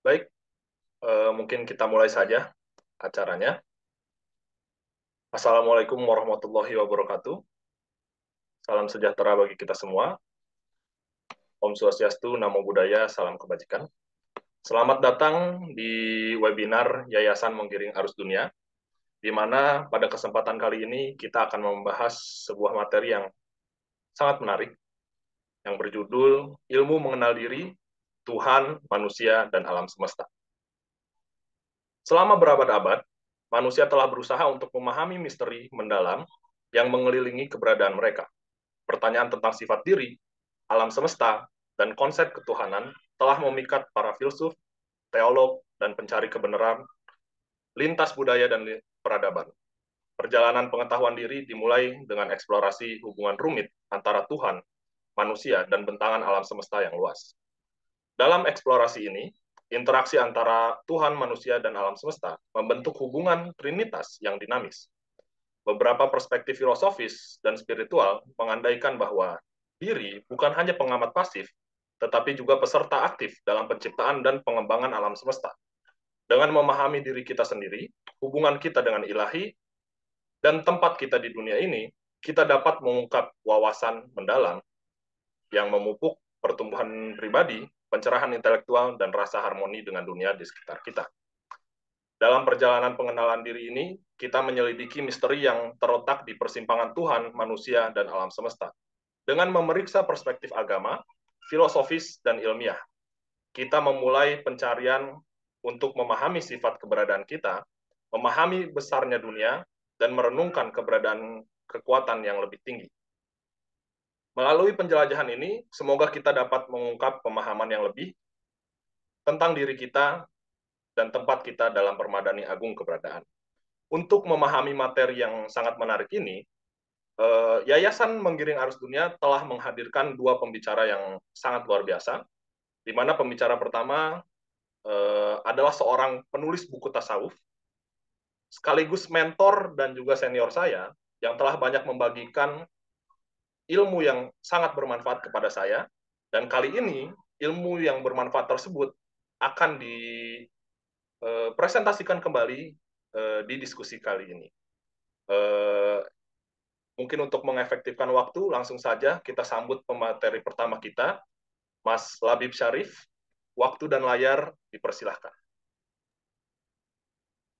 Baik, mungkin kita mulai saja acaranya. Assalamualaikum warahmatullahi wabarakatuh. Salam sejahtera bagi kita semua. Om Swastiastu, Namo Buddhaya, salam kebajikan. Selamat datang di webinar Yayasan Menggiring Arus Dunia, di mana pada kesempatan kali ini kita akan membahas sebuah materi yang sangat menarik, yang berjudul Ilmu Mengenal Diri, Tuhan, Manusia, dan Alam Semesta. Selama berabad-abad, manusia telah berusaha untuk memahami misteri mendalam yang mengelilingi keberadaan mereka. Pertanyaan tentang sifat diri, alam semesta, dan konsep ketuhanan telah memikat para filsuf, teolog, dan pencari kebenaran lintas budaya dan peradaban. Perjalanan pengetahuan diri dimulai dengan eksplorasi hubungan rumit antara Tuhan, manusia, dan bentangan alam semesta yang luas. Dalam eksplorasi ini, interaksi antara Tuhan, manusia, dan alam semesta membentuk hubungan trinitas yang dinamis. Beberapa perspektif filosofis dan spiritual mengandaikan bahwa diri bukan hanya pengamat pasif, tetapi juga peserta aktif dalam penciptaan dan pengembangan alam semesta. Dengan memahami diri kita sendiri, hubungan kita dengan ilahi, dan tempat kita di dunia ini, kita dapat mengungkap wawasan mendalam yang memupuk pertumbuhan pribadi, pencerahan intelektual, dan rasa harmoni dengan dunia di sekitar kita. Dalam perjalanan pengenalan diri ini, kita menyelidiki misteri yang terletak di persimpangan Tuhan, manusia, dan alam semesta. Dengan memeriksa perspektif agama, filosofis, dan ilmiah, kita memulai pencarian untuk memahami sifat keberadaan kita, memahami besarnya dunia, dan merenungkan keberadaan kekuatan yang lebih tinggi. Melalui penjelajahan ini, semoga kita dapat mengungkap pemahaman yang lebih tentang diri kita dan tempat kita dalam permadani agung keberadaan. Untuk memahami materi yang sangat menarik ini, Yayasan Menggiring Arus Dunia telah menghadirkan dua pembicara yang sangat luar biasa, di mana pembicara pertama adalah seorang penulis buku tasawuf, sekaligus mentor dan juga senior saya, yang telah banyak membagikan ilmu yang sangat bermanfaat kepada saya, dan kali ini ilmu yang bermanfaat tersebut akan dipresentasikan kembali di diskusi kali ini. Mungkin untuk mengefektifkan waktu, langsung saja kita sambut pemateri pertama kita, Mas Labib Syarif. Waktu dan layar dipersilahkan.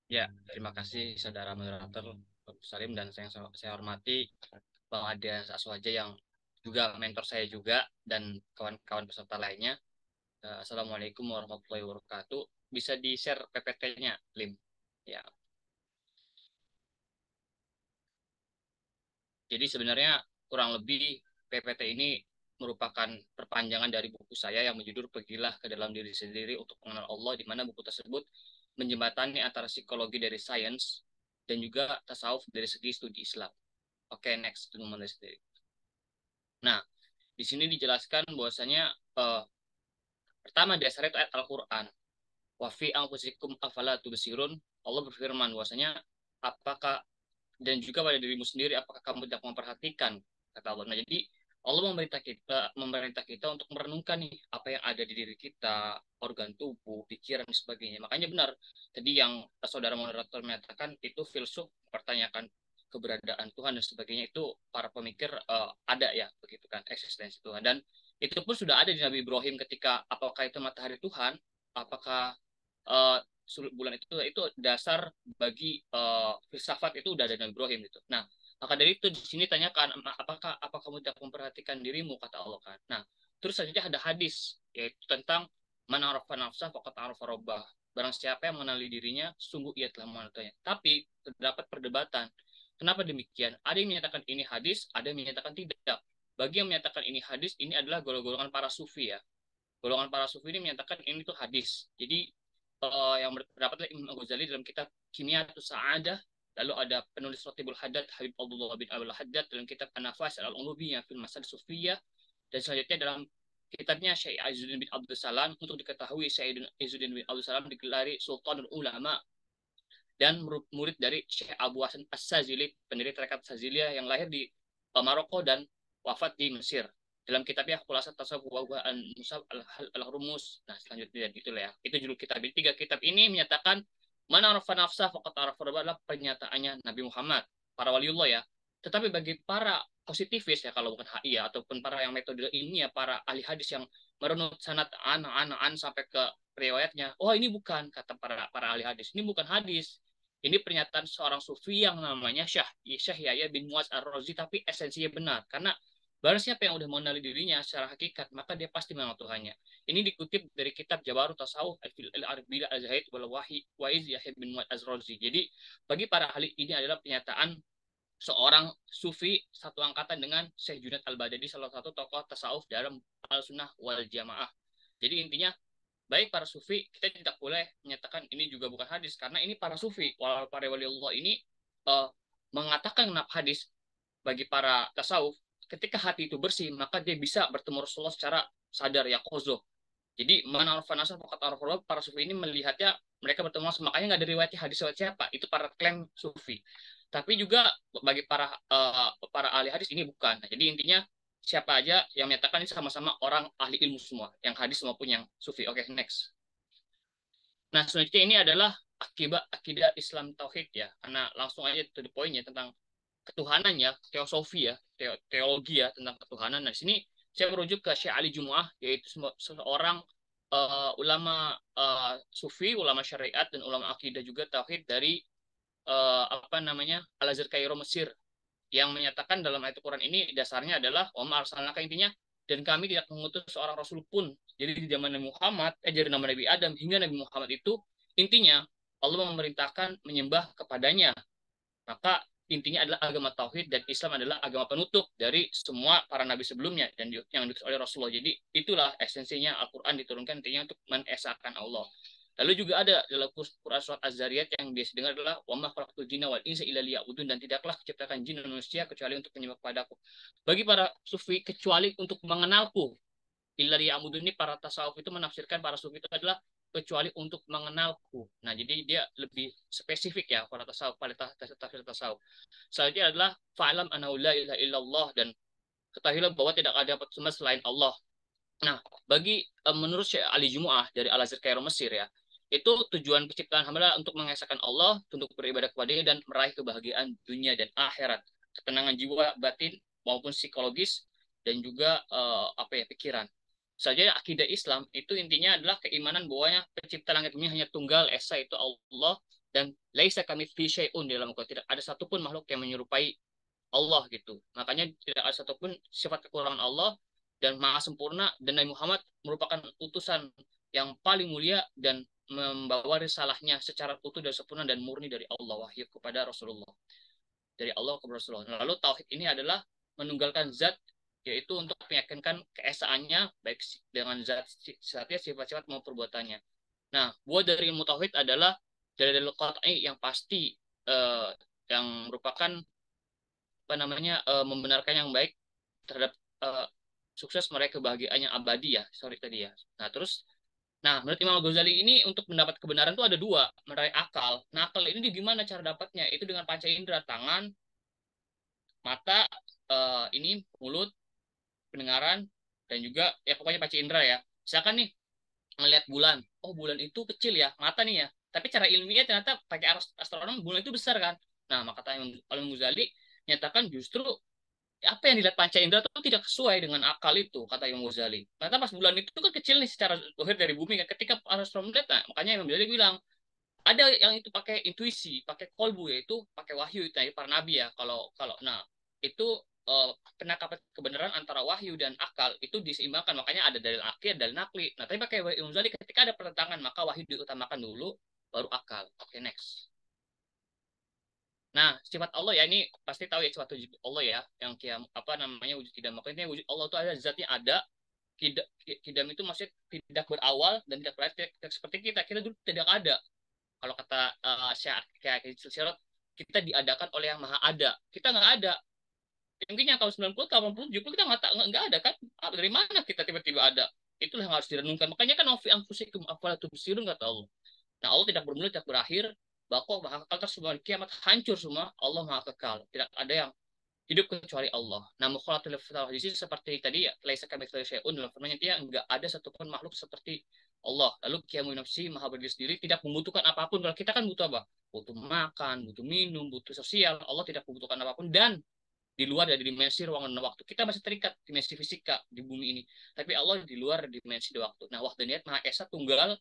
Ya, terima kasih saudara moderator Salim dan saya hormati Bang Adian Aswaja yang juga mentor saya juga dan kawan-kawan peserta lainnya. Assalamualaikum warahmatullahi wabarakatuh. Bisa di-share PPT-nya, Lim. Ya. Jadi sebenarnya kurang lebih PPT ini merupakan perpanjangan dari buku saya yang berjudul Pergilah ke dalam diri sendiri untuk mengenal Allah, di mana buku tersebut menjembatani antara psikologi dari sains dan juga tasawuf dari segi studi Islam. Oke, next itu mengenai sendiri. Nah, di sini dijelaskan bahwasanya pertama dasarnya itu ayat Al-Qur'an. Wa fi anfusikum afala tubsirun. Allah berfirman bahwasanya apakah dan juga pada dirimu sendiri apakah kamu tidak memperhatikan, kata Allah. Nah, jadi Allah memerintah kita untuk merenungkan nih apa yang ada di diri kita, organ tubuh, pikiran dan sebagainya. Makanya benar tadi yang saudara moderator menyatakan itu filsuf mempertanyakan keberadaan Tuhan dan sebagainya, itu para pemikir ada ya begitu kan, eksistensi Tuhan. Dan itu pun sudah ada di Nabi Ibrahim ketika apakah itu matahari Tuhan, apakah uh, bulan itu dasar bagi filsafat, itu udah ada Nabi Ibrahim gitu. Nah, maka dari itu di sini tanyakan apa kamu tidak memperhatikan dirimu, kata Allah kan. Nah, terus saja ada hadis yaitu tentang man arafa nafsah faqad arafa rabbah. Barang siapa yang mengenali dirinya, sungguh ia telah mengenalinya. Tapi terdapat perdebatan. Kenapa demikian? Ada yang menyatakan ini hadis, ada yang menyatakan tidak. Bagi yang menyatakan ini hadis, ini adalah golongan para sufi ya. Golongan para sufi ini menyatakan ini tuh hadis. Jadi yang berpendapat Imam Ghazali dalam kitab Kimia Sa'adah, lalu ada penulis Ratibul Haddad Habib Abdullah bin Abdul Haddad dalam kitab An-Nafas al-Ulubiyah fil Masal Sufiyah, dan selanjutnya dalam kitabnya Syekh Izzuddin bin Abdul Salam. Untuk diketahui Syekh Izzuddin bin Abdul Salam digelari Sultanul Ulama dan murid dari Syekh Abu Hasan As-Sazili, pendiri tarekat Saziliyah yang lahir di Maroko dan wafat di Mesir. dalam kitabnya Khulasat Tasawuf wa Musab al-Rumus. Nah, selanjutnya itulah ya. Itu judul kitab. Jadi 3 kitab ini menyatakan mana arafa nafsa faqat arafa rabbah adalah pernyataannya Nabi Muhammad, para waliullah ya. Tetapi bagi para positivis ya, kalau bukan HI ya, ataupun para yang metode ini ya, para ahli hadis yang merunut sanad an sampai ke riwayatnya, oh ini bukan, kata para ahli hadis, ini bukan hadis. Ini pernyataan seorang sufi yang namanya Syekh Yahya bin Muaz Ar-Razi, tapi esensinya benar. Karena barang siapa yang udah mengenali dirinya secara hakikat, maka dia pasti mengenal Tuhannya. Ini dikutip dari kitab Jabarut Tasawuf al-Arbila al-Zahid wal Waiz Yahya bin Muaz Ar-Razi. Jadi bagi para ahli ini adalah pernyataan seorang sufi satu angkatan dengan Syekh Junaid Al-Baghdadi, salah satu tokoh tasawuf dalam Al-Sunnah wal Jamaah. Jadi intinya, baik para sufi, kita tidak boleh menyatakan ini juga bukan hadis, karena ini para sufi, para waliullah ini mengatakan hadis. Bagi para tasawuf, ketika hati itu bersih, maka dia bisa bertemu Rasulullah secara sadar, ya kozo. Jadi mana arfanasa fakat arfullah, para sufi ini melihatnya mereka bertemu langsung, makanya nggak ada riwayat hadis riwayat siapa, itu para klaim sufi. Tapi juga bagi para ahli hadis ini bukan. Nah, jadi intinya siapa aja yang menyatakan ini sama-sama orang ahli ilmu semua, yang hadis maupun yang sufi. Oke, next. Nah, selanjutnya ini adalah akidah Islam tauhid ya. Karena langsung aja to the point ya, tentang ketuhanan ya, teosofi ya, teologi ya, tentang ketuhanan. Nah, di sini saya merujuk ke Syekh Ali Jumu'ah, yaitu seorang ulama sufi, ulama syariat, dan ulama akidah juga tauhid dari apa namanya, Al-Azhar Kairo Mesir, yang menyatakan dalam ayat Quran ini dasarnya adalah wa ma arsalnaka, intinya, dan kami tidak mengutus seorang rasul pun. Jadi di zaman Nabi Muhammad, dari nama Nabi Adam hingga Nabi Muhammad itu, intinya Allah memerintahkan menyembah kepadanya. Maka intinya adalah agama tauhid, dan Islam adalah agama penutup dari semua para nabi sebelumnya dan yang ditulis oleh Rasulullah. Jadi itulah esensinya Al-Quran diturunkan, intinya untuk mengesahkan Allah. Lalu juga ada dalam Quran surat Az-Zariyat yang biasa dengar adalah wa ma khalaqtul jinna wal insa illa liya'budun, dan tidaklah ciptakan jin dan manusia kecuali untuk menyembah kepadaku. Bagi para sufi, kecuali untuk mengenalku. Illa liya'budun ini para tasawuf itu menafsirkan para sufi itu adalah kecuali untuk mengenalku. Nah, jadi dia lebih spesifik ya para tasawuf, pada tafsir tasawuf. Selanjutnya adalah fa'lam annahu la ilaha illallah, dan ketahuilah bahwa tidak ada semua selain Allah. Nah, bagi menurut Syekh Ali Jumu'ah dari Al-Azhar Kairo Mesir ya, itu tujuan penciptaan hamba untuk mengesahkan Allah, untuk beribadah kepadanya dan meraih kebahagiaan dunia dan akhirat, ketenangan jiwa, batin maupun psikologis, dan juga pikiran. Saja akidah Islam itu intinya adalah keimanan bahwa pencipta langit bumi hanya tunggal esa, itu Allah, dan laisa kamitslihi syai'un, dalam Al-Qur'an tidak ada satupun makhluk yang menyerupai Allah gitu. Makanya tidak ada satupun sifat kekurangan Allah, dan maha sempurna, dan Nabi Muhammad merupakan utusan yang paling mulia dan membawa risalahnya secara utuh dan sempurna dan murni dari Allah, wahyu kepada Rasulullah, dari Allah kepada Rasulullah. Lalu tauhid ini adalah menunggalkan zat, yaitu untuk meyakinkan keesaannya baik dengan zatnya, sifat-sifat maupun perbuatannya. Nah, buah dari ilmu tauhid adalah dari dalil qat'i yang pasti, yang merupakan apa namanya, membenarkan yang baik terhadap sukses meraih kebahagiaan yang abadi ya, sorry tadi ya. Nah, menurut Imam Ghazali ini untuk mendapat kebenaran itu ada dua, meraih akal. Nah, akal ini gimana cara dapatnya? Itu dengan panca indera, tangan, mata, ini mulut, pendengaran, dan juga ya pokoknya panca indera ya. Misalkan nih melihat bulan, oh bulan itu kecil ya, mata nih ya. Tapi cara ilmiah ternyata pakai astronom bulan itu besar kan. Nah, maka Imam Ghazali nyatakan justru apa yang dilihat panca indera itu tidak sesuai dengan akal itu, kata Imam Ghazali. Karena pas bulan itu kan kecil nih secara zahir dari bumi kan. Ketika astronom melihat, nah, makanya Imam Ghazali bilang ada yang itu pakai intuisi, pakai kolbu, yaitu pakai wahyu itu ya, para nabi ya. Kalau kalau nah itu penangkapan kebenaran antara wahyu dan akal itu diseimbangkan, makanya ada dalil akli, dalil nakli. Nah, tapi pakai Imam Ghazali ketika ada pertentangan maka wahyu diutamakan dulu baru akal. Oke, next. Nah, sifat Allah ya, ini pasti tahu ya sifat wujud Allah ya, yang apa namanya, wujud kidam. Makanya wujud Allah itu ada, zatnya ada. Kidam itu maksudnya tidak berawal dan tidak berakhir, tidak seperti kita. Kita dulu tidak ada. Kalau kata Syarot, kita diadakan oleh yang maha ada. Kita nggak ada. Mungkin yang tahun 90, 80, 70 kita nggak ada kan? Dari mana kita tiba-tiba ada? Itulah yang harus direnungkan. Makanya kan wafi anfusikum afala tubsirun, kata Allah. Nah, Allah tidak bermula, tidak berakhir. Bahwa maha kekal, terus semua kiamat hancur semua. Allah maha kekal. Tidak ada yang hidup kecuali Allah. Nah, mukhalatul hadis seperti tadi ya, laisa kamitslihi syai'un, dalam firman-Nya dia enggak ada satupun makhluk seperti Allah. Lalu qiyamun nafsi, maha berdiri sendiri, tidak membutuhkan apapun. Kalau kita kan butuh apa? Butuh makan, butuh minum, butuh sosial. Allah tidak membutuhkan apapun, dan di luar dari dimensi ruang dan waktu. Kita masih terikat dimensi fisika di bumi ini. Tapi Allah di luar dimensi di waktu. Nah, wahdaniyat Maha Esa tunggal,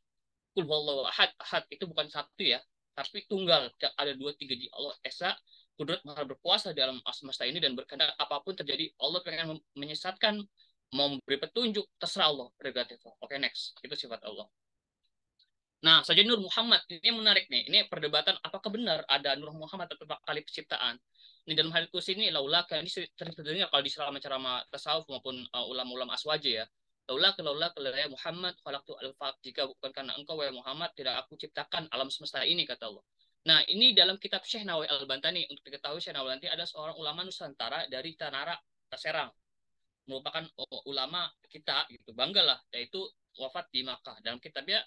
kul huwallahu ahad. Ahad itu bukan satu ya, tapi tunggal. Ada dua, tiga di Allah Esa, kudrat Maha berkuasa dalam semesta ini, dan berkehendak apapun terjadi. Allah pengen menyesatkan, mau memberi petunjuk, terserah Allah, prerogatif. Oke, next. Itu sifat Allah. Nah, saja Nur Muhammad ini menarik nih. Ini perdebatan apakah benar ada Nur Muhammad pertama kali penciptaan. Ini dalam hal itu sini laulaka ini sering terdengar kalau di ceramah-ceramah tasawuf maupun ulama-ulama aswaja ya. Laulaka ya Muhammad khalaqtu al-faq, jika bukan karena engkau ya Muhammad tidak aku ciptakan alam semesta ini, kata Allah. Nah, ini dalam kitab Syekh Nawawi Al-Bantani. Untuk diketahui, Syekh Nawawi Al-Bantani adalah seorang ulama Nusantara dari Tanara, Serang, merupakan ulama kita gitu, banggalah, yaitu wafat di Makkah. Dalam kitabnya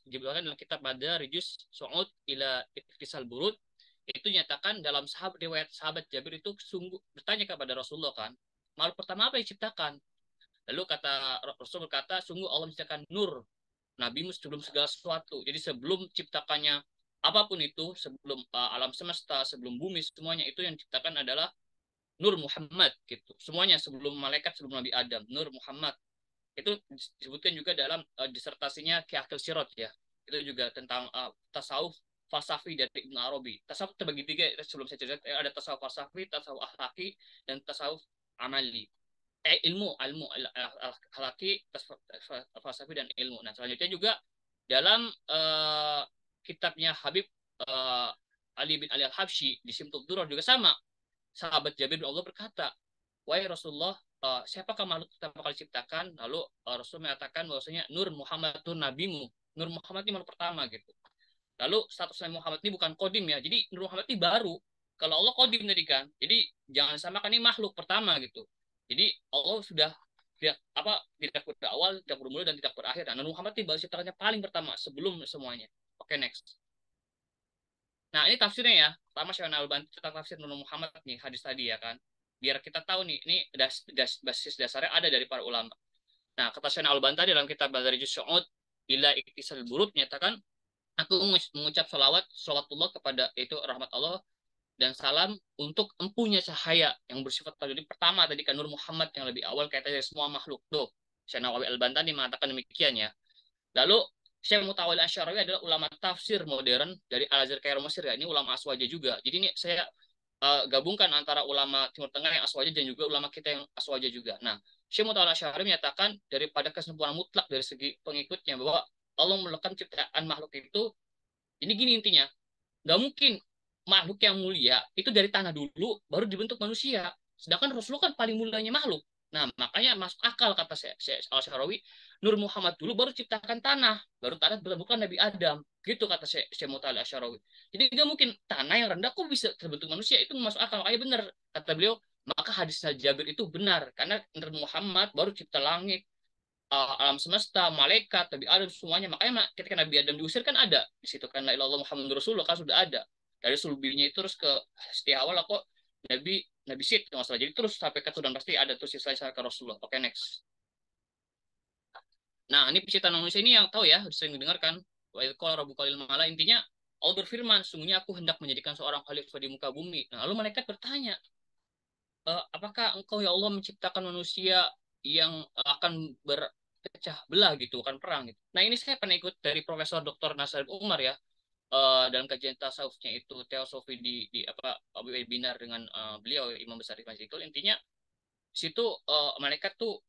dijelaskan dalam kitab Madarijus Su'ud ila Iktisal Burud, itu nyatakan dalam riwayat sahabat Jabir itu sungguh bertanya kepada Rasulullah kan, makhluk pertama apa yang diciptakan? Lalu kata Rasul berkata, sungguh Allah menciptakan nur, nabimu sebelum segala sesuatu. Jadi sebelum ciptakannya apapun itu, sebelum alam semesta, sebelum bumi, semuanya itu yang diciptakan adalah Nur Muhammad gitu. Semuanya sebelum malaikat, sebelum Nabi Adam, Nur Muhammad. Itu disebutkan juga dalam disertasinya Ki Akhil Sirot ya. Itu juga tentang tasawuf falsafi dari Ibnu Arabi. Tasawuf terbagi tiga sebelum saya cerita, ada tasawuf falsafi, tasawuf akhlaki, dan tasawuf amali. Ilmu akhlaki, falsafi, dan ilmu. Nah, selanjutnya juga dalam kitabnya Habib Ali bin Ali Al-Habsyi di Simtud Duror juga sama. Sahabat Jabir bin Allah berkata, wahai Rasulullah, siapakah makhluk pertama kali diciptakan? Lalu Rasul mengatakan bahwasanya Nur Muhammad itu nabimu. Nur Muhammad ini makhluk pertama gitu. Lalu status Nabi Muhammad ini bukan kodim ya. Jadi Nur Muhammad ini baru. Kalau Allah kodim tadi kan. Jadi jangan samakan ini makhluk pertama gitu. Jadi Allah sudah tidak berawal, tidak bermula, dan tidak berakhir. Nah, Nur Muhammad ini baru ciptakannya paling pertama sebelum semuanya. Oke, next. Nah, ini tafsirnya ya. Pertama Syekh Al-Albani tentang tafsir Nur Muhammad nih, hadis tadi ya kan. Biar kita tahu nih, ini basis dasarnya ada dari para ulama. Nah, kata Syekh Al-Albani tadi dalam kitab Madarijus Su'ud ila Iktisal Burud menyatakan, aku mengucap salawatullah kepada itu rahmat Allah dan salam untuk empunya cahaya yang bersifat tadi pertama tadi kan Nur Muhammad yang lebih awal kayak dari semua makhluk. Tuh, Syekh Nawawi Al-Bantani mengatakan demikian ya. Lalu Syekh Mutawalli Asy'arawi adalah ulama tafsir modern dari Al-Azhar Kairo Mesir ya. Ini ulama Aswaja juga. Jadi ini saya gabungkan antara ulama Timur Tengah yang Aswaja dan juga ulama kita yang Aswaja juga. Nah, Syekh Mutawalli Asy'arawi menyatakan daripada kesimpulan mutlak dari segi pengikutnya bahwa Allah meletakkan ciptaan makhluk itu, ini gini intinya, nggak mungkin makhluk yang mulia itu dari tanah dulu baru dibentuk manusia. Sedangkan Rasulullah kan paling mulianya makhluk. Nah, makanya masuk akal kata Al-Syarawi, Nur Muhammad dulu baru ciptakan tanah, baru tanah bukan Nabi Adam. Gitu kata Syekh Mutawalli Asy'arawi. Jadi nggak mungkin tanah yang rendah kok bisa terbentuk manusia, itu masuk akal. Makanya benar kata beliau, maka hadis Jabir itu benar karena Nur Muhammad baru cipta langit, alam semesta, malaikat, Nabi Adam, semuanya. Makanya ketika Nabi Adam diusir kan ada di situ kan la ilaha Muhammadur Rasulullah kan sudah ada. Dari sulbinya itu terus ke setiap awal kok Nabi Nabi Sid masalah. Jadi terus sampai ke dan pasti ada terus sisa ke Rasulullah. Oke, next. Nah, ini penciptaan manusia ini yang tahu ya, sering mendengarkan. Wa qala rabbuka lil mala, intinya Allah berfirman, sungguhnya aku hendak menjadikan seorang khalifah di muka bumi. Nah, lalu malaikat bertanya, apakah engkau ya Allah menciptakan manusia yang akan berpecah belah gitu, kan perang gitu. Nah, ini saya pernah ikut dari Profesor Dr. Nasir Umar ya, dalam kajian tasawufnya itu teosofi di apa webinar dengan beliau Imam Besar Ibn Zikul. Intinya situ malaikat tuh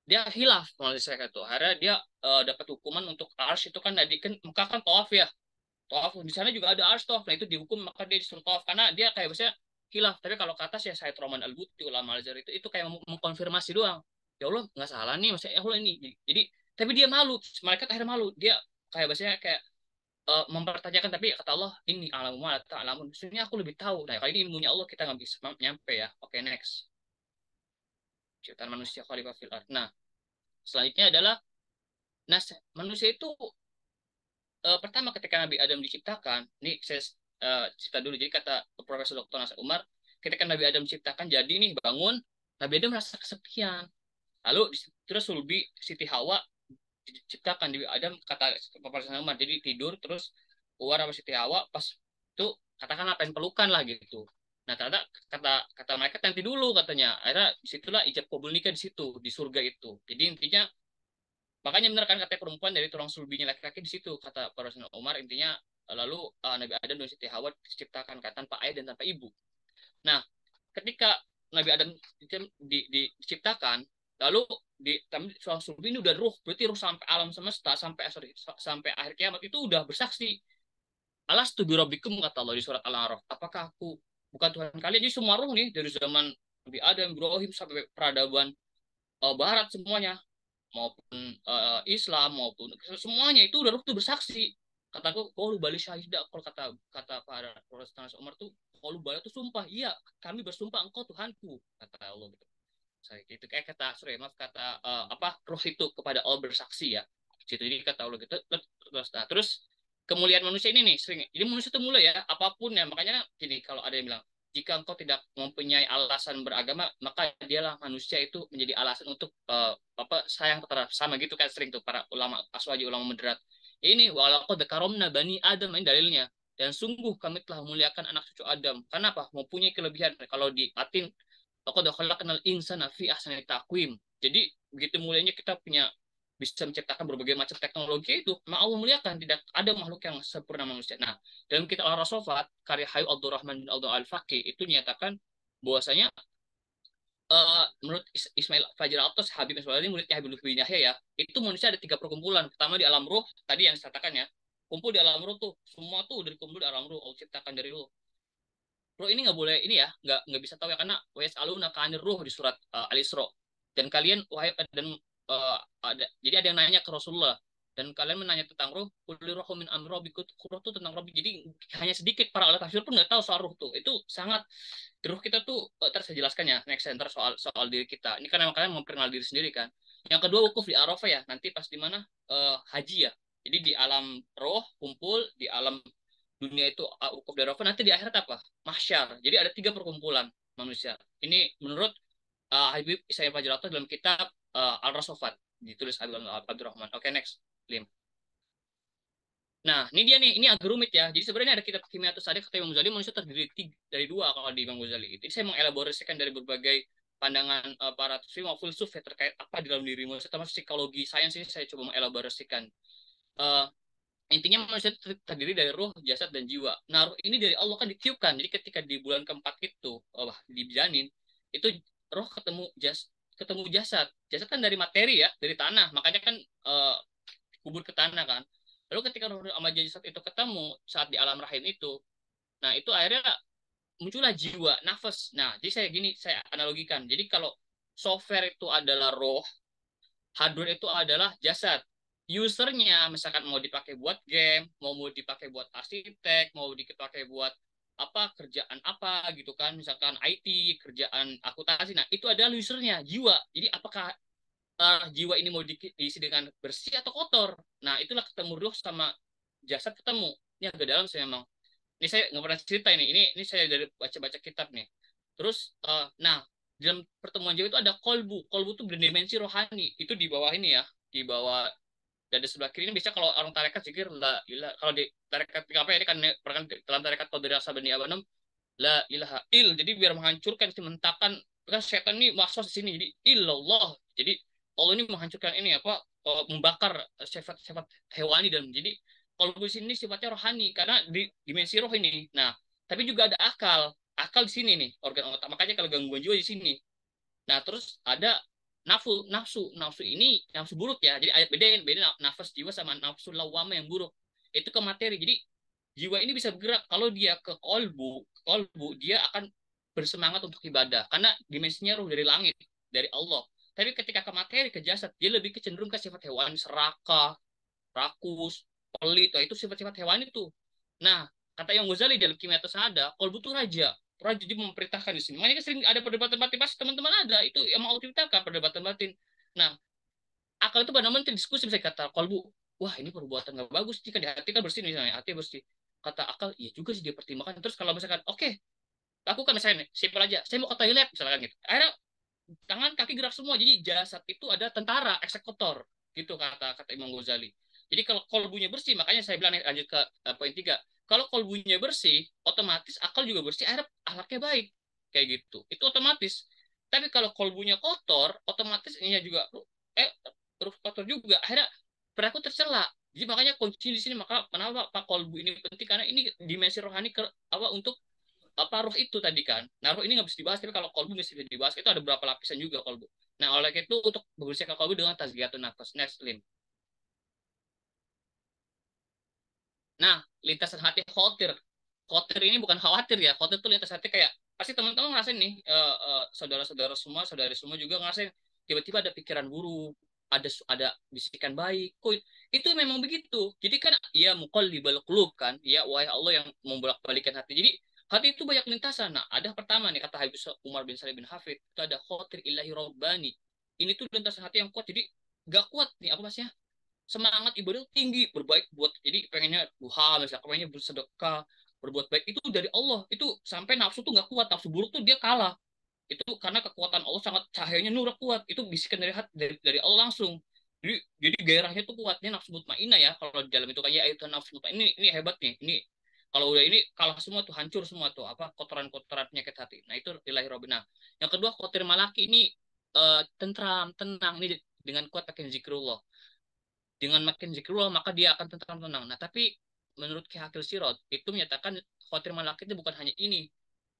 dia hilaf saya tuh. Akhirnya dia dapat hukuman untuk ars itu kan tadi kan muka kan tawaf ya. Tawaf di sana juga ada ars tawaf. Nah, itu dihukum maka dia disuruh tawaf karena dia kayak biasanya hilaf. Tapi kalau kata saya Roman Al-Buti ulama Al-Azhar itu kayak mengkonfirmasi doang. Ya Allah nggak salah nih, maksudnya ya Allah ini. Jadi tapi dia malu. Malaikat akhirnya malu. Dia kayak biasanya kayak mempertanyakan, tapi kata Allah ini alamu ma ta'lamun. Maksudnya aku lebih tahu. Nah, kali ini ilmunya Allah kita nggak bisa nyampe ya. Oke, next. Ciptaan manusia khalifah fil ard. Nah, selanjutnya adalah manusia itu pertama ketika Nabi Adam diciptakan, ini saya cerita dulu. Jadi kata Profesor Dr. Nasir Umar, ketika Nabi Adam diciptakan jadi nih bangun, Nabi Adam merasa kesepian. Lalu terus sulbi Siti Hawa diciptakan di Adam, kata Papasan Umar, jadi tidur terus keluar sama Siti Hawa pas itu katakanlah pengen pelukan lah gitu. Nah ternyata kata kata mereka nanti dulu katanya. Akhirnya disitulah ijab kabul nikah di situ di surga itu. Jadi intinya makanya benar kan katanya perempuan dari tulang sulbinya laki-laki di situ kata para Rasulullah Umar, intinya lalu Nabi Adam dan Siti Hawa diciptakan kan tanpa ayah dan tanpa ibu. Nah, ketika Nabi Adam diciptakan, lalu di tulang sulbi ini udah ruh, berarti ruh sampai alam semesta, sampai akhir kiamat itu udah bersaksi. Alastu birabbikum, kata Allah di surat Al-A'raf. Apakah aku bukan Tuhan kalian? Jadi semua ruh nih dari zaman Nabi Adam, Ibrahim sampai peradaban Barat semuanya, maupun Islam maupun semuanya itu udah tuh bersaksi. Kataku kalau balik syahidah, kalau kata kata para Protestan Umar tuh kalau balik tuh sumpah, iya kami bersumpah engkau Tuhanku, kata Allah gitu. Saya itu kayak kata sorry maaf kata apa roh itu kepada Allah bersaksi ya. Jadi kata Allah gitu terus kemuliaan manusia ini nih sering jadi manusia itu mulia ya apapun ya, makanya gini kalau ada yang bilang jika engkau tidak mempunyai alasan beragama maka dialah manusia itu menjadi alasan untuk apa sayang terhadap sama gitu kan, sering tuh para ulama aswaji ulama moderat ini walaqad karomna bani Adam, ini dalilnya, dan sungguh kami telah memuliakan anak cucu Adam. Kenapa? Mempunyai kelebihan. Kalau di Latin laqad khalaqnal insana fi ahsani taqwim. Jadi begitu mulianya kita punya bisa menciptakan berbagai macam teknologi itu, maka Allah muliakan, tidak ada makhluk yang sempurna manusia. Nah, dalam kitab Al-Rasofat, karya Hayu Abdurrahman bin Abdul Al-Faqih, itu menyatakan bahwasanya menurut Ismail Fajr Atas, Habib Ismail ini muridnya Habib bin Yahya ya, itu manusia ada 3 perkumpulan. Pertama di alam ruh, tadi yang saya katakan ya, kumpul di alam ruh tuh, semua tuh dari kumpul di alam ruh, Allah ciptakan dari ruh. Ruh ini nggak boleh ini ya, nggak bisa tahu ya karena wes aluna kanir ruh di surat Al-Isra. Dan kalian wahai dan jadi ada yang nanya ke Rasulullah dan kalian menanya tentang ruh, kulli ruhu min amri rabbikum, ruh itu tentang Rabbi. Jadi hanya sedikit para ahli tafsir pun nggak tahu soal ruh tuh. Itu sangat ruh kita tuh terus saya jelaskan ya next center soal soal diri kita. Ini kan emang kalian memperkenal diri sendiri kan. Yang kedua wukuf di Arafah ya, nanti pas di mana haji ya. Jadi di alam roh kumpul, di alam dunia itu wukuf di Arafah, nanti di akhirat apa? Mahsyar. Jadi ada 3 perkumpulan manusia. Ini menurut Habib Ismail Fajrato dalam kitab Al-Rasofat ditulis Abdurrahman. Oke, next, Lim. Nah, ini dia nih, ini agak rumit ya. Jadi sebenarnya ada kitab Kimia Sadek kata Imam Ghazali, manusia terdiri dari 2 kalau di Imam Ghazali. Jadi saya mengelaborasikan dari berbagai pandangan para filsuf ya, terkait apa di dalam diri manusia, termasuk psikologi, sains ini saya coba mengelaborasikan. Uh, Intinya manusia terdiri dari ruh, jasad, dan jiwa. Nah, ruh ini dari Allah kan ditiupkan. Jadi ketika di bulan keempat itu, di janin, itu roh ketemu jasad. Jasad kan dari materi ya, dari tanah. Makanya kan kubur ke tanah kan. Lalu ketika roh sama jasad itu ketemu saat di alam rahim itu, nah itu akhirnya muncullah jiwa, nafas. Nah, jadi saya analogikan. Jadi kalau software itu adalah roh, hardware itu adalah jasad. Usernya misalkan mau dipakai buat game, mau dipakai buat arsitek, mau dipakai buat apa kerjaan apa gitu kan, misalkan IT, kerjaan akuntansi. Nah, itu adalah usernya, jiwa. Jadi apakah jiwa ini mau diisi dengan bersih atau kotor? Nah, itulah ketemu ruh sama jasad ketemu. Ini agak dalam saya memang. Ini saya nggak pernah cerita ini. Ini saya dari baca-baca kitab nih. Terus, nah dalam pertemuan jiwa itu ada kolbu. Kolbu itu berdimensi rohani. Itu di bawah ini ya, di bawah dari sebelah kiri ini bisa kalau orang tarekat zikir la ilah, kalau di tarekat apa ya, ini kan dalam tarekat Qadiriyah Sabani Abanam la ilaha il, jadi biar menghancurkan mentahkan kan setan ini waswas di sini, jadi illallah, jadi Allah ini menghancurkan ini apa membakar sifat-sifat hewani, dan jadi kalau di sini sifatnya rohani karena di dimensi roh ini. Nah tapi juga ada akal di sini nih, organ otak, makanya kalau gangguan jiwa di sini. Nah, terus ada nafsu ini nafsu buruk ya. Jadi ayat beda nafas jiwa sama nafsu lawama yang buruk. Itu ke materi. Jadi jiwa ini bisa bergerak kalau dia ke kolbu dia akan bersemangat untuk ibadah karena dimensinya ruh dari langit, dari Allah. Tapi ketika ke materi, ke jasad, dia lebih kecenderung ke sifat hewan, serakah, rakus, pelit. Itu sifat-sifat hewan itu. Nah, kata yang Ghazali dalam Kimia Tasada, kolbu itu raja. Raja jadi memerintahkan di sini. Makanya sering ada perdebatan batin, pasti teman-teman ada. Itu yang mau ceritakan perdebatan batin. Nah, akal itu benar-benar diskusi bisa kata kolbu, wah ini perbuatan nggak bagus jika di hati kan bersih misalnya, hati bersih. Kata akal, iya juga sih dia pertimbangkan. Terus kalau misalkan, oke, lakukan misalnya, simpel aja, saya mau ke toilet misalkan gitu. Akhirnya tangan kaki gerak semua, jadi jasad itu ada tentara eksekutor gitu kata kata Imam Ghazali. Jadi kalau kolbunya bersih, makanya saya bilang lanjut ke poin tiga, kalau kolbunya bersih otomatis akal juga bersih, akhirnya akhlaknya baik kayak gitu, itu otomatis. Tapi kalau kolbunya kotor otomatis ininya juga eh kotor juga, akhirnya perilaku tercela. Jadi makanya kunci di sini, maka kenapa Pak kolbu ini penting, karena ini dimensi rohani ke apa untuk apa ruh itu tadi kan. Nah, ruh ini nggak bisa dibahas, tapi kalau kolbu bisa dibahas. Itu ada beberapa lapisan juga kolbu. Nah, oleh itu untuk membersihkan kolbu dengan tazkiyatun nafas. Next, Lin. Nah, lintasan hati khawatir. Khawatir ini bukan khawatir ya. Khawatir itu lintas hati kayak pasti teman-teman ngerasain nih, saudara-saudara semua, saudari semua juga ngerasain tiba-tiba ada pikiran buruk, ada bisikan baik. Kok itu memang begitu. Jadi kan ya muqallibal qulub kan, ya wahai Allah yang membolak-balikan hati. Jadi hati itu banyak lintasan. Nah, ada pertama nih kata Habib Umar bin Salim bin Hafid, itu ada khawatir ilahi rabbani. Ini tuh lintasan hati yang kuat. Jadi gak kuat nih apa masnya, semangat ibadah tinggi, berbaik buat, jadi pengennya duha misalnya, pengennya bersedekah, berbuat baik itu dari Allah, itu sampai nafsu tuh nggak kuat, nafsu buruk tuh dia kalah. Itu karena kekuatan Allah sangat, cahayanya nur kuat, itu bisikan dari hati, dari Allah langsung. Jadi gairahnya tuh kuatnya nafsu mutmainah ya, kalau di dalam itu kayak itu nafsu mutmainah ini hebat nih, ini kalau udah ini kalah semua tuh, hancur semua tuh apa kotoran-kotoran penyakit hati. Nah itu ilahi robina. Yang kedua khotir malaki ini tentram tenang ini dengan kuat pakai zikrullah, dengan makin zikrullah maka dia akan tenang. Nah, tapi menurut Ki Hakil Sirot itu menyatakan khawatir malak itu bukan hanya ini.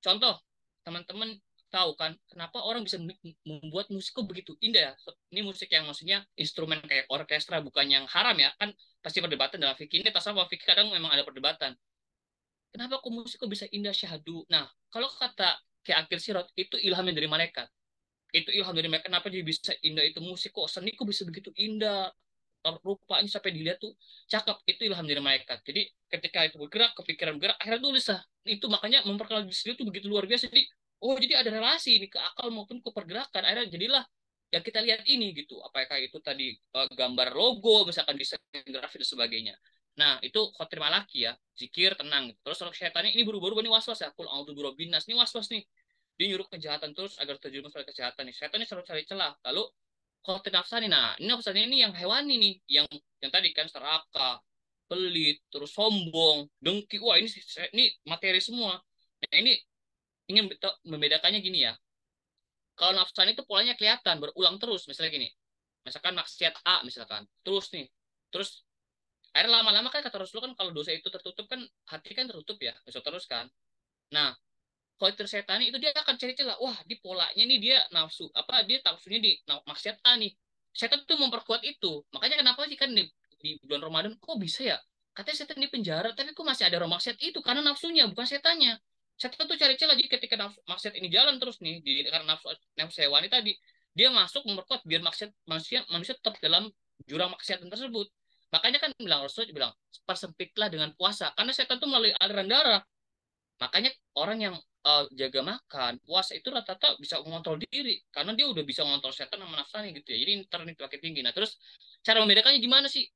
Contoh, teman-teman tahu kan kenapa orang bisa membuat musik kok begitu indah ya? Ini musik yang maksudnya instrumen kayak orkestra, bukan yang haram ya. Kan pasti perdebatan dalam fikih ini, tasawuf fikih kadang memang ada perdebatan. Kenapa kok musik kok bisa indah syahdu? Nah, kalau kata Ki Hakil Sirot itu ilham dari malaikat. Itu ilham dari mereka, kenapa jadi bisa indah itu musik, kok seni kok bisa begitu indah, rupanya sampai dilihat tuh cakep, itu ilham dari malaikat. Jadi ketika itu bergerak, kepikiran bergerak, akhirnya tulis lah itu, makanya memperkenalkan diri itu begitu luar biasa. Jadi oh jadi ada relasi ini ke akal maupun ke pergerakan, akhirnya jadilah yang kita lihat ini gitu, apakah itu tadi gambar logo misalkan desain grafis dan sebagainya. Nah itu khotir malaki ya, zikir tenang. Terus kalau syaitannya ini buru-buru ini was-was ya, kul a'udzu birabbinas, ini was-was nih, dia nyuruh kejahatan terus agar terjerumus pada kejahatan nih. Setan ini selalu cari celah. Lalu kalau nafsani, nah ini nafsani ini yang hewani nih, yang tadi kan serakah, pelit, terus sombong, dengki. Wah ini materi semua. Nah ini ingin membedakannya gini ya. Kalau nafsani itu polanya kelihatan, berulang terus. Misalnya gini, misalkan maksiat A misalkan, terus nih, terus akhirnya lama-lama kan kata Rasulullah kan kalau dosa itu tertutup kan hati kan tertutup ya, bisa terus kan. Nah khawatir setani itu dia akan cari celah. Wah, di polanya nih dia nafsu apa, dia nafsunya di maksiat A nih. Setan tuh memperkuat itu. Makanya kenapa sih kan di bulan Ramadan kok bisa ya? Katanya setan di penjara, tapi kok masih ada orang maksiat itu karena nafsunya, bukan setannya. Setan tuh cari celah. Jadi ketika nafsu, maksiat ini jalan terus nih, karena nafsu hewani tadi, dia masuk memperkuat biar maksiat manusia tetap dalam jurang maksiat tersebut. Makanya kan bilang Rasul bilang persempitlah dengan puasa, karena setan tuh melalui aliran darah. Makanya orang yang jaga makan, puasa itu rata-rata bisa mengontrol diri karena dia udah bisa mengontrol setan sama nafsanya gitu ya. Jadi internet makin tinggi. Nah, terus cara membedakannya gimana sih?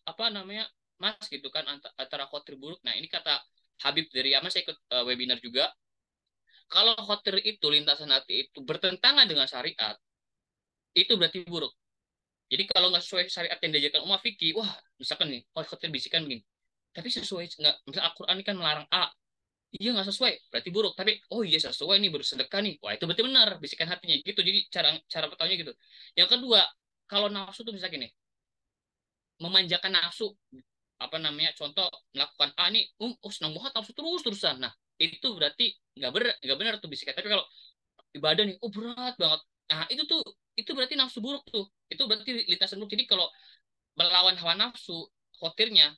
Apa namanya? Mas gitu kan antara khotir buruk. Nah, ini kata Habib dari Yaman, saya ikut webinar juga. Kalau khotir itu lintasan hati itu bertentangan dengan syariat, itu berarti buruk. Jadi kalau nggak sesuai syariat yang diajarkan umat fikih, wah, misalkan nih, kalau khotir bisikan begini, tapi sesuai nggak, misal Al-Quran ini kan melarang A, iya nggak sesuai berarti buruk, tapi oh iya sesuai nih bersedekah nih, wah itu berarti benar, bisikan hatinya gitu. Jadi cara cara bertanya gitu. Yang kedua, kalau nafsu tuh misalnya gini, memanjakan nafsu, apa namanya, contoh melakukan A nih, senang banget nafsu terus terusan, nah itu berarti nggak benar tuh bisikan. Tapi kalau ibadah nih, oh berat banget, nah itu berarti nafsu buruk tuh, itu berarti lintasan buruk. Jadi kalau melawan hawa nafsu khotirnya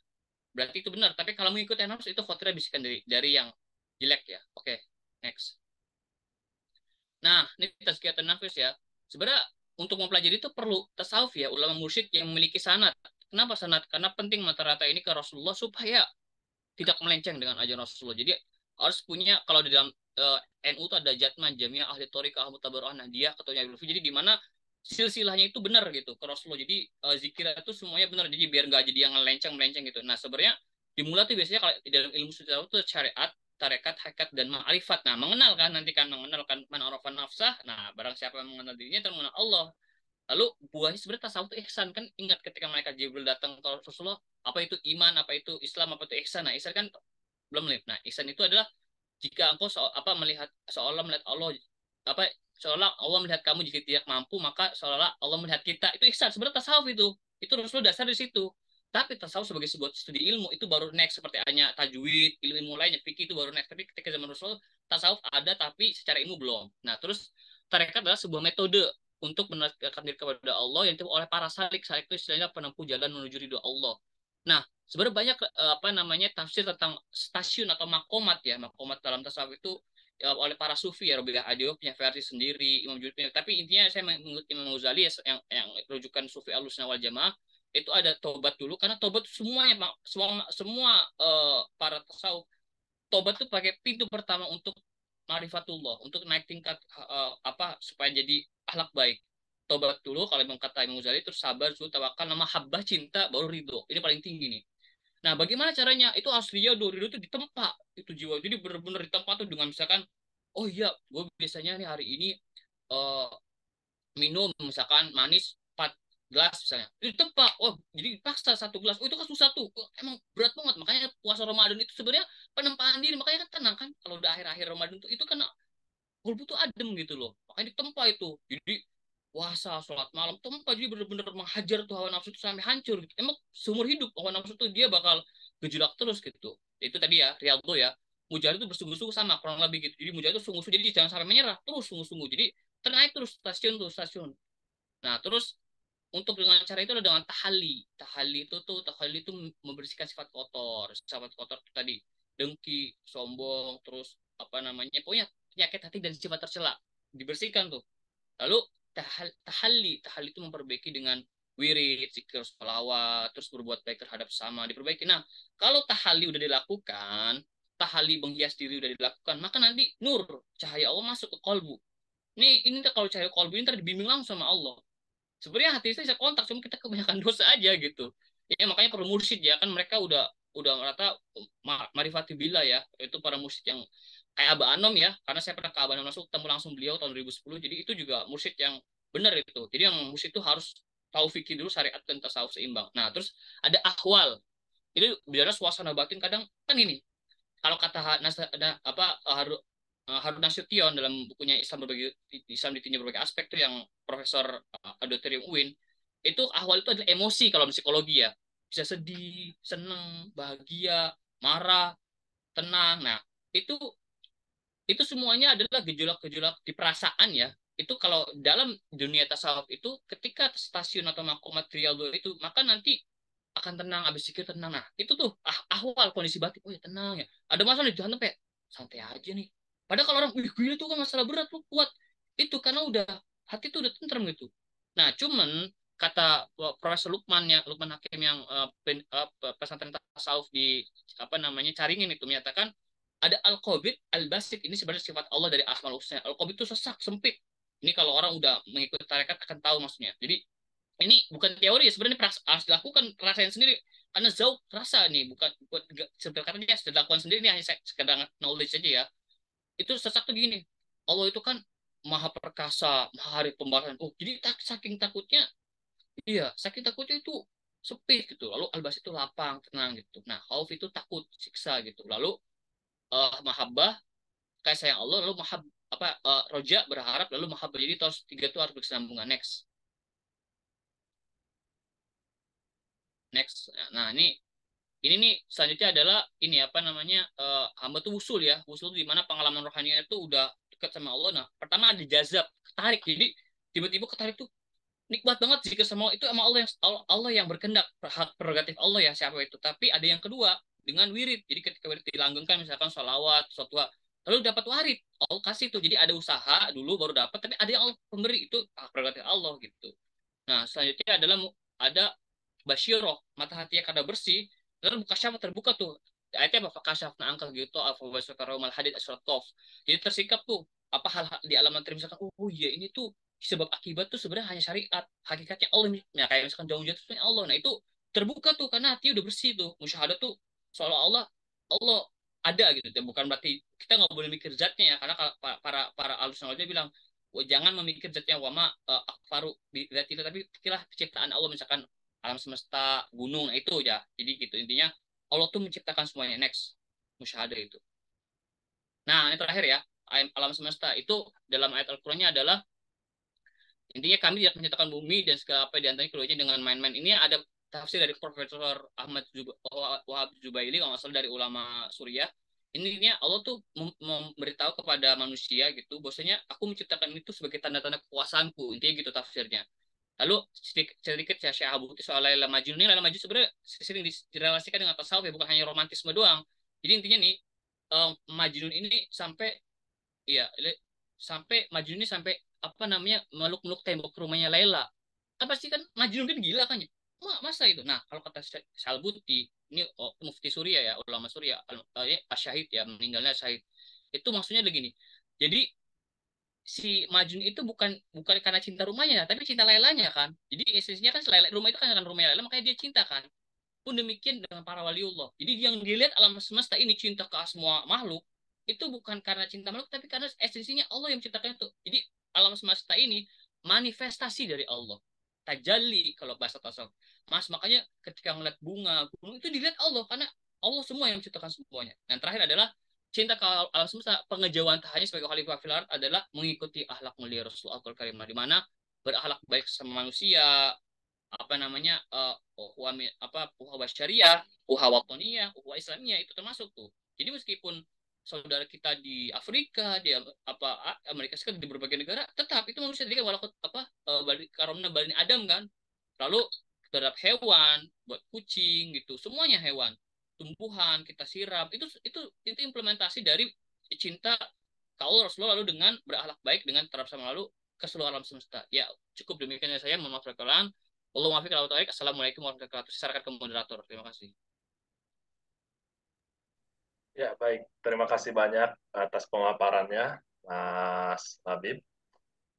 berarti itu benar, tapi kalau mengikuti nafsu itu khotirnya bisikan dari yang jelek ya. Oke, next. Nah, ini tazkiyatun nafis ya. Sebenarnya untuk mempelajari itu perlu tasawuf ya, ulama mursyid yang memiliki sanad. Kenapa sanad? Karena penting mata-rata ini ke Rasulullah supaya tidak melenceng dengan ajaran Rasulullah. Jadi harus punya, kalau di dalam NU itu ada Jatman Jamiah Ahli Thoriqah Mutabaroah. Nah, dia ketuanya Ibnu jadi di mana silsilahnya itu benar gitu ke Rasulullah. Jadi zikir itu semuanya benar. Jadi biar nggak jadi yang melenceng-melenceng gitu. Nah, sebenarnya dimulai tuh biasanya kalau di dalam ilmu tasawuf itu syariat, tarekat, hakikat, dan ma'rifat. Nah, mengenal kan, nanti kan mengenal kan, man arafan nafsah. Nah, barang siapa yang mengenal dirinya, terus mengenal Allah. Lalu buahnya sebenarnya tasawuf itu ihsan kan. Ingat ketika mereka Jibril datang ke Rasulullah, apa itu iman, apa itu Islam, apa itu ihsan. Nah, ihsan kan belum lihat. Nah, ihsan itu adalah jika engkau apa melihat seolah melihat Allah, apa seolah Allah melihat kamu jika tidak mampu, maka seolah Allah melihat kita. Itu ihsan. Sebenarnya tasawuf itu Rasul dasar di situ. Tapi tasawuf sebagai sebuah studi ilmu itu baru next, seperti hanya tajwid, ilmu lainnya, fikih itu baru next. Tapi ketika zaman Rasul, tasawuf ada tapi secara ilmu belum. Nah, terus tarekat adalah sebuah metode untuk mendekatkan diri kepada Allah yang ditempuh oleh para salik. Salik itu istilahnya penempuh jalan menuju ridho Allah. Nah, sebenarnya banyak apa namanya tafsir tentang stasiun atau makomat ya. Makomat dalam tasawuf itu ya, oleh para sufi ya. Rabi'ah Adio punya versi sendiri, Imam Junaid punya. Tapi intinya saya mengikut Imam Ghazali ya, yang rujukan sufi Ahlussunnah wal Jamaah itu ada tobat dulu, karena tobat semuanya semua para tasawuf tobat itu pakai pintu pertama untuk marifatullah, untuk naik tingkat apa supaya jadi akhlak baik. Tobat dulu kalau memang kata Imam Ghazali, terus sabar, zuhud, tawakal, nama habbah, cinta, baru ridho. Ini paling tinggi nih. Nah, bagaimana caranya? Itu aslinya ridho itu ditempa itu jiwa. Jadi benar-benar ditempa tuh dengan misalkan, oh iya, gue biasanya nih hari ini uh, minum misalkan manis 4 gelas misalnya itu tempat, oh jadi paksa 1 gelas, oh itu kan susah tuh. Oh, emang berat banget. Makanya puasa Ramadan itu sebenarnya penempaan diri, makanya kan tenang kan kalau udah akhir-akhir Ramadan itu kan kalbu tuh adem gitu loh, makanya ditempa itu. Jadi puasa sholat malam tempa, jadi bener-bener menghajar tuh hawa nafsu itu sampai hancur gitu. Emang seumur hidup hawa nafsu tuh dia bakal gejolak terus gitu. Itu tadi ya Riyadho ya, Mujahid itu bersungguh-sungguh sama kurang lebih gitu. Jadi Mujahid itu sungguh-sungguh, jadi jangan sampai menyerah, terus sungguh-sungguh. Jadi ternaik terus stasiun tuh stasiun. Nah, terus untuk dengan cara itu adalah dengan tahalli. Tahalli itu membersihkan sifat kotor. Sifat kotor itu tadi dengki, sombong, terus apa namanya? Pokoknya penyakit hati dan sifat tercela dibersihkan tuh. Lalu tahalli itu memperbaiki dengan wirid, zikir, sholawat, terus berbuat baik terhadap sesama, diperbaiki. Nah, kalau tahalli udah dilakukan, tahalli menghias diri udah dilakukan, maka nanti nur, cahaya Allah masuk ke kolbu. Ini kalau cahaya kolbu ini dibimbing langsung sama Allah. Sebenarnya hati saya bisa kontak, cuma kita kebanyakan dosa aja gitu. Ya makanya perlu mursyid ya, kan mereka udah merata marifati bila ya, itu para mursyid yang kayak Aba Anom ya, karena saya pernah ke Aba Anom langsung ketemu langsung beliau tahun 2010. Jadi itu juga mursyid yang benar itu. Jadi yang mursyid itu harus tahu fikih dulu, syariat dan tasawuf seimbang. Nah, terus ada ahwal. Itu bicara suasana batin kadang kan ini. Kalau kata Harun Nasution dalam bukunya Islam ditinjau berbagai aspek tuh, yang Profesor Auditorium UIN, itu awal itu adalah emosi kalau psikologi ya, bisa sedih, senang, bahagia, marah, tenang. Nah, itu itu semuanya adalah gejolak-gejolak di perasaan ya. Itu kalau dalam dunia tasawuf itu ketika stasiun atau makomat riyadhah itu, maka nanti akan tenang, habis zikir tenang. Nah, itu tuh ahwal kondisi batin. Oh ya tenang ya. Ada masalah di jalan sampai santai aja nih. Padahal kalau orang, wih gila tuh kan masalah berat tuh kuat. Itu karena udah hati tuh udah tentrem gitu. Nah, cuman kata Profesor Lukman Hakim yang pesantren tasawuf di apa namanya Caringin itu menyatakan ada al-qabid al-basit. Ini sebenarnya sifat Allah dari Asmaul Husna. Al-qabid itu sesak, sempit. Ini kalau orang udah mengikuti tarekat akan tahu maksudnya. Jadi ini bukan teori ya, sebenarnya harus dilakukan, rasain sendiri, karena zauq rasa nih, bukan sebenarnya katanya sudah dilakukan sendiri. Ini hanya sekedar knowledge aja ya. Itu sesak tuh gini, Allah itu kan maha perkasa, maha hari pembahasan. Oh jadi saking takutnya, iya saking takutnya itu sepi gitu. Lalu albas itu lapang, tenang gitu. Nah khauf itu takut, siksa gitu. Lalu mahabbah kayak sayang Allah, lalu roja berharap, lalu mahabbah. Jadi terus tiga itu harus berkesinambungan. Next. Nah, ini nih selanjutnya adalah ini apa namanya, hamba tuh wusul ya. Wusul di mana pengalaman rohaninya itu udah dekat sama Allah. Nah, pertama ada jazab, ketarik. Jadi tiba-tiba ketarik tuh nikmat banget jika sama itu sama Allah yang berkehendak, hak prerogatif Allah ya siapa itu. Tapi ada yang kedua dengan wirid. Jadi ketika wirid dilanggengkan misalkan sholawat, suatu lalu dapat warid, Allah kasih tuh. Jadi ada usaha dulu baru dapat, tapi ada yang Allah pemberi, itu hak prerogatif Allah gitu. Nah, selanjutnya adalah ada basyiroh, mata hati yang kada bersih, lalu mukasyafah terbuka tuh. Ayatnya apa? Fakashafna angkal gitu, afawasukaraw hadid asrat qaf. Jadi tersikap tuh apa hal di alam materi, misalkan oh iya ini tuh sebab akibat tuh sebenarnya hanya syariat, hakikatnya Allah. Nah, kayak misalkan jauh jatuh Allah. Nah, itu terbuka tuh karena hati udah bersih tuh. Musyahadah tuh seolah Allah Allah ada gitu ya. Bukan berarti kita nggak boleh mikir zatnya ya, karena para para alusional bilang, "Wah, jangan memikir zatnya wama akfaru bizatillah, tapi pikirlah penciptaan Allah, misalkan alam semesta, gunung, nah itu ya." Jadi gitu intinya, Allah tuh menciptakan semuanya. Next, musyahadah itu. Nah, ini terakhir ya, alam semesta itu dalam ayat Al-Qur'annya adalah intinya kami tidak menciptakan bumi dan segala apa di antaranya keduanya dengan main-main. Ini ada tafsir dari Profesor Wahab Zubaili, kalau nggak salah, dari ulama Suriah. Ini Allah tuh memberitahu kepada manusia gitu, bahwasanya aku menciptakan itu sebagai tanda-tanda kekuasaanku. Intinya gitu tafsirnya. Lalu sedikit ya Syekh Abu soal Laila Majnun. Ini Laila Majnun sebenarnya sering direlasikan dengan tasawuf ya, bukan hanya romantisme doang. Jadi intinya nih, Majnun ini sampai, iya, sampai Majnun ini sampai apa namanya, meluk-meluk tembok rumahnya Laila. Kan pasti kan Majnun kan gila kan ya. Masa itu. Nah, kalau kata Salbuti, ini mufti Suriah ya, ulama Suriah, Asyahid ya, meninggalnya Syahid. Itu maksudnya begini. Jadi si Majnun itu bukan bukan karena cinta rumahnya, tapi cinta Lailanya kan. Jadi esensinya kan rumah itu kan rumahnya Laila, makanya dia cinta kan. Pun demikian dengan para waliullah. Jadi yang dilihat alam semesta ini, cinta ke semua makhluk, itu bukan karena cinta makhluk, tapi karena esensinya Allah yang menciptakan itu. Jadi alam semesta ini manifestasi dari Allah. Tajalli kalau bahasa tasawuf. Mas, makanya ketika ngeliat bunga, gunung, itu dilihat Allah, karena Allah semua yang menciptakan semuanya. Dan terakhir adalah cinta ke alam semesta, pengejauhan hanya sebagai khalifah fil ard adalah mengikuti akhlak mulia Rasulullah Al-Karimah, di mana berakhlak baik sama manusia, apa namanya, uhuwah basyariah, uhuwah watoniyah, uhuwah islamiyah, itu termasuk tuh. Jadi meskipun saudara kita di Afrika, di Amerika Serikat, di berbagai negara, tetap itu manusia tadi kan, walaupun karomna balin Adam kan. Lalu terhadap hewan, buat kucing gitu, semuanya hewan, tumbuhan kita siram, itu implementasi dari cinta kau Rasulullah, lalu dengan berakhlak baik dengan terhadap sama lalu ke seluruh alam semesta. Ya, cukup demikian ya saya, mohon maaf kekurangan. Allah maafi kalau tarik. Assalamualaikum warahmatullahi wabarakatuh. Silakan ke moderator. Terima kasih. Ya, baik. Terima kasih banyak atas pemaparannya, Mas Habib.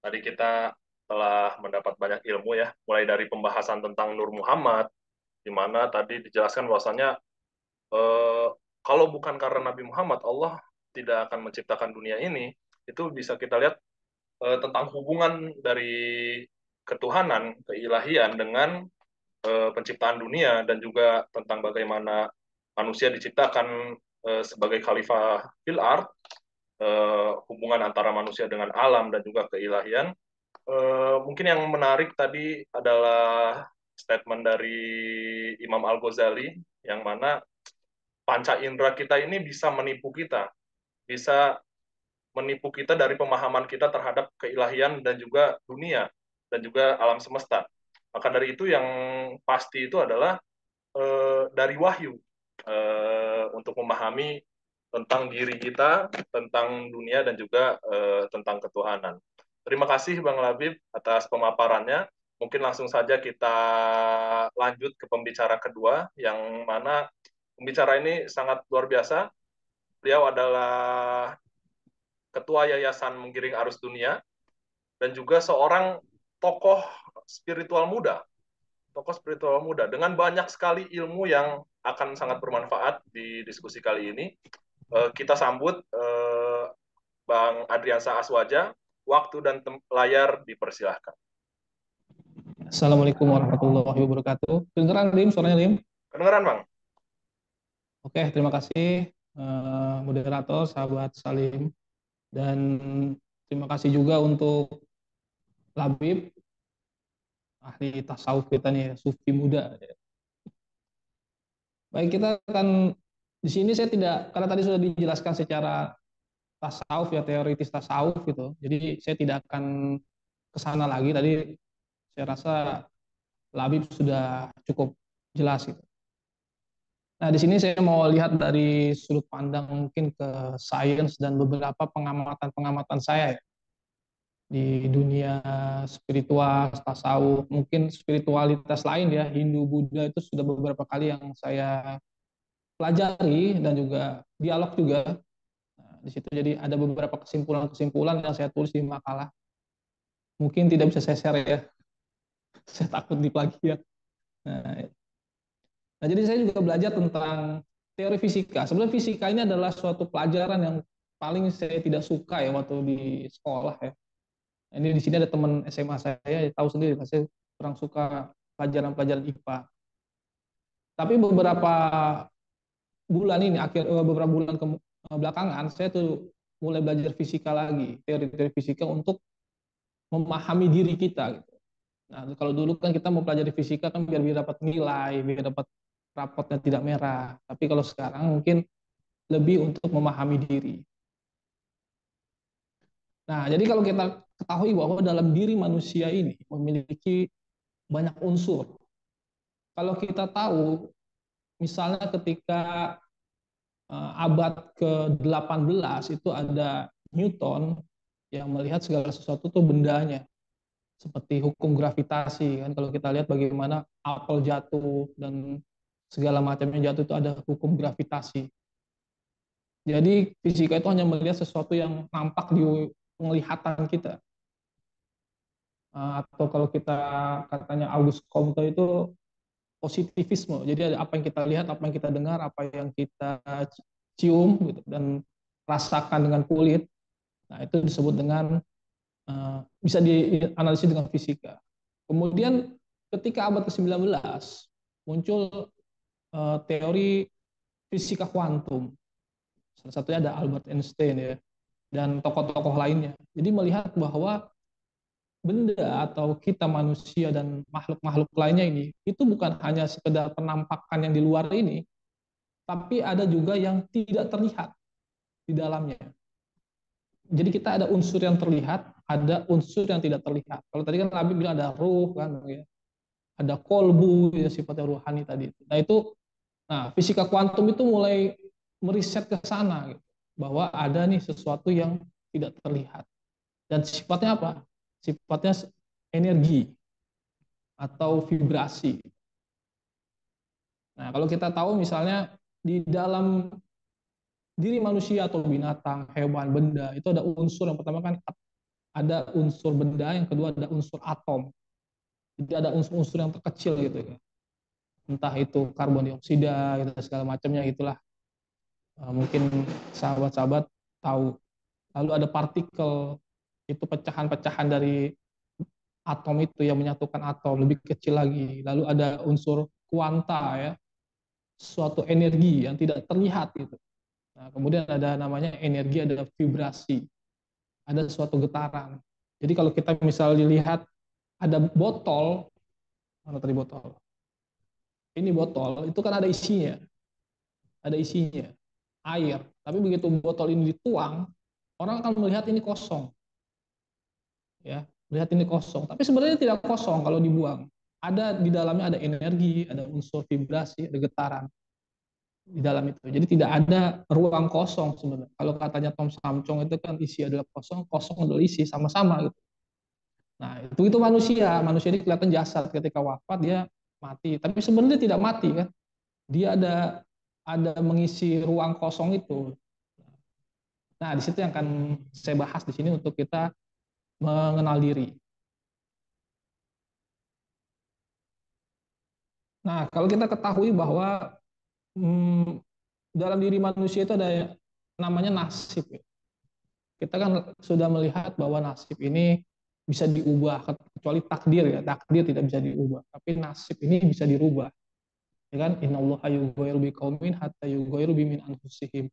Tadi kita telah mendapat banyak ilmu ya, mulai dari pembahasan tentang Nur Muhammad, di mana tadi dijelaskan bahwasannya eh, kalau bukan karena Nabi Muhammad, Allah tidak akan menciptakan dunia ini. Itu bisa kita lihat tentang hubungan dari ketuhanan, keilahian dengan penciptaan dunia, dan juga tentang bagaimana manusia diciptakan sebagai khalifah fil ard, hubungan antara manusia dengan alam dan juga keilahian. Mungkin yang menarik tadi adalah statement dari Imam Al-Ghazali, yang mana panca indera kita ini bisa menipu kita, bisa menipu kita dari pemahaman kita terhadap keilahian dan juga dunia dan juga alam semesta. Maka dari itu yang pasti itu adalah dari wahyu, untuk memahami tentang diri kita, tentang dunia, dan juga tentang ketuhanan. Terima kasih Bang Labib atas pemaparannya. Mungkin langsung saja kita lanjut ke pembicara kedua, yang mana pembicara ini sangat luar biasa. Beliau adalah Ketua Yayasan Menggiring Arus Dunia, dan juga seorang tokoh spiritual muda, dengan banyak sekali ilmu yang akan sangat bermanfaat di diskusi kali ini. Kita sambut Bang Adriansa Aswaja. Waktu dan layar dipersilahkan. Assalamualaikum warahmatullahi wabarakatuh. Kedengeran, Lim? Suaranya, Lim? Kedengeran, Bang? Oke, terima kasih moderator, sahabat Salim. Dan terima kasih juga untuk Labib, ahli tasawuf kita nih, sufi muda. Baik, kita akan di sini saya tidak, karena tadi sudah dijelaskan secara tasawuf ya, teoritis tasawuf gitu. Jadi saya tidak akan ke sana lagi. Tadi saya rasa Labib sudah cukup jelas gitu. Nah, di sini saya mau lihat dari sudut pandang mungkin ke sains dan beberapa pengamatan-pengamatan saya ya, di dunia spiritual, tasawuf, mungkin spiritualitas lain ya, Hindu, Buddha, itu sudah beberapa kali yang saya pelajari dan juga dialog juga. Nah, di situ jadi ada beberapa kesimpulan-kesimpulan yang saya tulis di makalah. Mungkin tidak bisa saya share ya, saya takut diplagiat. Nah, jadi saya juga belajar tentang teori fisika. Sebenarnya fisika ini adalah suatu pelajaran yang paling saya tidak suka ya waktu di sekolah ya. Ini di sini ada teman SMA saya, tahu sendiri, saya kurang suka pelajaran-pelajaran IPA. Tapi beberapa bulan ini, beberapa bulan belakangan, saya tuh mulai belajar fisika lagi, teori-teori fisika untuk memahami diri kita. Gitu. Nah, kalau dulu kan kita mau pelajari fisika kan biar dapat nilai, biar dapat rapotnya tidak merah. Tapi kalau sekarang mungkin lebih untuk memahami diri. Nah, jadi kalau kita ketahui bahwa dalam diri manusia ini memiliki banyak unsur. Kalau kita tahu, misalnya ketika abad ke-18 itu ada Newton yang melihat segala sesuatu itu bendanya, seperti hukum gravitasi kan. Kalau kita lihat bagaimana apel jatuh dan segala macamnya jatuh itu ada hukum gravitasi. Jadi fisika itu hanya melihat sesuatu yang nampak di penglihatan kita. Atau kalau kita katanya Auguste Comte itu positivisme. Jadi ada apa yang kita lihat, apa yang kita dengar, apa yang kita cium gitu, dan rasakan dengan kulit. Nah, itu disebut dengan bisa dianalisis dengan fisika. Kemudian ketika abad ke-19 muncul teori fisika kuantum. Salah satunya ada Albert Einstein ya, dan tokoh-tokoh lainnya. Jadi melihat bahwa benda atau kita manusia dan makhluk-makhluk lainnya ini itu bukan hanya sekedar penampakan yang di luar ini, tapi ada juga yang tidak terlihat di dalamnya. Jadi kita ada unsur yang terlihat, ada unsur yang tidak terlihat. Kalau tadi kan Nabi bilang ada ruh kan, ya. Ada kolbu ya, sifatnya ruhani tadi. Nah fisika kuantum itu mulai meriset ke sana gitu, bahwa ada nih sesuatu yang tidak terlihat. Dan sifatnya apa? Sifatnya energi atau vibrasi. Nah, kalau kita tahu misalnya di dalam diri manusia atau binatang, hewan, benda, itu ada unsur yang pertama kan ada unsur benda, yang kedua ada unsur atom. Jadi ada unsur-unsur yang terkecil gitu ya. Entah itu karbon dioksida, gitu, segala macamnya itulah. Mungkin sahabat-sahabat tahu. Lalu ada partikel, itu pecahan-pecahan dari atom itu yang menyatukan atom, lebih kecil lagi. Lalu ada unsur kuanta ya, suatu energi yang tidak terlihat gitu. Nah, kemudian ada namanya energi, ada vibrasi, ada suatu getaran. Jadi kalau kita misalnya lihat ada botol, mana tadi botol? Ini botol, itu kan ada isinya, air. Tapi begitu botol ini dituang, orang akan melihat ini kosong, ya, melihat ini kosong. Tapi sebenarnya tidak kosong kalau dibuang. Ada di dalamnya ada energi, ada unsur vibrasi, ada getaran di dalam itu. Jadi tidak ada ruang kosong sebenarnya. Kalau katanya Tom Samcong itu kan isi adalah kosong, kosong adalah isi, sama-sama gitu. Nah, itu manusia. Manusia ini kelihatan jasad, ketika wafat dia mati. Tapi sebenarnya tidak mati kan. Dia ada mengisi ruang kosong itu. Nah, di situ yang akan saya bahas di sini untuk kita mengenal diri. Nah, kalau kita ketahui bahwa dalam diri manusia itu ada namanya nasib. Kita kan sudah melihat bahwa nasib ini bisa diubah, kecuali takdir ya. Takdir tidak bisa diubah, tapi nasib ini bisa dirubah. Ya kan? Innallaha yughayyiru biqaumin hatta yughayyiru bi min anfusihim.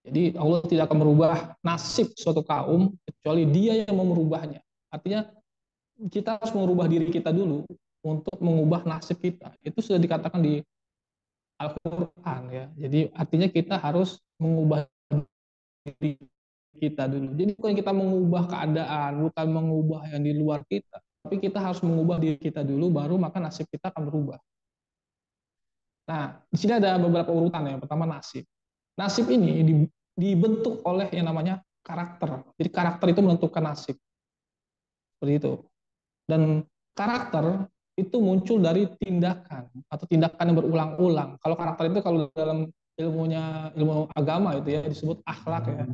Jadi Allah tidak akan merubah nasib suatu kaum kecuali Dia yang mau merubahnya. Artinya kita harus merubah diri kita dulu untuk mengubah nasib kita. Itu sudah dikatakan di Al-Quran ya. Jadi artinya kita harus mengubah diri kita dulu. Jadi bukan kita mengubah keadaan, bukan mengubah yang di luar kita, tapi kita harus mengubah diri kita dulu, baru maka nasib kita akan berubah. Nah, di sini ada beberapa urutan. Yang pertama nasib. Nasib ini dibentuk oleh yang namanya karakter. Jadi karakter itu menentukan nasib. Seperti itu. Dan karakter itu muncul dari tindakan atau tindakan yang berulang-ulang. Kalau karakter itu kalau dalam ilmu agama itu ya disebut akhlak ya.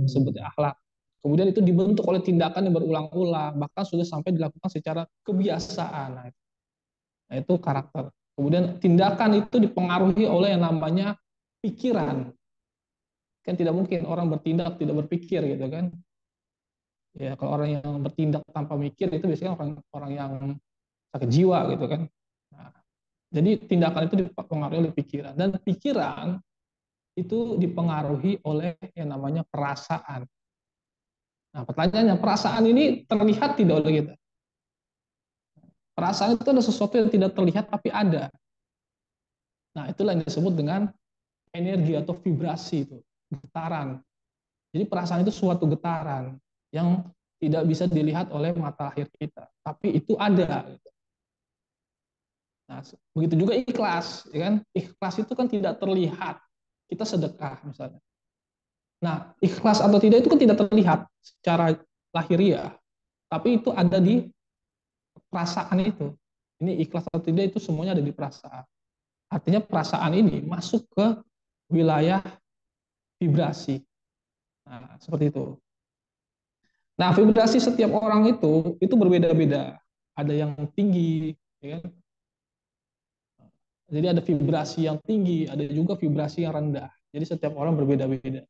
Disebut akhlak. Kemudian itu dibentuk oleh tindakan yang berulang-ulang, bahkan sudah sampai dilakukan secara kebiasaan. Nah, itu karakter. Kemudian tindakan itu dipengaruhi oleh yang namanya pikiran. Kan tidak mungkin orang bertindak tidak berpikir gitu kan. Ya kalau orang yang bertindak tanpa mikir itu biasanya orang yang sakit jiwa gitu kan. Nah, jadi tindakan itu dipengaruhi oleh pikiran, dan pikiran itu dipengaruhi oleh yang namanya perasaan. Nah, pertanyaannya, perasaan ini terlihat tidak oleh kita? Perasaan itu adalah sesuatu yang tidak terlihat tapi ada. Nah, itulah yang disebut dengan energi atau vibrasi itu, getaran. Jadi perasaan itu suatu getaran yang tidak bisa dilihat oleh mata lahir kita, tapi itu ada. Nah, begitu juga ikhlas, ya kan? Ikhlas itu kan tidak terlihat. Kita sedekah misalnya. Nah, ikhlas atau tidak itu kan tidak terlihat secara lahiriah, tapi itu ada di perasaan itu. Ini ikhlas atau tidak itu semuanya ada di perasaan. Artinya perasaan ini masuk ke wilayah vibrasi. Nah, seperti itu. Nah, vibrasi setiap orang itu berbeda-beda. Ada yang tinggi, ya kan? Jadi ada vibrasi yang tinggi, ada juga vibrasi yang rendah. Jadi setiap orang berbeda-beda.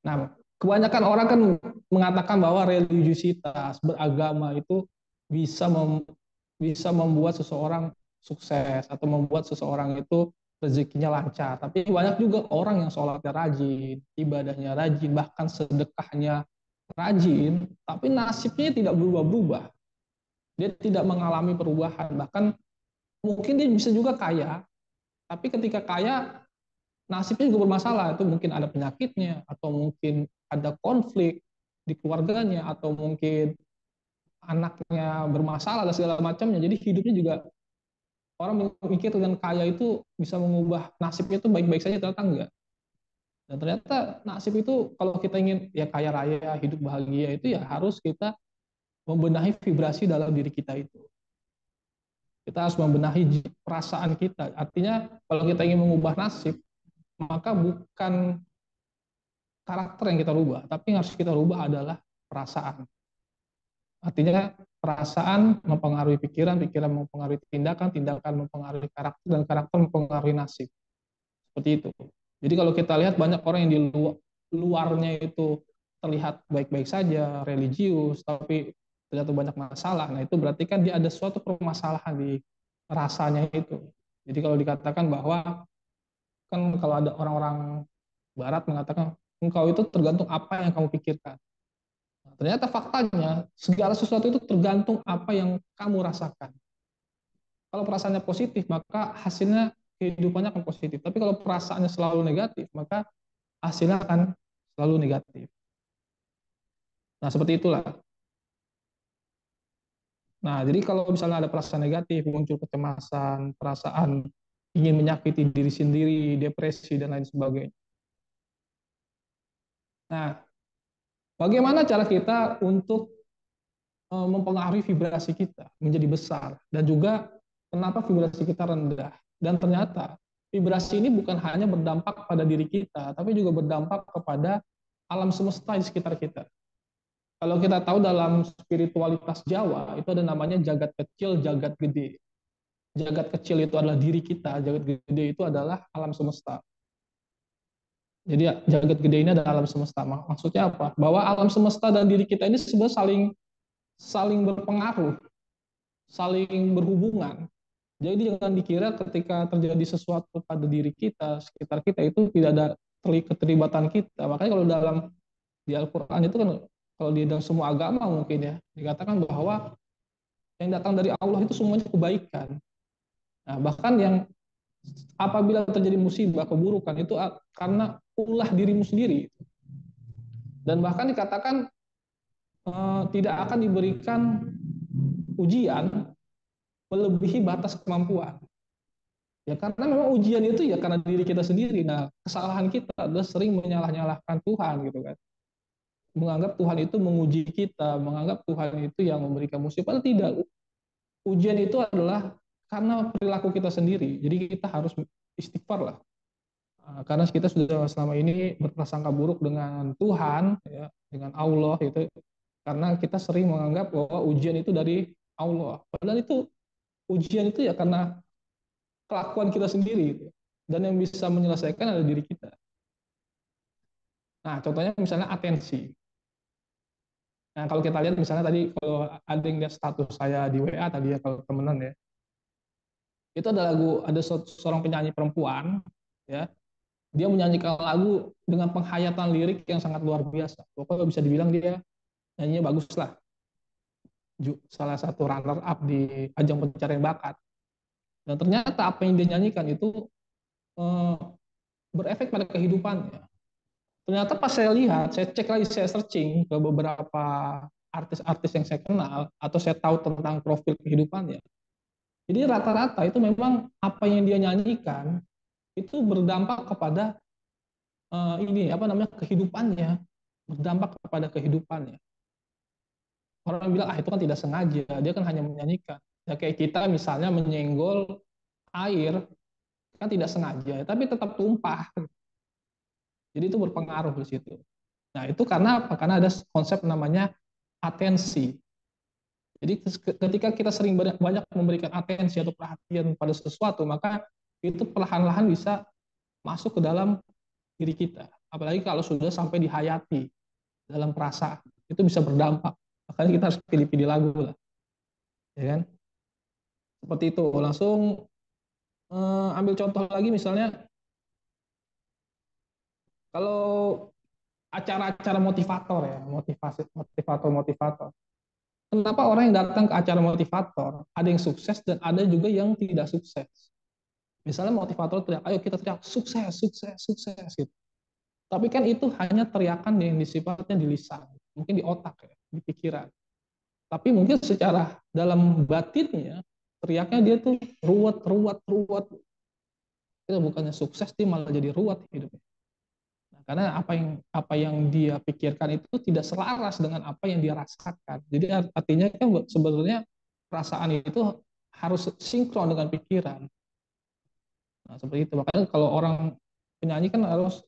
Nah, kebanyakan orang kan mengatakan bahwa religiusitas, beragama itu bisa bisa membuat seseorang sukses atau membuat seseorang itu rezekinya lancar. Tapi banyak juga orang yang sholatnya rajin, ibadahnya rajin, bahkan sedekahnya rajin, tapi nasibnya tidak berubah-berubah. Dia tidak mengalami perubahan. Bahkan mungkin dia bisa juga kaya, tapi ketika kaya nasibnya juga bermasalah. Itu mungkin ada penyakitnya, atau mungkin ada konflik di keluarganya, atau mungkin anaknya bermasalah dan segala macamnya. Jadi hidupnya juga, orang mikir dengan kaya itu bisa mengubah nasibnya itu baik-baik saja, ternyata enggak. Dan ternyata nasib itu kalau kita ingin ya kaya raya, hidup bahagia, itu ya harus kita membenahi vibrasi dalam diri kita itu. Kita harus membenahi perasaan kita. Artinya kalau kita ingin mengubah nasib, maka bukan karakter yang kita rubah, tapi yang harus kita rubah adalah perasaan. Artinya perasaan mempengaruhi pikiran, pikiran mempengaruhi tindakan, tindakan mempengaruhi karakter, dan karakter mempengaruhi nasib. Seperti itu. Jadi kalau kita lihat banyak orang yang di luarnya itu terlihat baik-baik saja, religius, tapi ternyata banyak masalah. Nah, itu berarti kan dia ada suatu permasalahan di rasanya itu. Jadi kalau dikatakan bahwa, kan kalau ada orang-orang barat mengatakan engkau itu tergantung apa yang kamu pikirkan. Nah, ternyata faktanya segala sesuatu itu tergantung apa yang kamu rasakan. Kalau perasaannya positif, maka hasilnya kehidupannya akan positif. Tapi kalau perasaannya selalu negatif, maka hasilnya akan selalu negatif. Nah, seperti itulah. Nah, jadi kalau misalnya ada perasaan negatif, muncul kecemasan, perasaan ingin menyakiti diri sendiri, depresi, dan lain sebagainya. Nah, bagaimana cara kita untuk mempengaruhi vibrasi kita menjadi besar, dan juga kenapa vibrasi kita rendah? Dan ternyata vibrasi ini bukan hanya berdampak pada diri kita, tapi juga berdampak kepada alam semesta di sekitar kita. Kalau kita tahu dalam spiritualitas Jawa, itu ada namanya jagat kecil, jagat gede. Jagat kecil itu adalah diri kita, jagat gede itu adalah alam semesta. Jadi jagat gede ini adalah alam semesta. Maksudnya apa? Bahwa alam semesta dan diri kita ini sebenarnya saling berpengaruh, saling berhubungan. Jadi jangan dikira ketika terjadi sesuatu pada diri kita, sekitar kita, itu tidak ada keterlibatan kita. Makanya kalau di Al-Quran itu kan, kalau di dalam semua agama mungkin ya, dikatakan bahwa yang datang dari Allah itu semuanya kebaikan. Nah, bahkan yang apabila terjadi musibah, keburukan, itu karena ulah dirimu sendiri. Dan bahkan dikatakan tidak akan diberikan ujian melebihi batas kemampuan. Ya karena memang ujian itu ya karena diri kita sendiri. Nah, kesalahan kita adalah sering menyalah-nyalahkan Tuhan gitu kan. Menganggap Tuhan itu menguji kita, menganggap Tuhan itu yang memberikan musibah. Padahal tidak. Ujian itu adalah karena perilaku kita sendiri. Jadi kita harus istighfar lah. Karena kita sudah selama ini berprasangka buruk dengan Tuhan, ya, dengan Allah itu, karena kita sering menganggap bahwa ujian itu dari Allah. Padahal itu ujian itu ya karena kelakuan kita sendiri. Gitu. dan yang bisa menyelesaikan adalah diri kita. Nah, contohnya misalnya atensi. Nah, kalau kita lihat misalnya tadi, kalau ada yang lihat status saya di WA tadi ya, kalau temenan ya, itu ada lagu, ada seorang penyanyi perempuan, ya, dia menyanyikan lagu dengan penghayatan lirik yang sangat luar biasa. Pokoknya bisa dibilang dia nyanyinya bagus lah. Salah satu runner up di ajang pencarian bakat. Dan ternyata apa yang dia nyanyikan itu eh, berefek pada kehidupannya. Ternyata pas saya lihat, saya cek lagi, saya searching ke beberapa artis-artis yang saya kenal, atau saya tahu tentang profil kehidupannya. Jadi rata-rata itu memang apa yang dia nyanyikan itu berdampak kepada ini apa namanya kehidupannya, berdampak kepada kehidupannya. Orang bilang itu kan tidak sengaja, dia kan hanya menyanyikan. Ya kayak kita misalnya menyenggol air kan tidak sengaja, tapi tetap tumpah. Jadi itu berpengaruh di situ. Nah, itu karena apa? Karena ada konsep namanya atensi. Jadi ketika kita sering banyak memberikan atensi atau perhatian pada sesuatu, maka itu perlahan-lahan bisa masuk ke dalam diri kita. Apalagi kalau sudah sampai dihayati dalam perasaan, itu bisa berdampak. Makanya kita harus pilih-pilih lagu lah, ya kan? Seperti itu. Langsung ambil contoh lagi misalnya, kalau acara-acara motivator ya, motivator. Kenapa orang yang datang ke acara motivator, ada yang sukses dan ada juga yang tidak sukses. Misalnya motivator teriak, ayo kita teriak, sukses, sukses, sukses, gitu. Tapi kan itu hanya teriakan yang sifatnya di lisan, mungkin di otak ya, di pikiran. Tapi mungkin secara dalam batinnya, teriaknya dia tuh ruwet, ruwet, ruwet. Itu bukannya sukses, dia malah jadi ruwet hidupnya. Karena apa yang dia pikirkan itu tidak selaras dengan apa yang dia rasakan. Jadi artinya kan sebenarnya perasaan itu harus sinkron dengan pikiran. Nah, seperti itu. Makanya kalau orang penyanyi kan harus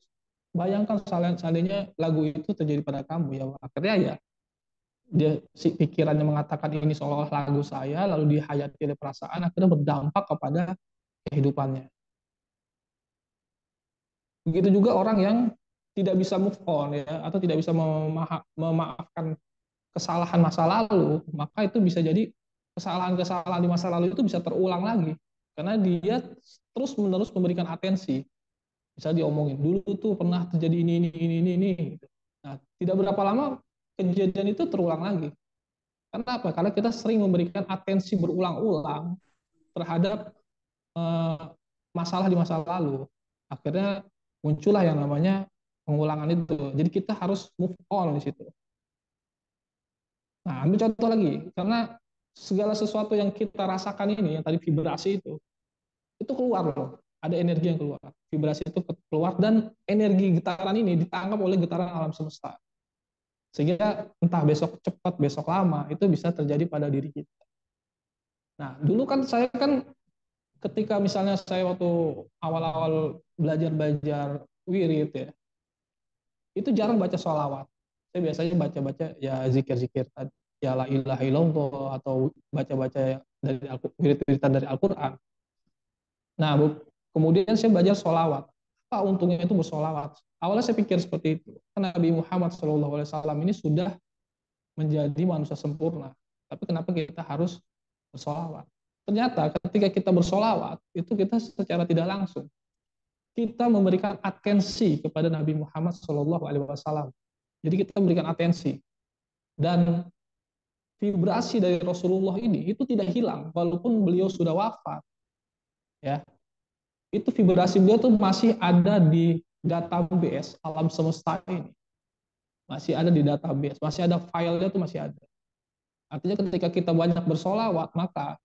bayangkan seandainya lagu itu terjadi pada kamu, ya akhirnya ya dia si pikirannya mengatakan ini seolah-olah lagu saya, lalu dihayati oleh perasaan, akhirnya berdampak kepada kehidupannya. Begitu juga orang yang tidak bisa move on ya, atau tidak bisa memaafkan kesalahan masa lalu, maka itu bisa jadi kesalahan-kesalahan di masa lalu itu bisa terulang lagi karena dia terus-menerus memberikan atensi. Bisa diomongin dulu tuh pernah terjadi ini. Nah, tidak berapa lama kejadian itu terulang lagi. Karena apa? Karena kita sering memberikan atensi berulang-ulang terhadap masalah di masa lalu. Akhirnya muncullah yang namanya pengulangan itu. Jadi kita harus move on di situ. Nah, ambil contoh lagi, karena segala sesuatu yang kita rasakan ini, yang tadi vibrasi itu keluar loh. Ada energi yang keluar. Vibrasi itu keluar dan energi getaran ini ditangkap oleh getaran alam semesta. Sehingga entah besok cepat, besok lama, itu bisa terjadi pada diri kita. Nah, dulu kan saya kan ketika misalnya saya waktu awal-awal belajar wirid ya, itu jarang baca sholawat. Saya biasanya baca-baca ya zikir-zikir ya la ilaha illallah atau baca-baca dari wirid-wiridan dari Al-Qur'an. Nah, kemudian saya belajar sholawat. Apa untungnya itu bersolawat? Awalnya saya pikir seperti itu. Karena Nabi Muhammad SAW ini sudah menjadi manusia sempurna. Tapi kenapa kita harus bersolawat? Ternyata ketika kita bersolawat, itu kita secara tidak langsung kita memberikan atensi kepada Nabi Muhammad SAW. Jadi kita memberikan atensi. Dan vibrasi dari Rasulullah ini itu tidak hilang walaupun beliau sudah wafat. Ya. Itu vibrasi beliau tuh masih ada di database alam semesta ini. Masih ada di database, masih ada filenya tuh masih ada. Artinya ketika kita banyak bersolawat, maka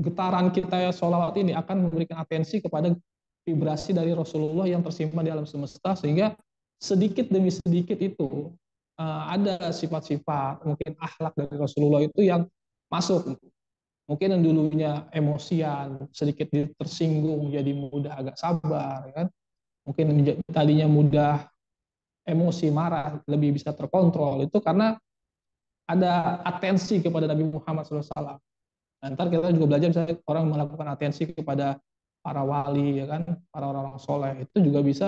getaran kita solawat ini akan memberikan atensi kepada vibrasi dari Rasulullah yang tersimpan di alam semesta, sehingga sedikit demi sedikit itu ada sifat-sifat mungkin akhlak dari Rasulullah itu yang masuk. Mungkin yang dulunya emosian, sedikit tersinggung jadi mudah agak sabar, kan? Mungkin tadinya mudah emosi, marah, lebih bisa terkontrol. Itu karena ada atensi kepada Nabi Muhammad SAW. Ntar kita juga belajar misalnya orang melakukan atensi kepada para wali, ya kan, para orang-orang soleh, itu juga bisa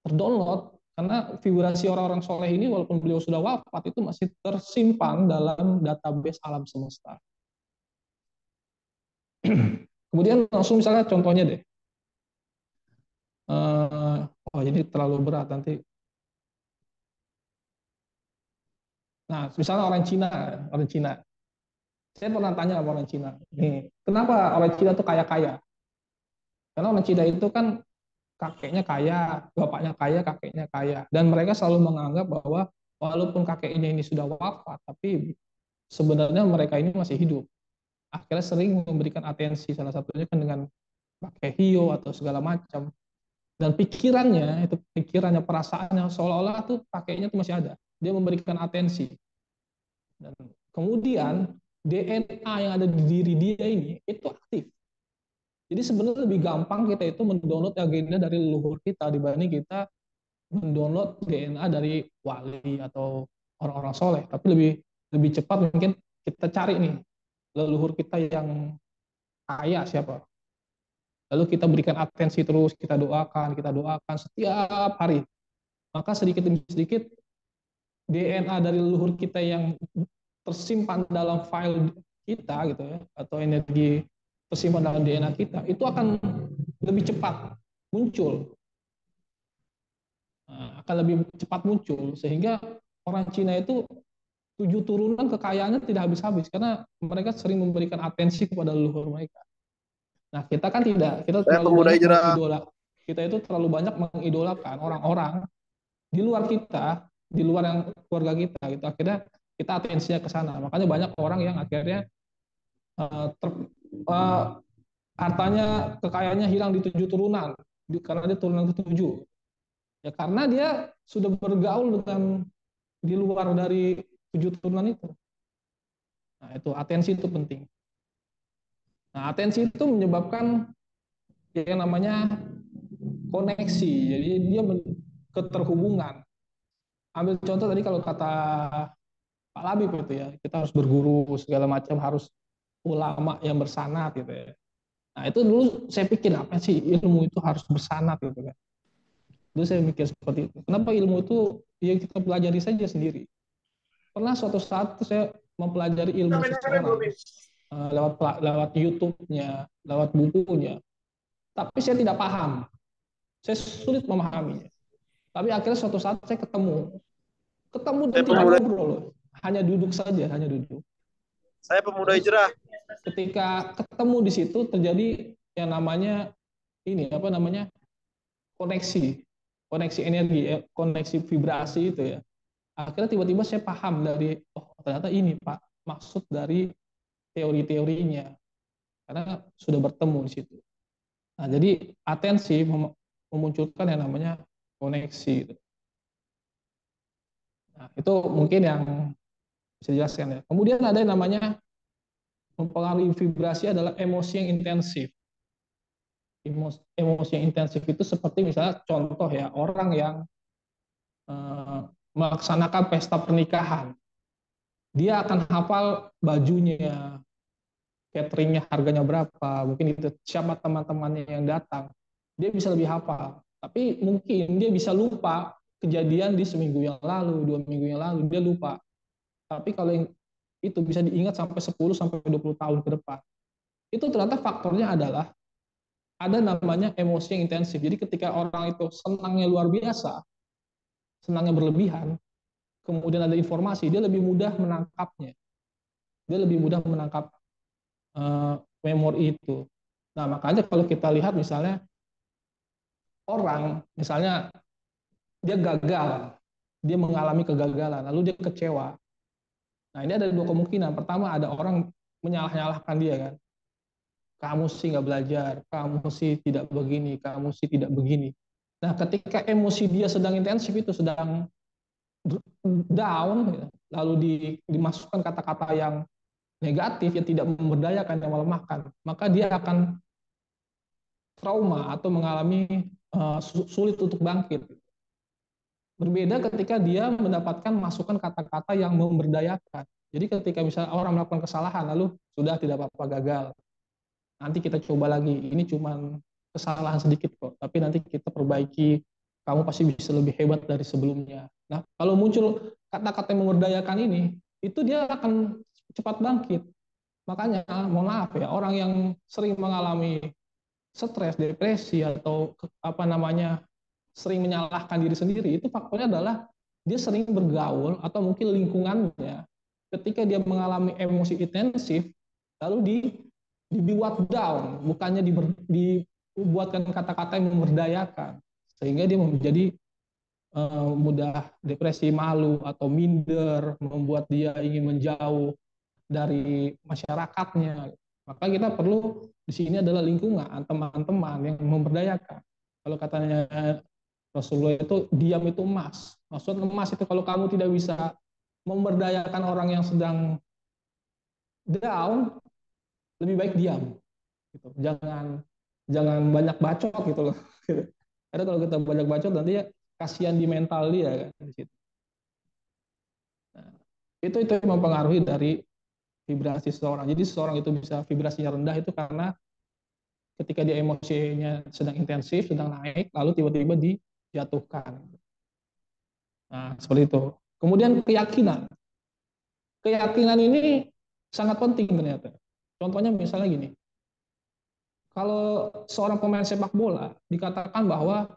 terdownload, karena vibrasi orang-orang soleh ini walaupun beliau sudah wafat itu masih tersimpan dalam database alam semesta. Kemudian langsung misalnya contohnya deh, oh jadi terlalu berat nanti. Nah, misalnya orang Cina. Saya pernah tanya sama orang Cina, nih, kenapa orang Cina tuh kaya-kaya? Karena orang Cina itu kan kakeknya kaya, bapaknya kaya, kakeknya kaya, dan mereka selalu menganggap bahwa walaupun kakeknya ini sudah wafat, tapi sebenarnya mereka ini masih hidup. Akhirnya sering memberikan atensi, salah satunya kan dengan pakai hiyo atau segala macam. Dan pikirannya, perasaannya seolah-olah tuh kakeknya tuh masih ada. Dia memberikan atensi. Dan kemudian DNA yang ada di diri dia ini itu aktif. Jadi sebenarnya lebih gampang kita itu mendownload agenda dari leluhur kita dibanding kita mendownload DNA dari wali atau orang-orang soleh. Tapi lebih cepat mungkin kita cari nih leluhur kita yang kaya siapa. Lalu kita berikan atensi terus, kita doakan setiap hari. Maka sedikit demi sedikit DNA dari leluhur kita yang tersimpan dalam file kita gitu ya, atau energi tersimpan dalam DNA kita itu akan lebih cepat muncul. Akan lebih cepat muncul, sehingga orang Cina itu 7 turunan kekayaannya tidak habis-habis karena mereka sering memberikan atensi kepada leluhur mereka. Nah, kita kan tidak, kita terlalu banyak kita itu terlalu banyak mengidolakan orang-orang di luar kita, di luar yang keluarga kita gitu. Akhirnya kita atensinya ke sana. Makanya banyak orang yang akhirnya hartanya, kekayaannya hilang di 7 turunan karena dia turunan ke-7. Ya karena dia sudah bergaul dengan di luar dari 7 turunan itu. Nah, itu atensi itu penting. Nah, atensi itu menyebabkan yang namanya koneksi. Jadi dia keterhubungan. Ambil contoh tadi kalau kata Pak Labib itu ya, kita harus berguru segala macam, harus ulama yang bersanad gitu ya. Nah, itu dulu saya pikir apa sih ilmu itu harus bersanad gitu kan. Dulu saya mikir seperti itu. Kenapa ilmu itu ya kita pelajari saja sendiri. Pernah suatu saat saya mempelajari ilmu seseorang lewat YouTube-nya, lewat bukunya. Tapi saya tidak paham. Saya sulit memahaminya. Tapi akhirnya suatu saat saya ketemu dan tidak ngobrol, hanya duduk saja, hanya duduk. Saya pemuda hijrah. Ketika ketemu di situ terjadi yang namanya koneksi energi, koneksi vibrasi itu ya. Akhirnya tiba-tiba saya paham dari, oh ternyata ini Pak maksud dari teori-teorinya, karena sudah bertemu di situ. Nah, jadi atensi memunculkan yang namanya koneksi. Nah, itu mungkin yang bisa dijelaskan ya. Kemudian ada yang namanya mempengaruhi vibrasi adalah emosi yang intensif. Emosi yang intensif itu seperti misalnya contoh ya, orang yang melaksanakan pesta pernikahan. Dia akan hafal bajunya, cateringnya harganya berapa, mungkin itu siapa teman-temannya yang datang, dia bisa lebih hafal. Tapi mungkin dia bisa lupa kejadian di seminggu yang lalu, 2 minggu yang lalu, dia lupa. Tapi kalau yang itu bisa diingat sampai 10-20 tahun ke depan. Itu ternyata faktornya adalah ada namanya emosi yang intensif. Jadi ketika orang itu senangnya luar biasa, senangnya berlebihan, kemudian ada informasi, dia lebih mudah menangkapnya. Dia lebih mudah menangkap memori itu. Nah, makanya kalau kita lihat misalnya orang, misalnya dia gagal, dia mengalami kegagalan, lalu dia kecewa. Nah, ini ada 2 kemungkinan. Pertama, ada orang menyalah-nyalahkan dia kan. Kamu sih nggak belajar, kamu sih tidak begini, kamu sih tidak begini. Nah, ketika emosi dia sedang intensif itu, sedang down, lalu dimasukkan kata-kata yang negatif, yang tidak memberdayakan, yang melemahkan, maka dia akan trauma atau mengalami sulit untuk bangkit. Berbeda ketika dia mendapatkan masukan kata-kata yang memberdayakan. Jadi ketika misalnya orang melakukan kesalahan, lalu sudah tidak apa-apa gagal. nanti kita coba lagi, ini cuman kesalahan sedikit kok, tapi nanti kita perbaiki, kamu pasti bisa lebih hebat dari sebelumnya. Nah, kalau muncul kata-kata yang memberdayakan ini, itu dia akan cepat bangkit. Makanya, mohon maaf ya, orang yang sering mengalami stres, depresi, atau apa namanya, sering menyalahkan diri sendiri, itu faktornya adalah dia sering bergaul atau mungkin lingkungannya ketika dia mengalami emosi intensif lalu dibuat down, bukannya dibuatkan kata-kata yang memberdayakan, sehingga dia menjadi mudah depresi, malu atau minder, membuat dia ingin menjauh dari masyarakatnya. Maka kita perlu di sini adalah lingkungan, teman-teman yang memberdayakan. Kalau katanya Rasulullah itu diam itu emas. Maksud emas itu kalau kamu tidak bisa memberdayakan orang yang sedang down, lebih baik diam. Gitu. Jangan banyak bacot gitu loh. Karena kalau kita banyak bacot nanti ya kasihan di mental dia kan di situ. Nah, itu yang mempengaruhi dari vibrasi seseorang. Jadi seseorang itu bisa vibrasinya rendah itu karena ketika dia emosinya sedang intensif, sedang naik, lalu tiba-tiba dijatuhkan. Nah, seperti itu. Kemudian keyakinan. Keyakinan ini sangat penting ternyata. Contohnya misalnya gini. Kalau seorang pemain sepak bola dikatakan bahwa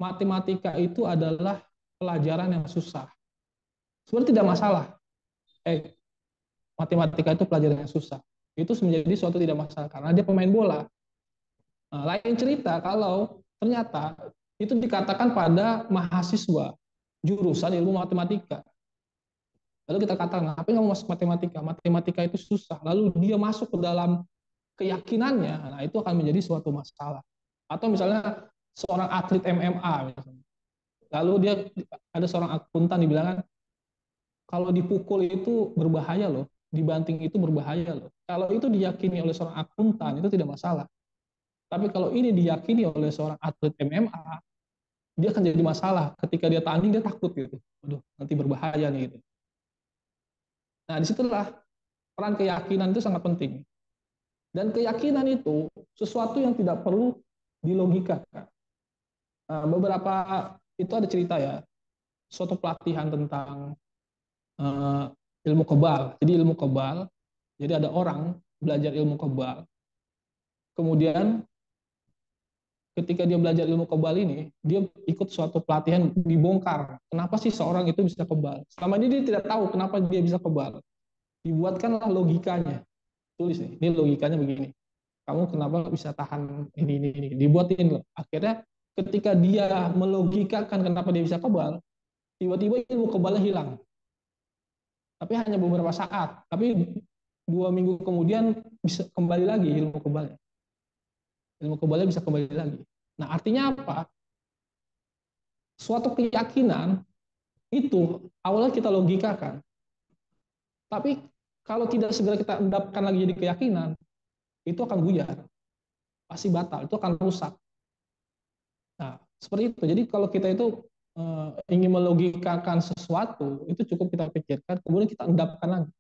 matematika itu adalah pelajaran yang susah. Sebenarnya tidak masalah. Matematika itu pelajaran yang susah. Itu menjadi suatu tidak masalah karena dia pemain bola. Nah, lain cerita kalau ternyata itu dikatakan pada mahasiswa jurusan ilmu matematika. Lalu kita katakan, apa yang kamu masuk matematika? Matematika itu susah. Lalu dia masuk ke dalam keyakinannya, nah itu akan menjadi suatu masalah. Atau misalnya seorang atlet MMA, misalnya. Lalu dia ada seorang akuntan dibilang, kalau dipukul itu berbahaya loh, dibanting itu berbahaya loh. Kalau itu diyakini oleh seorang akuntan itu tidak masalah. Tapi kalau ini diyakini oleh seorang atlet MMA, dia akan jadi masalah. Ketika dia tanding dia takut gitu. Waduh, nanti berbahaya nih gitu. Nah, disitulah peran keyakinan itu sangat penting. Dan keyakinan itu sesuatu yang tidak perlu dilogikakan. Nah, beberapa itu ada cerita ya, suatu pelatihan tentang ilmu kebal. Jadi ilmu kebal, jadi ada orang belajar ilmu kebal. Kemudian ketika dia belajar ilmu kebal ini, dia ikut suatu pelatihan dibongkar. Kenapa sih seorang itu bisa kebal? Selama ini dia tidak tahu kenapa dia bisa kebal. Dibuatkanlah logikanya. Tulis nih, ini logikanya begini. Kamu kenapa bisa tahan ini. Dibuatin loh. Akhirnya ketika dia melogikakan kenapa dia bisa kebal, tiba-tiba ilmu kebalnya hilang. Tapi hanya beberapa saat. Tapi 2 minggu kemudian bisa kembali lagi ilmu kebalnya. Ilmu kebalnya bisa kembali lagi. Nah, artinya apa? Suatu keyakinan itu awalnya kita logikakan. Tapi kalau tidak segera kita endapkan lagi jadi keyakinan, itu akan buyar. Pasti batal, itu akan rusak. Nah, seperti itu. Jadi kalau kita itu ingin melogikakan sesuatu, itu cukup kita pikirkan, kemudian kita endapkan lagi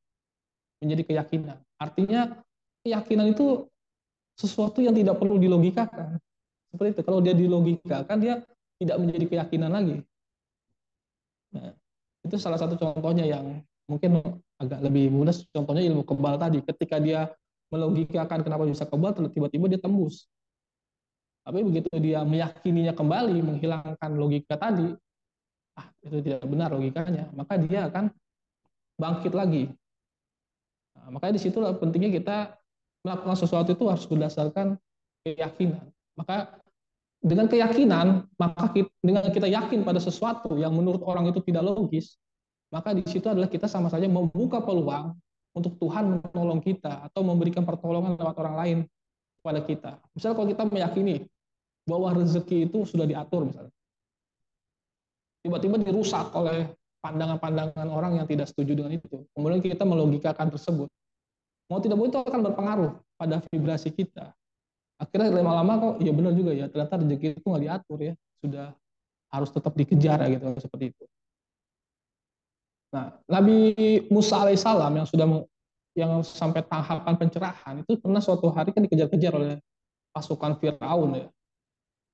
menjadi keyakinan. Artinya keyakinan itu sesuatu yang tidak perlu dilogikakan. Seperti itu. Kalau dia dilogikakan, dia tidak menjadi keyakinan lagi. Nah, itu salah satu contohnya yang mungkin agak lebih mudah. Contohnya ilmu kebal tadi. Ketika dia melogikakan kenapa bisa kebal, tiba-tiba dia tembus. Tapi begitu dia meyakininya kembali, menghilangkan logika tadi, itu tidak benar logikanya, maka dia akan bangkit lagi. Nah, makanya disitulah pentingnya kita melakukan sesuatu itu harus berdasarkan keyakinan. Maka dengan keyakinan, maka dengan kita yakin pada sesuatu yang menurut orang itu tidak logis, maka di situ adalah kita sama saja membuka peluang untuk Tuhan menolong kita atau memberikan pertolongan lewat orang lain kepada kita. Misalnya kalau kita meyakini bahwa rezeki itu sudah diatur misalnya, tiba-tiba dirusak oleh pandangan-pandangan orang yang tidak setuju dengan itu. Kemudian kita melogikakan tersebut. Mau tidak mau itu akan berpengaruh pada vibrasi kita. Akhirnya lama-lama kok, ya benar juga ya, ternyata rezeki itu nggak diatur ya, sudah harus tetap dikejar gitu, seperti itu. Nah, Nabi Musa alaihissalam yang sudah yang sampai tahapan pencerahan itu pernah suatu hari kan dikejar-kejar oleh pasukan Firaun ya.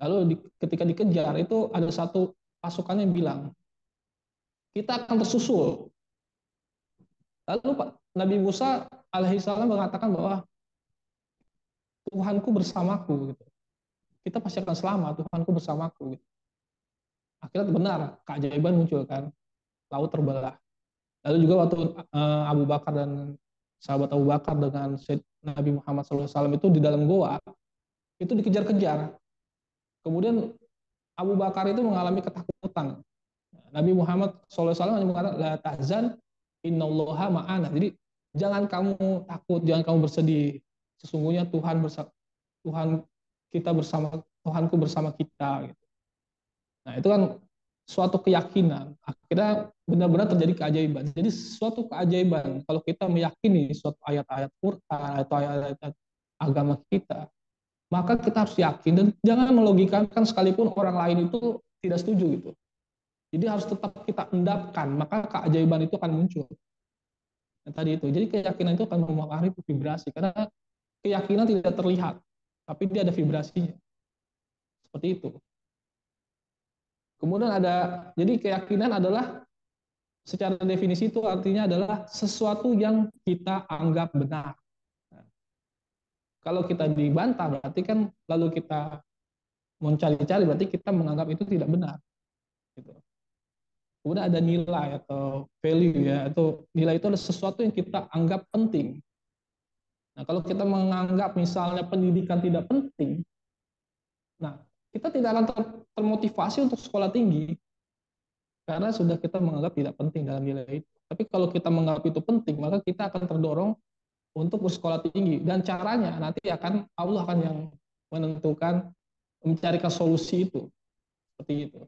Lalu ketika dikejar itu ada satu pasukan yang bilang, kita akan tersusul. Lalu Pak Nabi Musa alaihissalam mengatakan bahwa Tuhanku bersamaku gitu. Kita pasti akan selamat, Tuhanku bersamaku gitu. Akhirnya benar, keajaiban muncul kan, laut terbelah. Lalu juga waktu Abu Bakar dan sahabat Abu Bakar dengan Nabi Muhammad SAW itu di dalam goa, itu dikejar-kejar. Kemudian Abu Bakar itu mengalami ketakutan. Nabi Muhammad SAW hanya mengatakan, la tahzan, innallaha ma'ana. Jadi jangan kamu takut, jangan kamu bersedih. Sesungguhnya Tuhan kita bersama, Tuhanku bersama kita. Gitu. Nah itu kan suatu keyakinan. Akhirnya benar-benar terjadi keajaiban. Jadi suatu keajaiban kalau kita meyakini suatu ayat-ayat Quran atau ayat-ayat agama kita, maka kita harus yakin dan jangan melogikan sekalipun orang lain itu tidak setuju gitu. Jadi harus tetap kita endapkan, maka keajaiban itu akan muncul. Nah, tadi itu. Jadi keyakinan itu akan mempengaruhi vibrasi karena keyakinan tidak terlihat, tapi dia ada vibrasinya. Seperti itu. Kemudian jadi keyakinan adalah secara definisi itu artinya adalah sesuatu yang kita anggap benar. Nah, kalau kita dibantah berarti kan lalu kita mencari-cari berarti kita menganggap itu tidak benar. Gitu. Kemudian ada nilai atau value ya, atau nilai itu adalah sesuatu yang kita anggap penting. Nah, kalau kita menganggap misalnya pendidikan tidak penting, nah kita tidak akan termotivasi untuk sekolah tinggi karena sudah kita menganggap tidak penting dalam nilai itu. Tapi kalau kita menganggap itu penting, maka kita akan terdorong untuk bersekolah tinggi dan caranya nanti Allah akan yang menentukan mencarikan solusi itu. Seperti itu.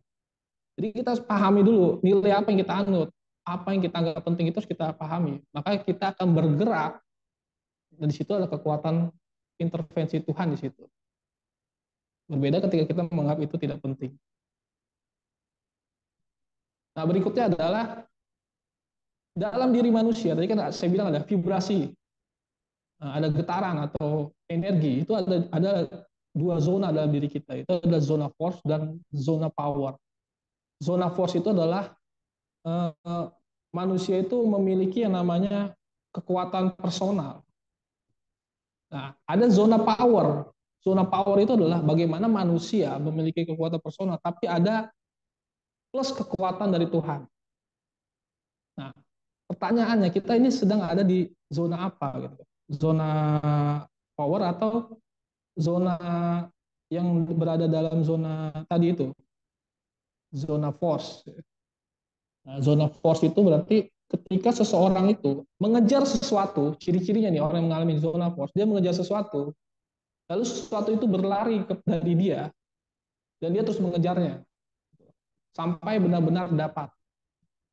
Jadi kita harus pahami dulu nilai apa yang kita anut, apa yang kita anggap penting itu harus kita pahami. Maka kita akan bergerak dan di situ ada kekuatan intervensi Tuhan di situ. Berbeda ketika kita menganggap itu tidak penting. Nah, berikutnya adalah dalam diri manusia. Tadi kan saya bilang ada vibrasi, ada getaran atau energi. Itu ada dua zona dalam diri kita. Itu adalah zona force dan zona power. Zona force itu adalah manusia itu memiliki yang namanya kekuatan personal. Nah, ada zona power. Zona power itu adalah bagaimana manusia memiliki kekuatan personal, tapi ada plus kekuatan dari Tuhan. Nah, pertanyaannya kita ini sedang ada di zona apa? Gitu? Zona power atau zona yang berada dalam zona tadi itu? Zona force. Nah, zona force itu berarti ketika seseorang itu mengejar sesuatu, ciri-cirinya nih orang yang mengalami zona force, dia mengejar sesuatu, lalu sesuatu itu berlari dari dia, dan dia terus mengejarnya, sampai benar-benar dapat.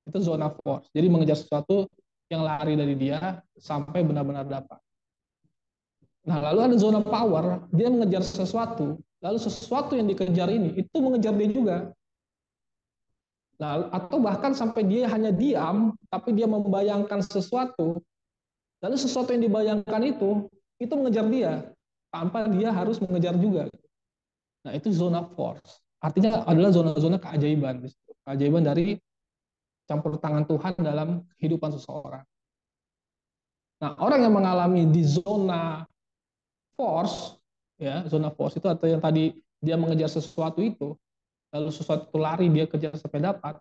Itu zona force. Jadi mengejar sesuatu yang lari dari dia, sampai benar-benar dapat. Nah, lalu ada zona power, dia mengejar sesuatu, lalu sesuatu yang dikejar ini, itu mengejar dia juga. Nah, atau bahkan sampai dia hanya diam, tapi dia membayangkan sesuatu, lalu sesuatu yang dibayangkan itu mengejar dia, tanpa dia harus mengejar juga. Nah, itu zona force. Artinya adalah zona-zona keajaiban. Keajaiban dari campur tangan Tuhan dalam kehidupan seseorang. Nah, orang yang mengalami di zona force, ya, zona force itu atau yang tadi dia mengejar sesuatu itu, lalu sesuatu itu lari dia kejar sampai dapat,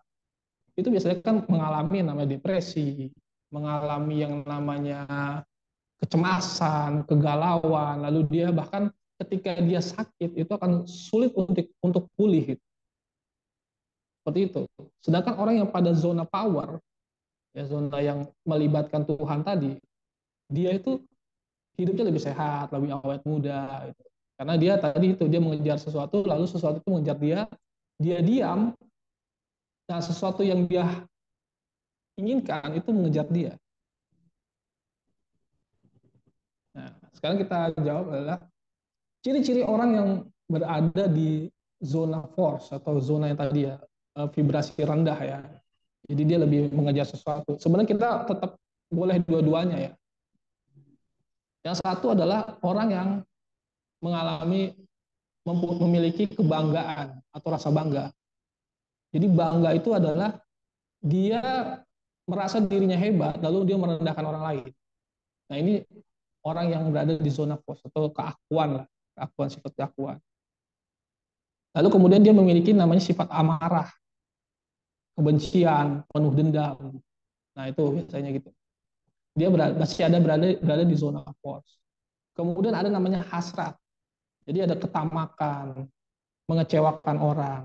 itu biasanya kan mengalami yang namanya depresi, mengalami yang namanya kecemasan, kegalauan, lalu dia bahkan ketika dia sakit itu akan sulit untuk pulih. Seperti itu. Sedangkan orang yang pada zona power, ya zona yang melibatkan Tuhan tadi, dia itu hidupnya lebih sehat, lebih awet muda. Gitu. Karena dia tadi itu dia mengejar sesuatu, lalu sesuatu itu mengejar dia diam. Nah, sesuatu yang dia inginkan itu mengejar dia. Nah, sekarang kita jawab adalah ciri-ciri orang yang berada di zona force atau zona yang tadi ya, vibrasi rendah ya. Jadi dia lebih mengejar sesuatu. Sebenarnya kita tetap boleh dua-duanya ya. Yang satu adalah orang yang mengalami memiliki kebanggaan atau rasa bangga. Jadi bangga itu adalah dia merasa dirinya hebat, lalu dia merendahkan orang lain. Nah ini orang yang berada di zona pos atau keakuan lah, keakuan, sifat keakuan. Lalu kemudian dia memiliki namanya sifat amarah, kebencian, penuh dendam. Nah itu biasanya gitu. Dia masih ada berada di zona pos. Kemudian ada namanya hasrat. Jadi ada ketamakan, mengecewakan orang.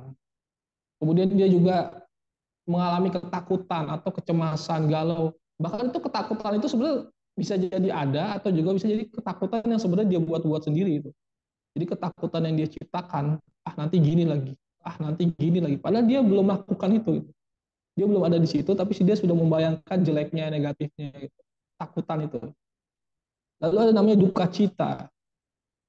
Kemudian dia juga mengalami ketakutan atau kecemasan, galau. Bahkan itu ketakutan itu sebenarnya bisa jadi ada atau juga bisa jadi ketakutan yang sebenarnya dia buat-buat sendiri itu. Jadi ketakutan yang dia ciptakan, nanti gini lagi, nanti gini lagi. Padahal dia belum melakukan itu. Dia belum ada di situ, tapi dia sudah membayangkan jeleknya, negatifnya, gitu. Takutan itu. Lalu ada namanya duka cita,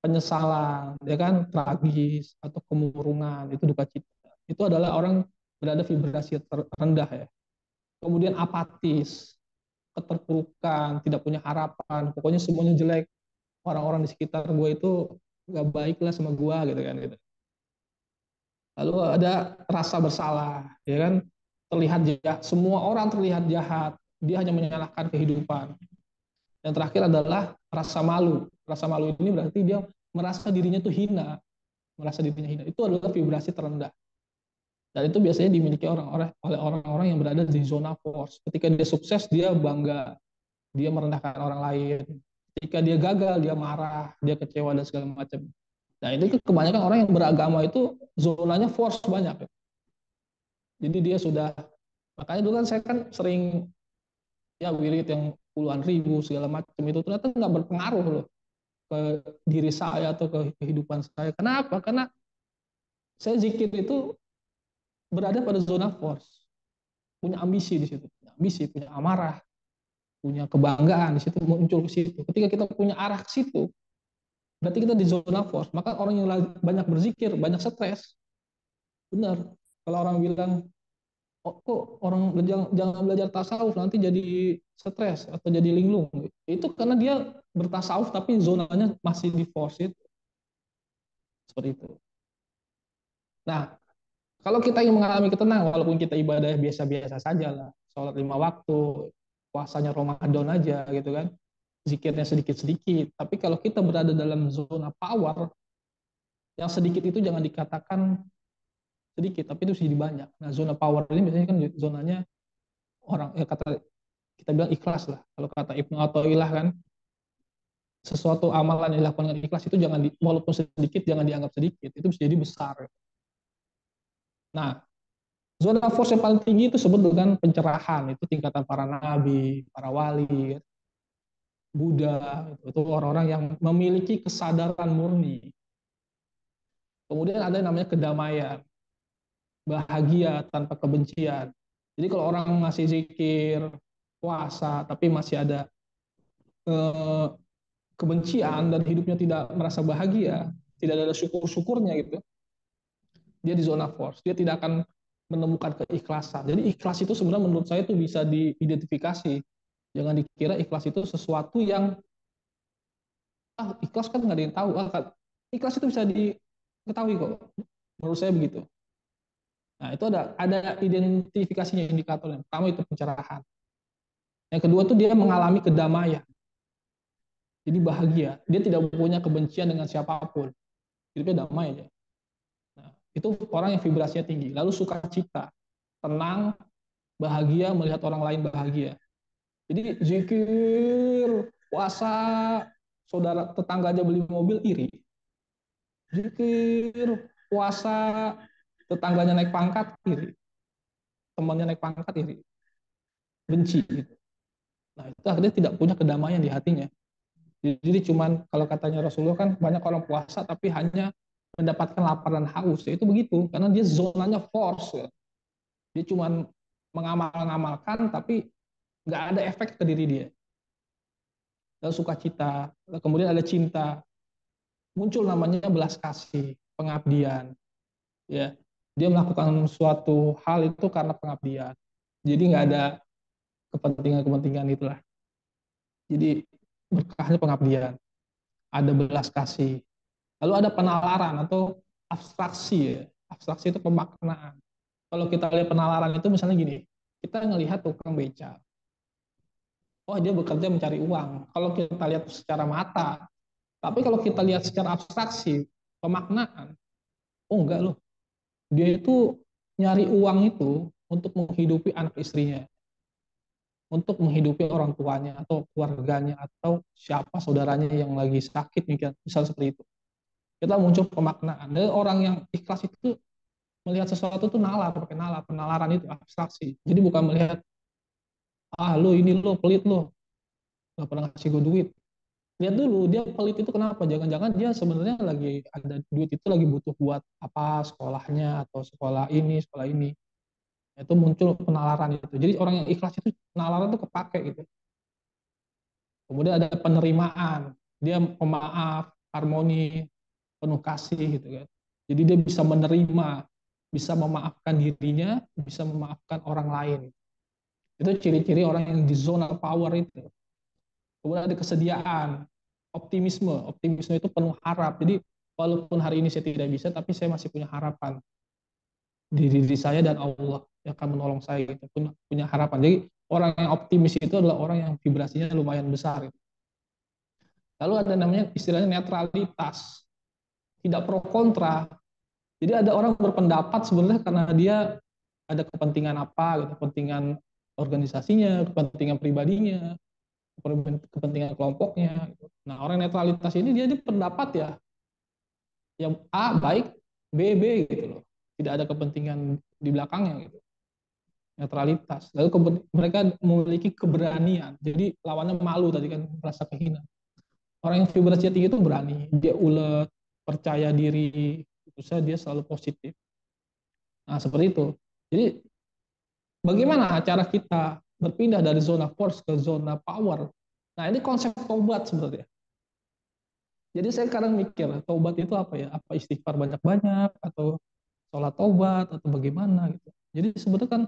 penyesalan, ya kan, tragis atau kemurungan, itu duka cita. Itu adalah orang berada vibrasi rendah ya. Kemudian apatis, keterpurukan, tidak punya harapan, pokoknya semuanya jelek. Orang-orang di sekitar gue itu gak baik lah sama gue gitu kan gitu. Lalu ada rasa bersalah, ya kan, terlihat jahat, semua orang terlihat jahat, dia hanya menyalahkan kehidupan. Yang terakhir adalah rasa malu. Rasa malu ini berarti dia merasa dirinya tuh hina, merasa dirinya hina. Itu adalah vibrasi terendah. Dan itu biasanya dimiliki oleh orang-orang yang berada di zona force. Ketika dia sukses, dia bangga, dia merendahkan orang lain. Ketika dia gagal, dia marah, dia kecewa dan segala macam. Nah itu kebanyakan orang yang beragama itu zonanya force banyak. Jadi dia sudah, makanya dulu kan saya kan sering ya wirid yang puluhan ribu segala macam itu ternyata nggak berpengaruh loh ke diri saya atau ke kehidupan saya. Kenapa? Karena saya zikir itu berada pada zona force, punya ambisi di situ, punya ambisi, punya amarah, punya kebanggaan di situ muncul ke situ. Ketika kita punya arah ke situ, berarti kita di zona force. Maka orang yang banyak berzikir, banyak stres. Benar. Kalau orang bilang, oh, kok orang jangan belajar tasawuf nanti jadi stres atau jadi linglung. Itu karena dia bertasawuf tapi zonanya masih di force itu. Seperti itu. Nah, kalau kita ingin mengalami ketenangan, walaupun kita ibadah biasa-biasa saja lah, sholat 5 waktu, puasanya Ramadan aja gitu kan, zikirnya sedikit-sedikit. Tapi kalau kita berada dalam zona power, yang sedikit itu jangan dikatakan sedikit, tapi itu jadi banyak. Nah, zona power ini biasanya kan zonanya orang, kata kita bilang ikhlas lah. Kalau kata Ibnu Athaillah kan, sesuatu amalan yang dilakukan dengan ikhlas itu jangan walaupun sedikit jangan dianggap sedikit, itu bisa jadi besar. Nah, zona force yang paling tinggi itu disebut dengan pencerahan, itu tingkatan para nabi, para wali, Buddha, itu orang-orang yang memiliki kesadaran murni. Kemudian ada yang namanya kedamaian, bahagia tanpa kebencian. Jadi kalau orang masih zikir, puasa, tapi masih ada kebencian dan hidupnya tidak merasa bahagia, tidak ada syukur-syukurnya gitu, dia di zona force, dia tidak akan menemukan keikhlasan. Jadi ikhlas itu sebenarnya menurut saya itu bisa diidentifikasi. Jangan dikira ikhlas itu sesuatu yang ikhlas kan nggak ada yang tahu. Ikhlas itu bisa diketahui kok. Menurut saya begitu. Nah itu ada identifikasinya, indikator. Yang pertama itu pencerahan. Yang kedua tuh dia mengalami kedamaian. Jadi bahagia. Dia tidak punya kebencian dengan siapapun. Hidupnya damai aja. Nah, itu orang yang vibrasinya tinggi. Lalu sukacita, tenang, bahagia melihat orang lain bahagia. Jadi zikir, puasa, saudara tetangga aja beli mobil iri. Zikir, puasa, tetangganya naik pangkat iri. Temannya naik pangkat iri. Benci gitu. Nah, itu akhirnya tidak punya kedamaian di hatinya. Jadi cuman kalau katanya Rasulullah kan banyak orang puasa tapi hanya mendapatkan lapar dan haus. Ya, itu begitu karena dia zonanya force. Ya. Dia cuman mengamal-ngamalkan tapi nggak ada efek ke diri dia. Lalu sukacita, kemudian ada cinta, muncul namanya belas kasih, pengabdian. Ya, dia melakukan suatu hal itu karena pengabdian. Jadi nggak ada kepentingan-kepentingan itulah. Jadi berkahnya pengabdian, ada belas kasih. Lalu ada penalaran atau abstraksi ya. Abstraksi itu pemaknaan. Kalau kita lihat penalaran itu misalnya gini, kita ngelihat tukang beca. Oh, dia bekerja mencari uang. Kalau kita lihat secara mata, tapi kalau kita lihat secara abstraksi, pemaknaan, oh enggak loh. Dia itu nyari uang itu untuk menghidupi anak istrinya, untuk menghidupi orang tuanya atau keluarganya atau siapa saudaranya yang lagi sakit, misal seperti itu. Kita muncul pemaknaan. Dan orang yang ikhlas itu melihat sesuatu itu nalar, pakai nalar, penalaran itu abstraksi. Jadi bukan melihat, lo ini lo pelit lo, nggak pernah ngasih gue duit. Lihat dulu dia pelit itu kenapa? Jangan-jangan dia sebenarnya lagi ada duit itu lagi butuh buat apa, sekolahnya atau sekolah ini, sekolah ini. Itu muncul penalaran itu. Jadi orang yang ikhlas itu penalaran itu kepake gitu. Kemudian ada penerimaan, dia pemaaf, harmoni, penuh kasih gitu kan. Jadi dia bisa menerima, bisa memaafkan dirinya, bisa memaafkan orang lain. Itu ciri-ciri orang yang di zona power itu. Kemudian ada kesediaan, optimisme. Optimisme itu penuh harap. Jadi walaupun hari ini saya tidak bisa, tapi saya masih punya harapan di diri saya dan Allah yang akan menolong saya. Itu punya harapan. Jadi orang yang optimis itu adalah orang yang vibrasinya lumayan besar. Lalu ada namanya istilahnya netralitas, tidak pro kontra. Jadi ada orang berpendapat sebenarnya karena dia ada kepentingan apa, gitu, kepentingan organisasinya, kepentingan pribadinya, kepentingan kelompoknya. Gitu. Nah orang netralitas ini dia pendapat ya, yang A baik, B gitu loh. Tidak ada kepentingan di belakangnya gitu. Netralitas. Lalu mereka memiliki keberanian. Jadi lawannya malu tadi kan, merasa kehina. Orang yang vibrasinya tinggi itu berani, dia ulet, percaya diri, terus dia selalu positif. Nah seperti itu. Jadi bagaimana cara kita berpindah dari zona force ke zona power? Nah ini konsep taubat sebenarnya. Jadi saya kadang mikir, taubat itu apa ya? Apa istighfar banyak-banyak, atau sholat taubat, atau bagaimana gitu. Jadi sebetulnya kan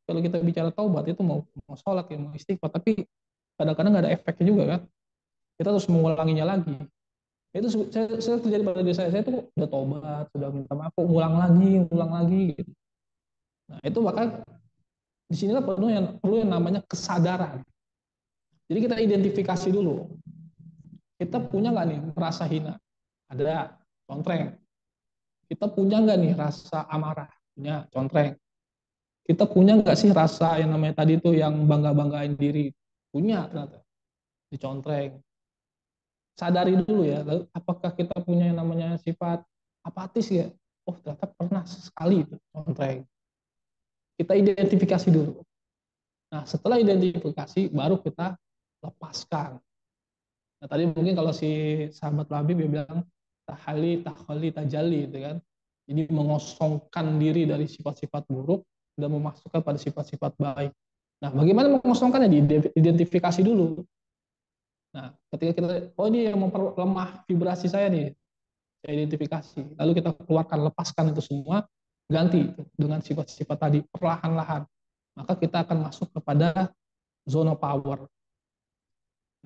kalau kita bicara taubat itu mau sholat ya, mau istighfar, tapi kadang-kadang nggak ada efeknya juga kan. Kita terus mengulanginya lagi. Itu saya terjadi pada diri saya tuh udah taubat, sudah minta maaf, ulang lagi gitu. Nah itu bahkan di sinilah perlu yang namanya kesadaran. Jadi kita identifikasi dulu. Kita punya nggak nih merasa hina? Ada, contreng. Kita punya nggak nih rasa amarah? Punya, contreng. Kita punya nggak sih rasa yang namanya tadi tuh yang bangga-banggain diri? Punya ternyata. Dicontreng. Sadari dulu ya, lalu apakah kita punya yang namanya sifat apatis ya? Oh ternyata pernah sekali itu contreng. Kita identifikasi dulu. Nah setelah identifikasi baru kita lepaskan. Nah tadi mungkin kalau si sahabat Labib dia bilang tahali tajali gitu kan. Jadi mengosongkan diri dari sifat-sifat buruk dan memasukkan pada sifat-sifat baik. Nah bagaimana mengosongkannya? Diidentifikasi dulu. Nah ketika kita, oh ini yang memperlemah vibrasi saya nih, saya identifikasi. Lalu kita keluarkan, lepaskan itu semua, ganti dengan sifat-sifat tadi perlahan-lahan. Maka kita akan masuk kepada zona power.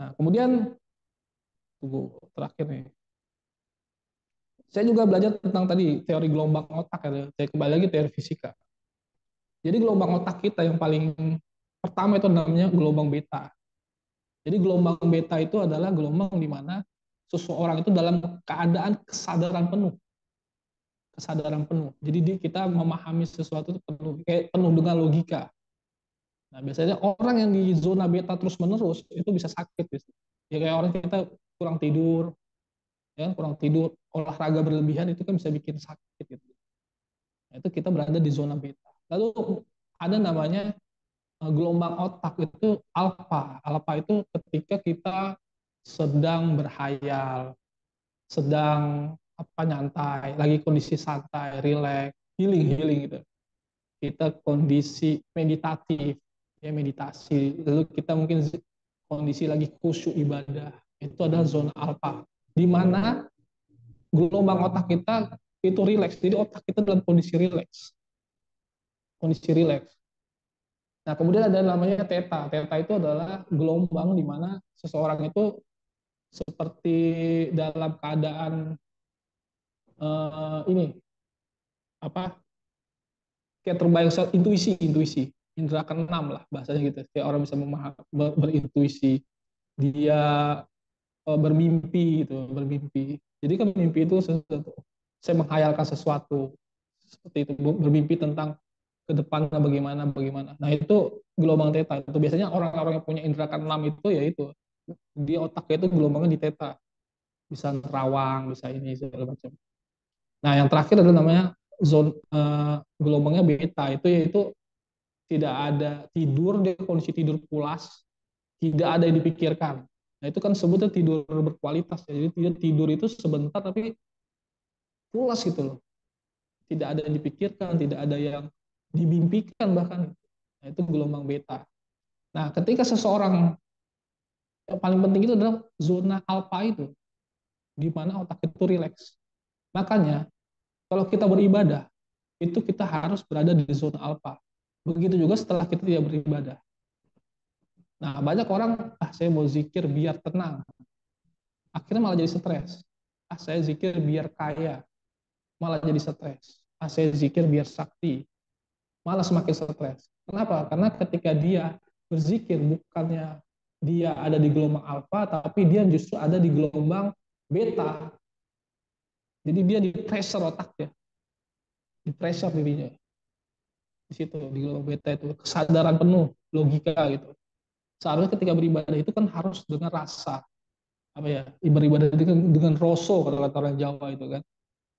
Nah kemudian tunggu terakhir nih. Saya juga belajar tentang tadi teori gelombang otak ya. Saya kembali lagi teori fisika. Jadi gelombang otak kita yang paling pertama itu namanya gelombang beta. Jadi gelombang beta itu adalah gelombang di mana seseorang itu dalam keadaan kesadaran penuh. Kesadaran penuh. Jadi kita memahami sesuatu itu penuh dengan logika. Nah, biasanya orang yang di zona beta terus-menerus itu bisa sakit. Ya kayak orang kita kurang tidur, ya kurang tidur, olahraga berlebihan itu kan bisa bikin sakit gitu. Nah, itu kita berada di zona beta. Lalu ada namanya gelombang otak itu alfa. Alfa itu ketika kita sedang berhayal, sedang nyantai, lagi kondisi santai, rileks, healing gitu. Kita kondisi meditatif, ya meditasi. Lalu kita mungkin kondisi lagi khusyuk ibadah. Itu adalah zona alfa, di mana gelombang otak kita itu rileks. Jadi otak kita dalam kondisi rileks. Kondisi rileks. Nah, kemudian ada namanya theta. Theta itu adalah gelombang di mana seseorang itu seperti dalam keadaan ini apa kayak terbayang intuisi indera keenam lah bahasanya gitu, kayak orang bisa berintuisi, dia bermimpi gitu, bermimpi. Jadi kan mimpi itu sesuatu, saya menghayalkan sesuatu seperti itu, bermimpi tentang ke depannya bagaimana bagaimana. Nah itu gelombang theta. Itu biasanya orang-orang yang punya indera keenam itu ya itu di otaknya itu gelombangnya di theta, bisa nerawang, bisa ini segala macam. Nah yang terakhir adalah namanya gelombangnya beta, itu yaitu tidak ada tidur, dia kondisi tidur pulas, tidak ada yang dipikirkan. Nah itu kan sebutnya tidur berkualitas ya. Jadi tidur itu sebentar tapi pulas gitu loh. Tidak ada yang dipikirkan, tidak ada yang dimimpikan bahkan. Nah itu gelombang beta. Nah ketika seseorang, yang paling penting itu adalah zona alfa itu, di mana otak itu rileks. Makanya kalau kita beribadah, itu kita harus berada di zona alfa. Begitu juga setelah kita tidak beribadah. Nah, banyak orang, saya mau zikir biar tenang. Akhirnya malah jadi stres. Saya zikir biar kaya. Malah jadi stres. Saya zikir biar sakti. Malah semakin stres. Kenapa? Karena ketika dia berzikir, bukannya dia ada di gelombang alfa, tapi dia justru ada di gelombang beta. Jadi dia di pressure otaknya. Di pressure dirinya. Di situ, di gelombang beta itu. Kesadaran penuh, logika gitu. Seharusnya ketika beribadah itu kan harus dengan rasa, apa ya, beribadah dengan roso kalau kata orang Jawa itu kan,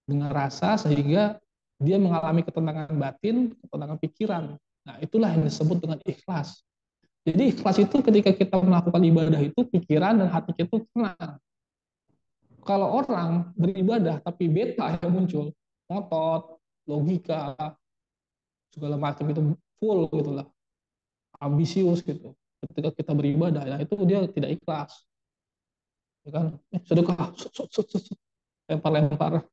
dengan rasa, sehingga dia mengalami ketenangan batin, ketenangan pikiran. Nah itulah yang disebut dengan ikhlas. Jadi ikhlas itu ketika kita melakukan ibadah itu pikiran dan hati kita itu tenang. Kalau orang beribadah tapi beta yang muncul, ngotot, logika, segala macam itu full gitulah, ambisius gitu. Ketika kita beribadah, ya itu dia tidak ikhlas, ya kan? Sedekah, lempar-lempar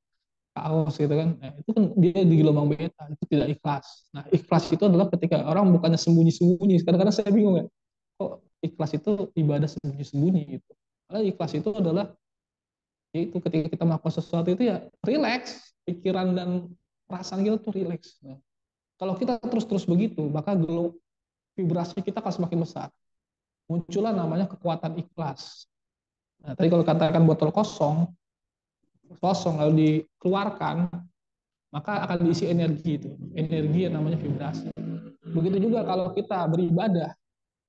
kaos gitu kan. Nah, itu kan dia di gelombang beta, itu tidak ikhlas. Nah, ikhlas itu adalah ketika orang bukannya sembunyi-sembunyi. Kadang-kadang saya bingung ya, kok ikhlas itu ibadah sembunyi-sembunyi gitu. Karena ikhlas itu adalah yaitu ketika kita melakukan sesuatu itu ya rileks, pikiran dan perasaan kita tuh rileks. Nah, kalau kita terus-terus begitu, maka vibrasi kita akan semakin besar. Muncullah namanya kekuatan ikhlas. Nah, tadi kalau katakan botol kosong, kosong lalu dikeluarkan, maka akan diisi energi itu. Energi yang namanya vibrasi. Begitu juga kalau kita beribadah,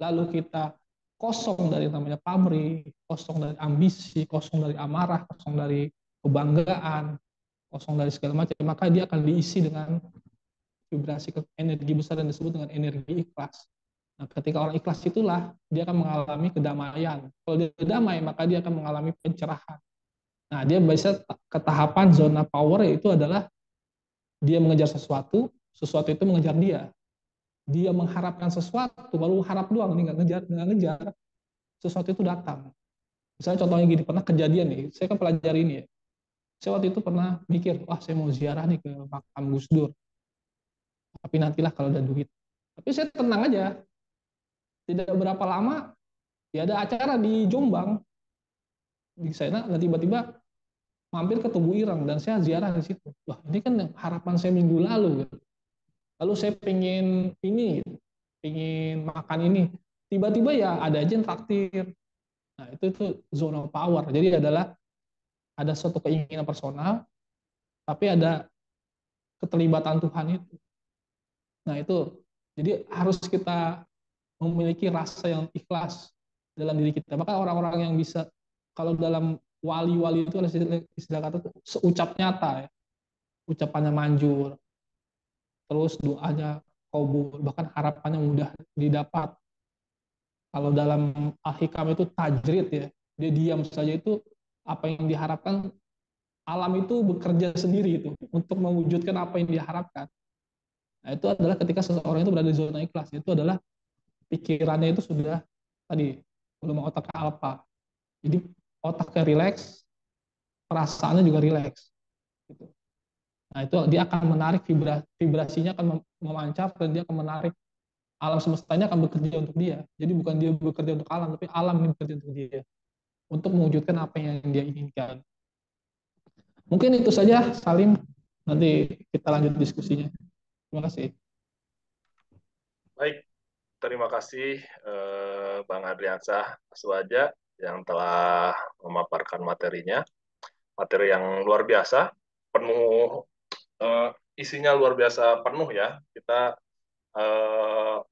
lalu kita kosong dari namanya pamrih, kosong dari ambisi, kosong dari amarah, kosong dari kebanggaan, kosong dari segala macam, maka dia akan diisi dengan vibrasi energi besar yang disebut dengan energi ikhlas. Nah, ketika orang ikhlas itulah dia akan mengalami kedamaian. Kalau dia damai, maka dia akan mengalami pencerahan. Nah, dia bisa ke tahapan zona power, yaitu adalah dia mengejar sesuatu, sesuatu itu mengejar dia. Dia mengharapkan sesuatu, baru harap doang, ini nggak ngejar, sesuatu itu datang. Misalnya contohnya gini, pernah kejadian nih, saya kan pelajari ini ya. Saya waktu itu pernah mikir, wah saya mau ziarah nih ke makam Gus Dur. Tapi nantilah kalau ada duit. Tapi saya tenang aja. Tidak berapa lama, ya ada acara di Jombang, di sana, dan tiba-tiba mampir ke Tugu Ireng, dan saya ziarah di situ. Wah, ini kan harapan saya minggu lalu. Gitu. Lalu saya pengen ini, pengen makan ini. Tiba-tiba ya ada aja yang traktir. Nah, itu zona power. Jadi ada suatu keinginan personal, tapi ada keterlibatan Tuhan itu. Nah, itu. Jadi harus kita memiliki rasa yang ikhlas dalam diri kita. Maka orang-orang yang bisa, kalau dalam wali-wali itu ada istilah kata seucap nyata ya. Ucapannya manjur, terus doanya kabul, bahkan harapannya mudah didapat. Kalau dalam al-hikam itu tajrid ya, dia diam saja itu apa yang diharapkan, alam itu bekerja sendiri itu untuk mewujudkan apa yang diharapkan. Nah, itu adalah ketika seseorang itu berada di zona ikhlas, itu adalah pikirannya itu sudah tadi belum otak alfa. Jadi otaknya rileks, perasaannya juga rileks. Gitu. Nah itu dia akan menarik vibrasinya akan memancar, dan dia akan menarik alam semestanya akan bekerja untuk dia. Jadi bukan dia bekerja untuk alam, tapi alam yang bekerja untuk dia. untuk mewujudkan apa yang dia inginkan. Mungkin itu saja, Salim. Nanti kita lanjut diskusinya. Terima kasih. Baik, terima kasih Bang Adriansah Aswaja yang telah memaparkan materinya. Materi yang luar biasa, penuh isinya luar biasa penuh ya. Kita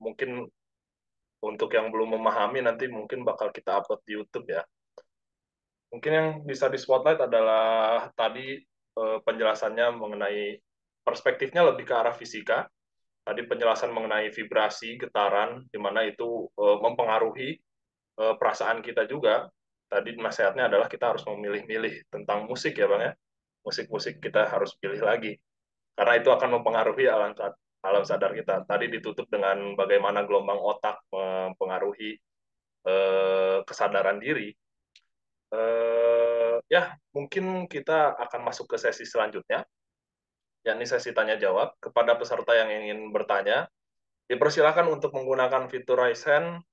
mungkin untuk yang belum memahami nanti mungkin bakal kita upload di YouTube ya. Mungkin yang bisa di spotlight adalah tadi penjelasannya mengenai perspektifnya lebih ke arah fisika. Tadi penjelasan mengenai vibrasi, getaran, di mana itu mempengaruhi perasaan kita juga. Tadi nasihatnya adalah kita harus memilih-milih tentang musik ya Bang ya. Musik-musik kita harus pilih lagi. Karena itu akan mempengaruhi alam sadar kita. Tadi ditutup dengan bagaimana gelombang otak mempengaruhi kesadaran diri. Ya, mungkin kita akan masuk ke sesi selanjutnya, yakni sesi tanya jawab. Kepada peserta yang ingin bertanya, dipersilakan untuk menggunakan fitur raise hand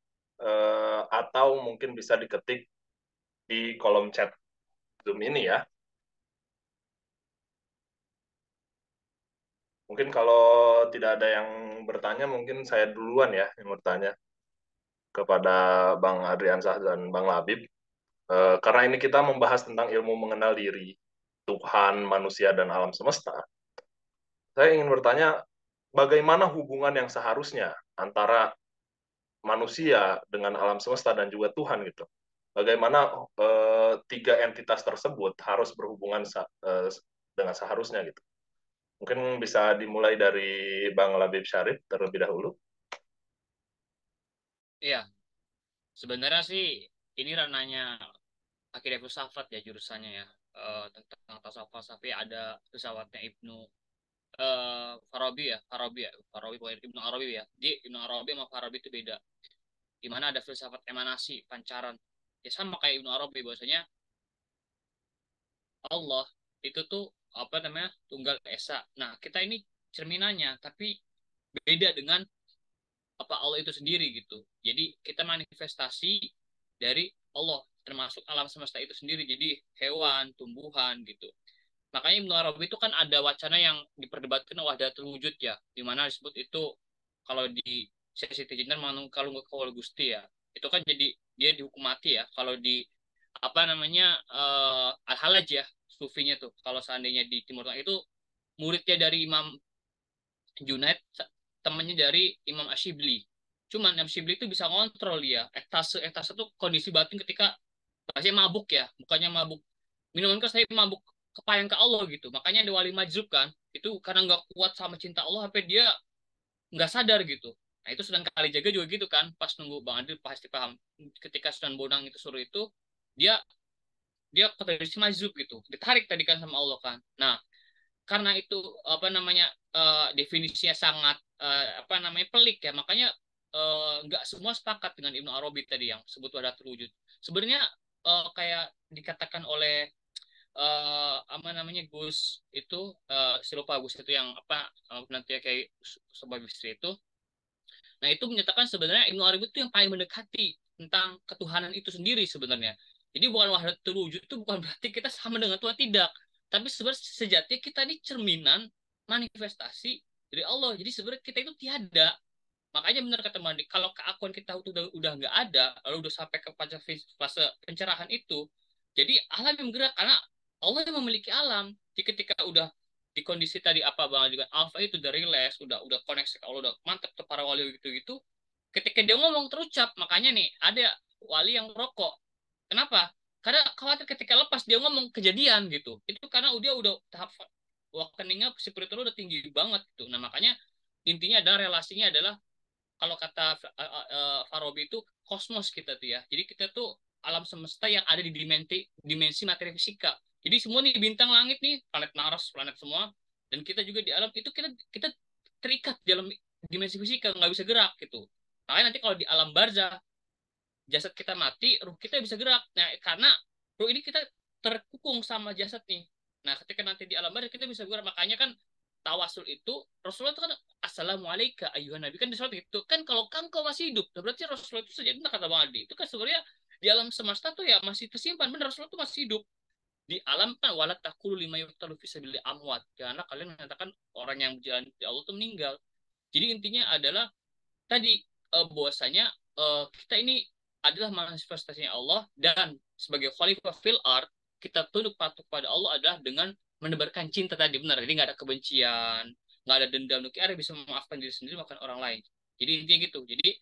atau mungkin bisa diketik di kolom chat Zoom ini ya. Mungkin kalau tidak ada yang bertanya, mungkin saya duluan ya yang bertanya kepada Bang Adriansah dan Bang Labib. Karena ini kita membahas tentang ilmu mengenal diri, Tuhan, manusia, dan alam semesta. Saya ingin bertanya, bagaimana hubungan yang seharusnya antara manusia dengan alam semesta dan juga Tuhan gitu? Bagaimana tiga entitas tersebut harus berhubungan dengan seharusnya gitu? Mungkin bisa dimulai dari Bang Labib Syarif terlebih dahulu. Iya, sebenarnya sih ini ranahnya akidah filsafat ya jurusannya ya. Tentang tasawuf falsafi ada filsafatnya Ibnu Farabi ya, Farabi bukan Ibnu Arabi ya. Jadi Ibnu Arabi sama Farabi itu beda. Di mana ada filsafat emanasi, pancaran. Ya sama kayak Ibnu Arabi bahwasanya Allah itu tuh apa namanya? Tunggal esa. Nah, kita ini cerminannya, tapi beda dengan apa Allah itu sendiri gitu. Jadi kita manifestasi dari Allah, termasuk alam semesta itu sendiri. Jadi hewan, tumbuhan gitu. Makanya Ibnu Arabi itu kan ada wacana yang diperdebatkan wahdatul wujud ya, di mana disebut itu kalau di sesi Tijinan kalau nggak kawal Gusti ya, itu kan jadi dia dihukum mati ya. Kalau di apa namanya Al-Halaj ya, sufinya tuh, kalau seandainya di Timur Tengah itu muridnya dari Imam Junaid, temannya dari Imam Ashibli. Cuman Imam Ashibli itu bisa ngontrol dia. Ekstase tuh kondisi batin ketika bahasanya mabuk ya, bukannya mabuk minuman keras, tapi mabuk kepayang ke Allah gitu. Makanya ada wali majzub kan, itu karena nggak kuat sama cinta Allah, sampai dia nggak sadar gitu. Nah itu Sunan Kalijaga juga gitu kan, pas nunggu Bang Adil pasti paham. Ketika Sunan Bonang itu suruh itu, dia dia kondisi majzub gitu, ditarik tadi kan sama Allah kan. Nah karena itu apa namanya definisinya sangat apa namanya pelik ya, makanya nggak semua sepakat dengan Ibnu Arabi tadi yang sebut wahdatul wujud. Sebenarnya kayak dikatakan oleh apa namanya Gus itu silupa Gus itu yang apa nanti kayak sebab istri itu. Nah itu menyatakan sebenarnya Ibnu Arabi itu yang paling mendekati tentang ketuhanan itu sendiri sebenarnya. Jadi bukan wahdatul wujud itu bukan berarti kita sama dengan Tuhan, tidak. Tapi sebenarnya sejatinya kita ini cerminan manifestasi dari Allah. Jadi sebenarnya kita itu tiada. Makanya benar kata Mandi, kalau keakuan kita udah nggak ada, lalu udah sampai ke fase pencerahan itu, jadi alam yang bergerak karena Allah yang memiliki alam. Jadi ketika udah di kondisi tadi apa bang juga alpha itu udah relax, udah koneksi ke Allah, udah mantap tuh para wali gitu-gitu. Ketika dia ngomong terucap, makanya nih ada wali yang rokok. Kenapa? Karena khawatir ketika lepas dia ngomong kejadian gitu. Itu karena dia udah tahap awakeningnya spiritual udah tinggi banget gitu. Nah makanya intinya adalah relasinya adalah kalau kata Farabi itu kosmos kita tuh ya. Jadi kita tuh alam semesta yang ada di dimensi materi fisika. Jadi semua nih bintang langit nih, planet Mars, planet semua, dan kita juga di alam itu kita terikat di dalam dimensi fisika, nggak bisa gerak gitu. Makanya nanti kalau di alam barzah, jasad kita mati, ruh kita bisa gerak. Nah, karena ruh ini kita terkukung sama jasad nih. Nah, ketika nanti di alam barzah kita bisa gerak. Makanya kan tawasul itu Rasulullah itu kan assalamualaikum ayuhan nabi kan di surat itu kan kalau kau masih hidup berarti Rasulullah itu saja kata Bang Adi itu kan sebenarnya Di alam semesta tuh ya masih tersimpan, benar, Rasulullah tuh masih hidup. Di alam kan wala taqulu lima yuqtalu fi sabilillah amwat. Karena kalian mengatakan orang yang berjalan di Allah itu meninggal. Jadi intinya adalah tadi bahwasanya kita ini adalah manifestasinya Allah, dan sebagai khalifah fil ard kita tunduk patuh pada Allah adalah dengan menebarkan cinta tadi, benar. Jadi nggak ada kebencian, nggak ada dendam, ada bisa memaafkan diri sendiri makan orang lain. Jadi intinya gitu. Jadi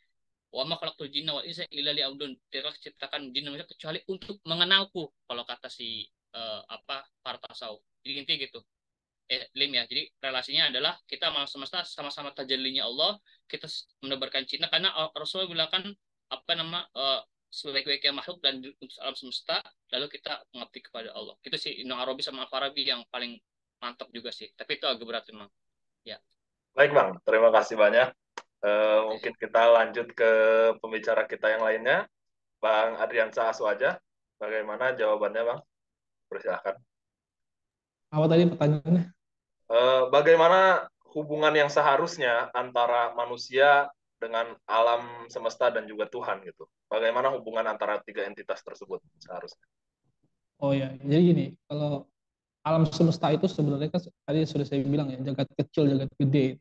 wa ma khalaqtul jinna wal insa illa liya'budun. Tidaklah ciptakan jin dan manusia kecuali untuk mengenalku, kalau kata si para tasawuf. Jadi intinya gitu. Lim ya. Jadi relasinya adalah kita malam semesta sama-sama tajallinya Allah, kita menebarkan cinta karena Rasulullah bilang kan sebaik-baiknya makhluk dan untuk alam semesta, lalu kita mengabdi kepada Allah. Itu sih Ibnu Arabi sama Al-Farabi yang paling mantap juga sih. Tapi itu agak berat memang. Ya. Baik Bang, terima kasih banyak. Mungkin kita lanjut ke pembicara kita yang lainnya, Bang Adriansa Aswaja. Bagaimana jawabannya Bang? Persilahkan. Apa tadi pertanyaannya? Bagaimana hubungan yang seharusnya antara manusia dengan alam semesta dan juga Tuhan gitu? Bagaimana hubungan antara tiga entitas tersebut seharusnya? Oh ya, jadi gini, kalau alam semesta itu sebenarnya kan tadi sudah saya bilang ya, jagat kecil, jagat gede.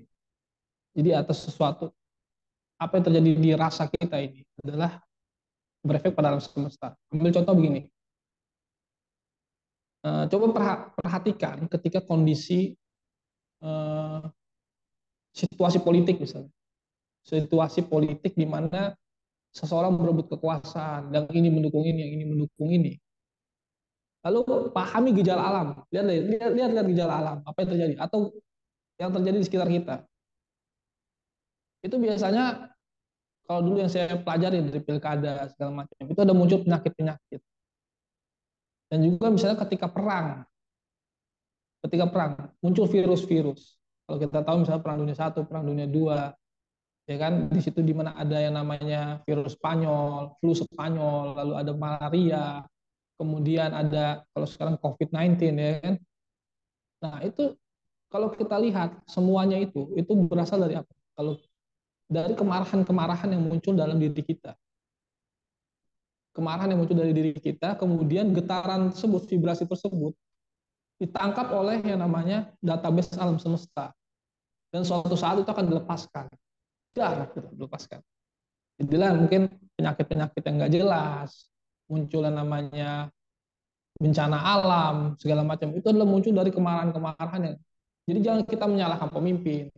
Jadi atas sesuatu, apa yang terjadi di rasa kita ini adalah berefek pada alam semesta. Ambil contoh begini, coba perhatikan ketika kondisi situasi politik misalnya, situasi politik di mana seseorang berebut kekuasaan, yang ini mendukung ini, yang ini mendukung ini. Lalu pahami gejala alam, lihat gejala alam, apa yang terjadi atau yang terjadi di sekitar kita. Itu biasanya kalau dulu yang saya pelajari dari pilkada segala macam, itu ada muncul penyakit-penyakit. Dan juga misalnya ketika perang muncul virus-virus. Kalau kita tahu misalnya Perang Dunia I, Perang Dunia II, ya kan, di situ di mana ada yang namanya virus Spanyol, flu Spanyol, lalu ada malaria, kemudian ada kalau sekarang COVID-19, ya kan. Nah, itu kalau kita lihat semuanya itu berasal dari apa? Kalau dari kemarahan-kemarahan yang muncul dalam diri kita. Kemarahan yang muncul dari diri kita, kemudian getaran tersebut, vibrasi tersebut ditangkap oleh yang namanya database alam semesta. Dan suatu saat itu akan dilepaskan. Dilepaskan. Jadilah mungkin penyakit-penyakit yang nggak jelas, muncul yang namanya bencana alam, segala macam. Itu adalah muncul dari kemarahan-kemarahan yang. Jadi jangan kita menyalahkan pemimpin.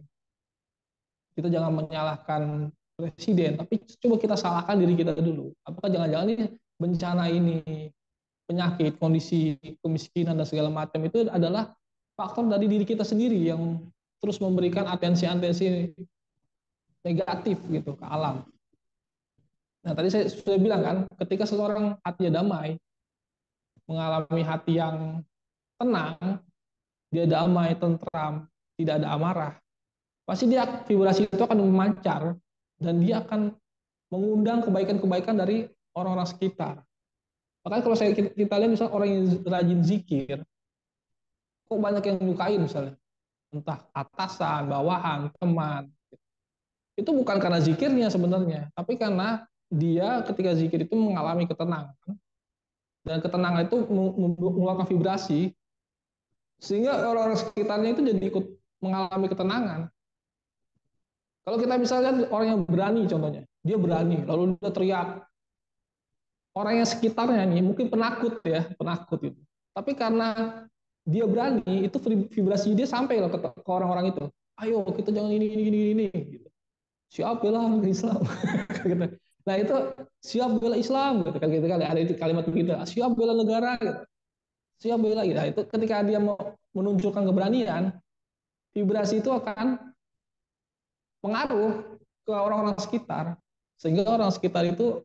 Kita jangan menyalahkan presiden, tapi coba kita salahkan diri kita dulu. Apakah jangan-jangan ini bencana ini, penyakit, kondisi kemiskinan dan segala macam itu adalah faktor dari diri kita sendiri yang terus memberikan atensi-atensi negatif gitu ke alam. Nah, tadi saya sudah bilang kan, ketika seseorang hatinya damai, mengalami hati yang tenang, dia damai, tentram, tidak ada amarah, pasti dia vibrasi itu akan memancar dan dia akan mengundang kebaikan-kebaikan dari orang-orang sekitar. Makanya kalau kita lihat misalnya orang yang rajin zikir, kok banyak yang menyukai misalnya, entah atasan, bawahan, teman. Itu bukan karena zikirnya sebenarnya, tapi karena dia ketika zikir itu mengalami ketenangan, dan ketenangan itu mengeluarkan vibrasi, sehingga orang-orang sekitarnya itu jadi ikut mengalami ketenangan. Kalau kita misalnya orang yang berani, contohnya, dia berani, lalu dia teriak, orang yang sekitarnya nih mungkin penakut ya, penakut itu. Tapi karena dia berani, itu vibrasi dia sampai loh ke orang-orang itu. Ayo kita jangan ini gitu. Siap bela Islam. Gitu. Nah itu siap bela Islam gitu kan, gitu kali ada itu kalimat begitu. Siap bela negara gitu. Siap bela gitu. Nah, itu ketika dia mau menunjukkan keberanian, vibrasi itu akan pengaruh ke orang-orang sekitar, sehingga orang sekitar itu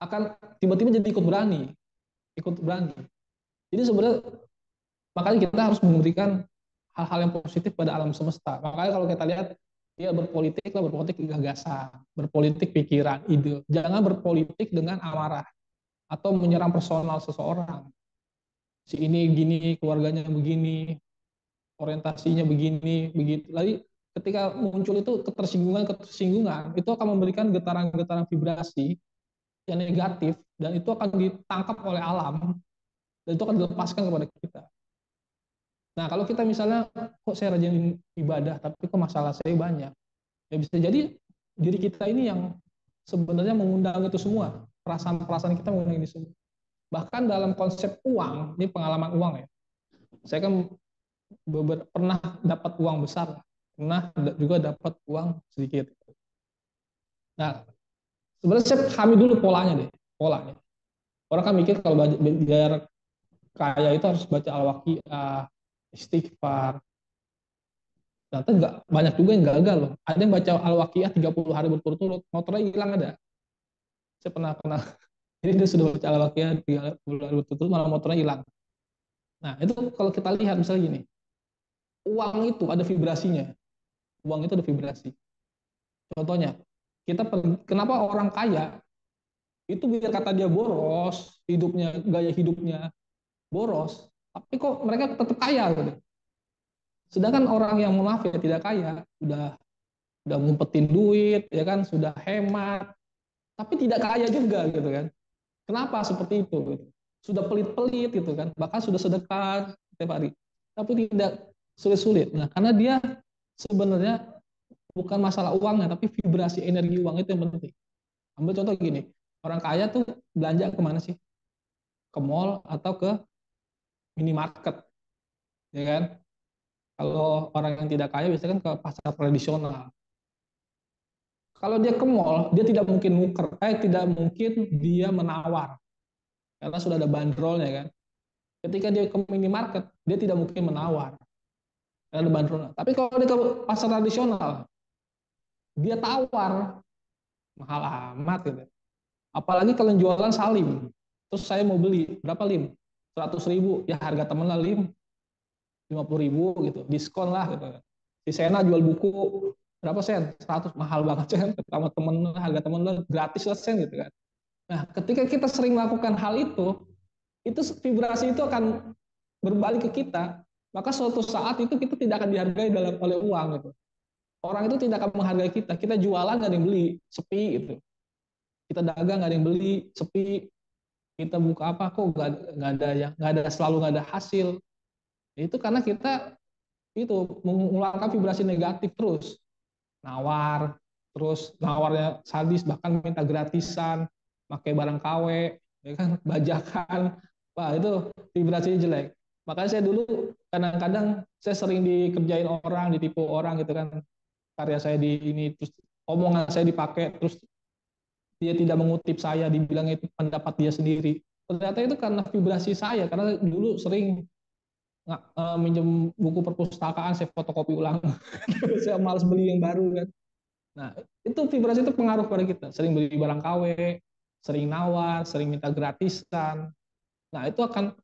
akan tiba-tiba jadi ikut berani. Jadi sebenarnya makanya kita harus memberikan hal-hal yang positif pada alam semesta. Makanya kalau kita lihat dia berpolitik gagasan, berpolitik pikiran, ide. Jangan berpolitik dengan amarah atau menyerang personal seseorang. Si ini gini, keluarganya begini, orientasinya begini, begitu. Lalu ketika muncul itu ketersinggungan, itu akan memberikan getaran-getaran vibrasi yang negatif dan itu akan ditangkap oleh alam, dan itu akan dilepaskan kepada kita. Nah, kalau kita misalnya, kok saya rajin ibadah, tapi kok masalah saya banyak, ya bisa jadi diri kita ini yang sebenarnya mengundang itu semua, perasaan-perasaan kita mengundang ini semua. Bahkan dalam konsep uang, ini pengalaman uang ya, saya kan pernah dapat uang besar, pernah juga dapat uang sedikit. Nah, sebenarnya saya pahami dulu polanya. Orang kan mikir kalau biar kaya itu harus baca Al-Waqiah, istighfar. Ternyata enggak, banyak juga yang gagal loh. Ada yang baca Al-Waqiah 30 hari berturut-turut, motornya hilang ada. Saya pernah. Jadi dia sudah baca Al-Waqiah 30 hari berturut-turut, malah motornya hilang. Nah, itu kalau kita lihat misalnya gini, uang itu ada vibrasinya. Uang itu ada vibrasi. Contohnya, kenapa orang kaya itu biar kata dia boros, gaya hidupnya boros, tapi kok mereka tetap kaya gitu. Sedangkan orang yang maaf ya tidak kaya, udah ngumpetin duit, ya kan, sudah hemat, tapi tidak kaya juga gitu kan. Kenapa seperti itu? Gitu. Sudah pelit-pelit gitu kan, bahkan sudah sedekah setiap hari, tapi tidak sulit-sulit. Nah, karena dia sebenarnya bukan masalah uangnya, tapi vibrasi energi uang itu yang penting. Ambil contoh gini, orang kaya tuh belanja kemana sih? Ke mall atau ke minimarket, ya kan? Kalau orang yang tidak kaya biasanya kan ke pasar tradisional. Kalau dia ke mall, dia tidak mungkin tidak mungkin dia menawar karena sudah ada bandrolnya kan. Ketika dia ke minimarket, dia tidak mungkin menawar karena ada bandrolnya. Tapi kalau dia ke pasar tradisional, dia tawar, mahal amat gitu. Apalagi kalau jualan salim. Terus saya mau beli, berapa lim? 100.000, ya harga temen lah lim. 50.000 gitu, diskon lah gitu. Si Sena jual buku berapa sen? 100, mahal banget sen. Sama temen, harga temen lo gratis lah sen gitu kan. Nah, ketika kita sering melakukan hal itu vibrasi itu akan berbalik ke kita. Maka suatu saat itu kita tidak akan dihargai oleh uang gitu. Orang itu tidak akan menghargai kita. Kita jualan nggak ada yang beli, sepi gitu. Kita dagang nggak ada yang beli, sepi. Kita buka apa kok nggak ada selalu nggak ada hasil. Itu karena kita itu mengeluarkan vibrasi negatif terus, nawarnya sadis, bahkan minta gratisan, pakai barang KW, ya kan, bajakan, wah itu vibrasinya jelek. Makanya saya dulu kadang-kadang saya sering dikerjain orang, ditipu orang gitu kan, karya saya di ini, terus omongan saya dipakai, terus dia tidak mengutip saya, dibilang itu pendapat dia sendiri. Ternyata itu karena vibrasi saya, karena dulu sering minjem buku perpustakaan, saya fotokopi ulang. Saya malas beli yang baru kan. Nah, itu vibrasi itu pengaruh pada kita. Sering beli barang KW, sering nawar, sering minta gratisan. Nah, itu akan,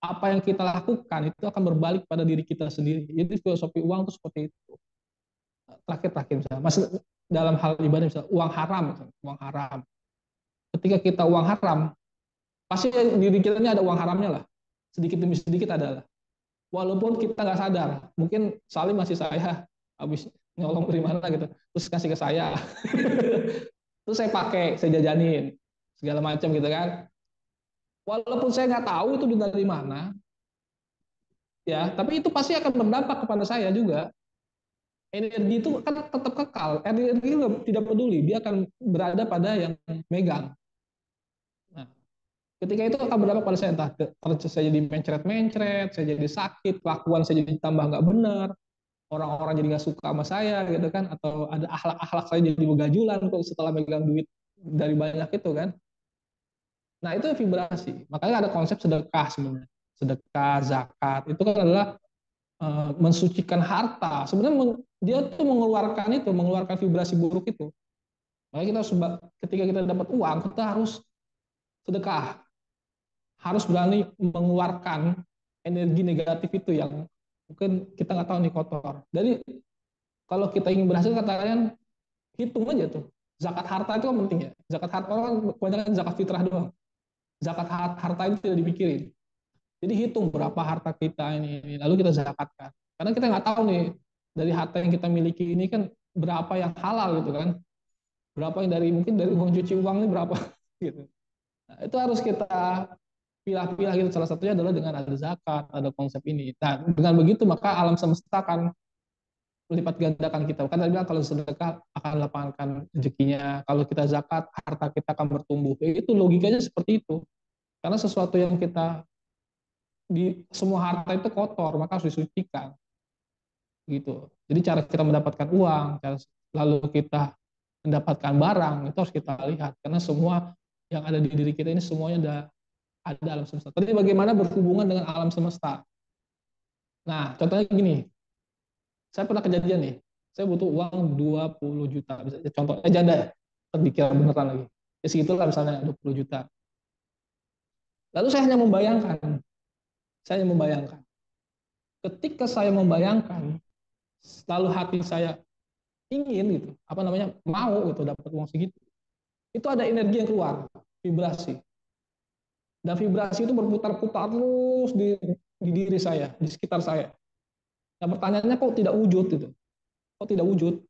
apa yang kita lakukan itu akan berbalik pada diri kita sendiri. Jadi filosofi uang itu seperti itu. Terakhir misalnya, masih dalam hal ibadah misalnya, uang haram, uang haram. Ketika kita uang haram, pasti diri kita ini ada uang haramnya lah. Sedikit demi sedikit adalah. Walaupun kita nggak sadar, mungkin Salim masih saya habis nyolong dari mana gitu, terus kasih ke saya, terus saya pakai, saya jajanin segala macam gitu kan. Walaupun saya nggak tahu itu dari mana, ya, tapi itu pasti akan berdampak kepada saya juga. Energi itu kan tetap kekal, energi itu tidak peduli, dia akan berada pada yang megang. Nah, ketika itu akan berdampak pada saya, entah saya jadi mencret-mencret, saya jadi sakit, kelakuan saya jadi tambah nggak benar, orang-orang jadi nggak suka sama saya gitu kan, atau ada akhlak-akhlak saya jadi begajulan kok setelah megang duit dari banyak itu kan. Nah, itu vibrasi. Makanya ada konsep sedekah sebenarnya. Sedekah, zakat, itu kan adalah mensucikan harta. Sebenarnya dia tuh mengeluarkan vibrasi buruk itu. Makanya ketika kita dapat uang, kita harus sedekah. Harus berani mengeluarkan energi negatif itu yang mungkin kita nggak tahu nih kotor. Jadi kalau kita ingin berhasil, katakan hitung aja tuh. Zakat harta itu kan penting ya. Zakat harta orang kebanyakan zakat fitrah doang. Zakat harta itu tidak dipikirin. Jadi hitung berapa harta kita ini, lalu kita zakatkan. Karena kita nggak tahu nih dari harta yang kita miliki ini kan berapa yang halal gitu kan. Berapa yang mungkin dari uang cuci uang ini berapa gitu. Nah, itu harus kita pilah-pilah gitu. Salah satunya adalah dengan ada zakat, ada konsep ini. Nah, dengan begitu maka alam semesta akan melipat gandakan kita. Kan tadi bilang kalau sedekah akan lapangkan rezekinya, kalau kita zakat harta kita akan bertumbuh. Itu logikanya seperti itu. Karena sesuatu yang kita di semua harta itu kotor, maka harus disucikan gitu. Jadi cara kita mendapatkan uang, cara lalu kita mendapatkan barang itu harus kita lihat karena semua yang ada di diri kita ini semuanya ada alam semesta. Tadi bagaimana berhubungan dengan alam semesta? Nah, contohnya gini, saya pernah kejadian nih, saya butuh uang 20 juta, contohnya janda ya, terpikir beneran lagi. Ya segitulah misalnya 20 juta. Lalu saya hanya membayangkan. Ketika saya membayangkan, lalu hati saya ingin gitu, apa namanya, mau gitu dapat uang segitu. Itu ada energi yang keluar, vibrasi. Dan vibrasi itu berputar-putar terus di diri saya, di sekitar saya. Nah, pertanyaannya kok tidak wujud gitu? Kok tidak wujud?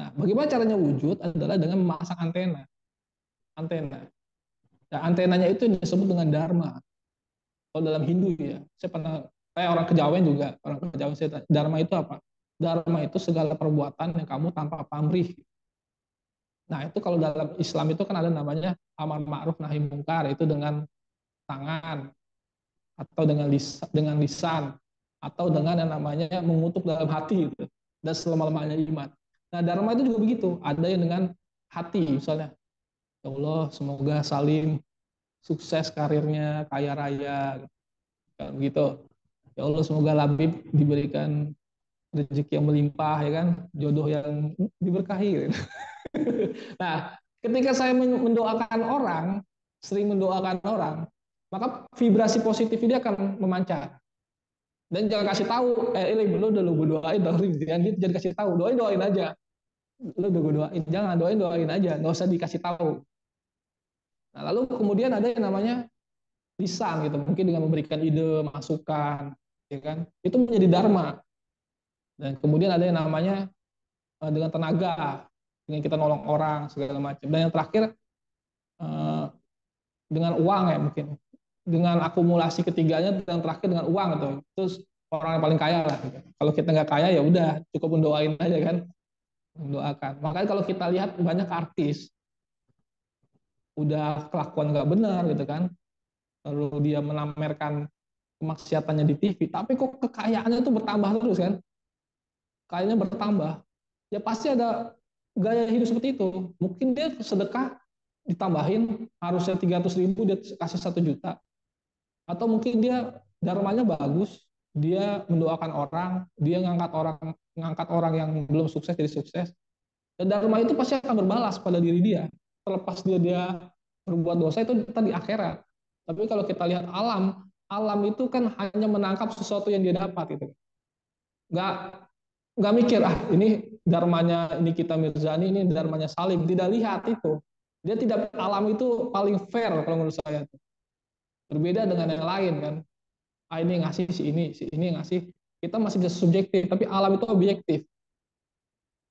Nah, bagaimana caranya wujud adalah dengan memasang antena. Antena. Nah, antenanya itu disebut dengan dharma. Kalau dalam Hindu ya, saya orang Kejawen juga, orang Kejawen saya tanya, dharma itu apa? Dharma itu segala perbuatan yang kamu tanpa pamrih. Nah, itu kalau dalam Islam itu kan ada namanya amar ma'ruf nahi mungkar, itu dengan tangan atau dengan lisan atau dengan yang namanya mengutuk dalam hati gitu. Dan selama-lamanya iman. Nah, dharma itu juga begitu, ada yang dengan hati misalnya. Ya Allah, semoga Salim sukses karirnya, kaya raya gitu. Ya Allah, semoga Labib diberikan rezeki yang melimpah ya kan, jodoh yang diberkahi gitu. Nah, ketika saya mendoakan orang, sering mendoakan orang, maka vibrasi positif ini akan memancar. Dan jangan kasih tahu, lu udah lu doain, jangan kasih tahu, doain aja. Lu udah gue doain, jangan doain aja, nggak usah dikasih tahu. Nah, lalu kemudian ada yang namanya lisan gitu, mungkin dengan memberikan ide, masukan, ya kan, itu menjadi dharma. Dan kemudian ada yang namanya dengan tenaga, dengan kita nolong orang segala macam. Dan yang terakhir eh, dengan uang ya mungkin, dengan akumulasi ketiganya yang terakhir dengan uang gitu. Terus orang yang paling kaya lah. Gitu. Kalau kita nggak kaya ya udah cukup mendoain aja kan, mendoakan. Makanya kalau kita lihat banyak artis udah kelakuan nggak benar gitu kan, lalu dia menamerkan kemaksiatannya di TV, tapi kok kekayaannya tuh bertambah terus kan, kayaknya bertambah, ya pasti ada gaya hidup seperti itu. Mungkin dia sedekah ditambahin harusnya 300.000 dia kasih 1 juta, atau mungkin dia dharmanya bagus, dia mendoakan orang, dia ngangkat orang yang belum sukses jadi sukses. Dan dharma itu pasti akan berbalas pada diri dia. Terlepas dia berbuat dosa itu tadi akhirat. Tapi kalau kita lihat alam, alam itu kan hanya menangkap sesuatu yang dia dapat gitu. Nggak nggak mikir ini dharmanya ini kita Mirzani, ini dharmanya Salim, tidak lihat itu. Dia tidak, alam itu paling fair kalau menurut saya. Berbeda dengan yang lain kan. Ini ngasih si ini ngasih. Kita masih bisa subjektif, tapi alam itu objektif.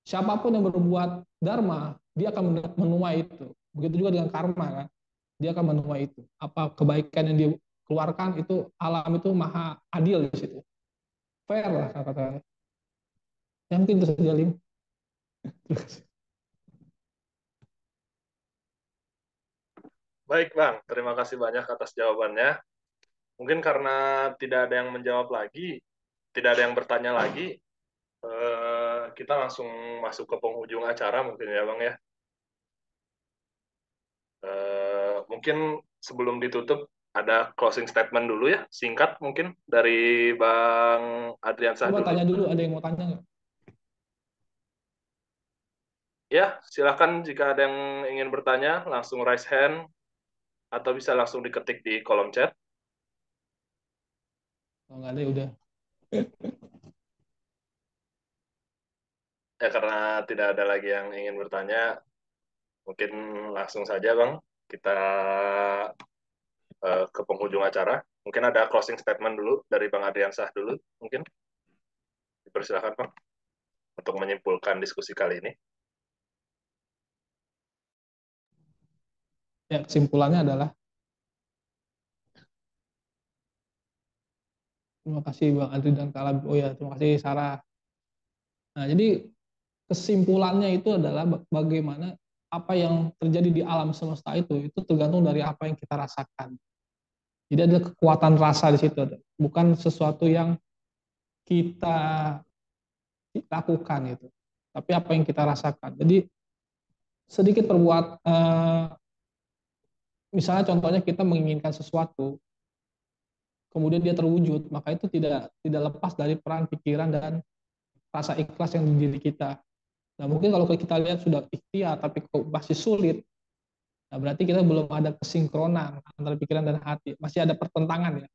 Siapapun yang berbuat dharma, dia akan menuai itu. Begitu juga dengan karma kan. Dia akan menuai itu. Apa kebaikan yang dia keluarkan itu, alam itu maha adil di situ. Fair lah kata-kata. Ya mungkin itu saja Lim. Baik, Bang. Terima kasih banyak atas jawabannya. Mungkin karena tidak ada yang menjawab lagi, tidak ada yang bertanya lagi, kita langsung masuk ke penghujung acara mungkin ya, Bang ya. Mungkin sebelum ditutup, ada closing statement dulu ya, singkat mungkin dari Bang Adriansah Coba dulu. tanya dulu, ada yang mau tanya nggak? Ya, silakan jika ada yang ingin bertanya, langsung raise hand, atau bisa langsung diketik di kolom chat. Kalau nggak ada ya udah. Ya, karena tidak ada lagi yang ingin bertanya, mungkin langsung saja, Bang. Kita ke penghujung acara. Mungkin ada closing statement dulu dari Bang Adriansah dulu, mungkin. Dipersilakan, Bang, untuk menyimpulkan diskusi kali ini. Ya, kesimpulannya adalah terima kasih Bang Adri dan Kak Labib. Oh ya, terima kasih Sarah. Nah, jadi kesimpulannya itu adalah bagaimana apa yang terjadi di alam semesta itu tergantung dari apa yang kita rasakan. Jadi ada kekuatan rasa di situ, bukan sesuatu yang kita lakukan itu, tapi apa yang kita rasakan. Jadi sedikit misalnya contohnya kita menginginkan sesuatu, kemudian dia terwujud, maka itu tidak lepas dari peran pikiran dan rasa ikhlas yang di diri kita. Nah, mungkin kalau kita lihat sudah ikhtiar tapi kok masih sulit, nah berarti kita belum ada kesinkronan antara pikiran dan hati, masih ada pertentangan ya,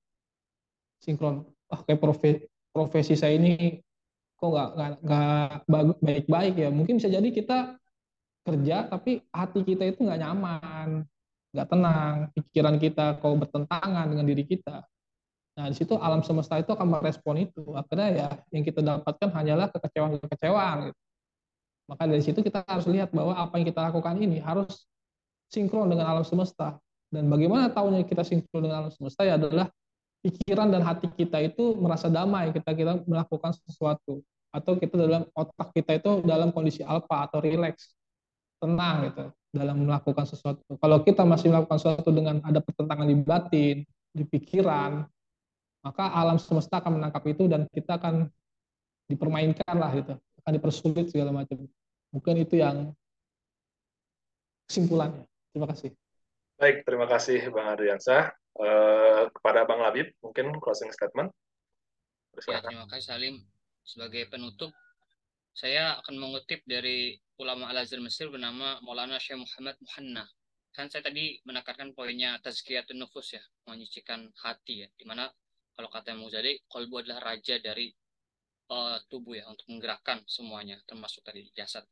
sinkron. Kayak profesi saya ini kok nggak baik-baik ya. Mungkin bisa jadi kita kerja tapi hati kita itu nggak nyaman, nggak tenang, pikiran kita kok bertentangan dengan diri kita. Nah, di situ alam semesta itu akan merespon itu. Akhirnya ya yang kita dapatkan hanyalah kekecewaan-kekecewaan gitu. Maka dari situ kita harus lihat bahwa apa yang kita lakukan ini harus sinkron dengan alam semesta. Dan bagaimana tahunya kita sinkron dengan alam semesta ya adalah pikiran dan hati kita itu merasa damai kita melakukan sesuatu, atau kita dalam otak kita itu dalam kondisi alfa atau rileks, tenang gitu dalam melakukan sesuatu. Kalau kita masih melakukan sesuatu dengan ada pertentangan di batin, di pikiran, maka alam semesta akan menangkap itu dan kita akan dipermainkan lah gitu, akan dipersulit segala macam. Mungkin itu yang kesimpulannya. Terima kasih. Baik, terima kasih Bang Adriansyah. Kepada Bang Labib, mungkin closing statement. Ya, terima kasih Salim. Sebagai penutup, saya akan mengutip dari ulama Al-Azhar Mesir bernama Maulana Syekh Muhammad Muhanna. Kan saya tadi menekankan poinnya tazkiyatun nufus ya, menyucikan hati ya. Dimana kalau kata Muzadi, qalbu adalah raja dari tubuh ya, untuk menggerakkan semuanya, termasuk tadi jasad.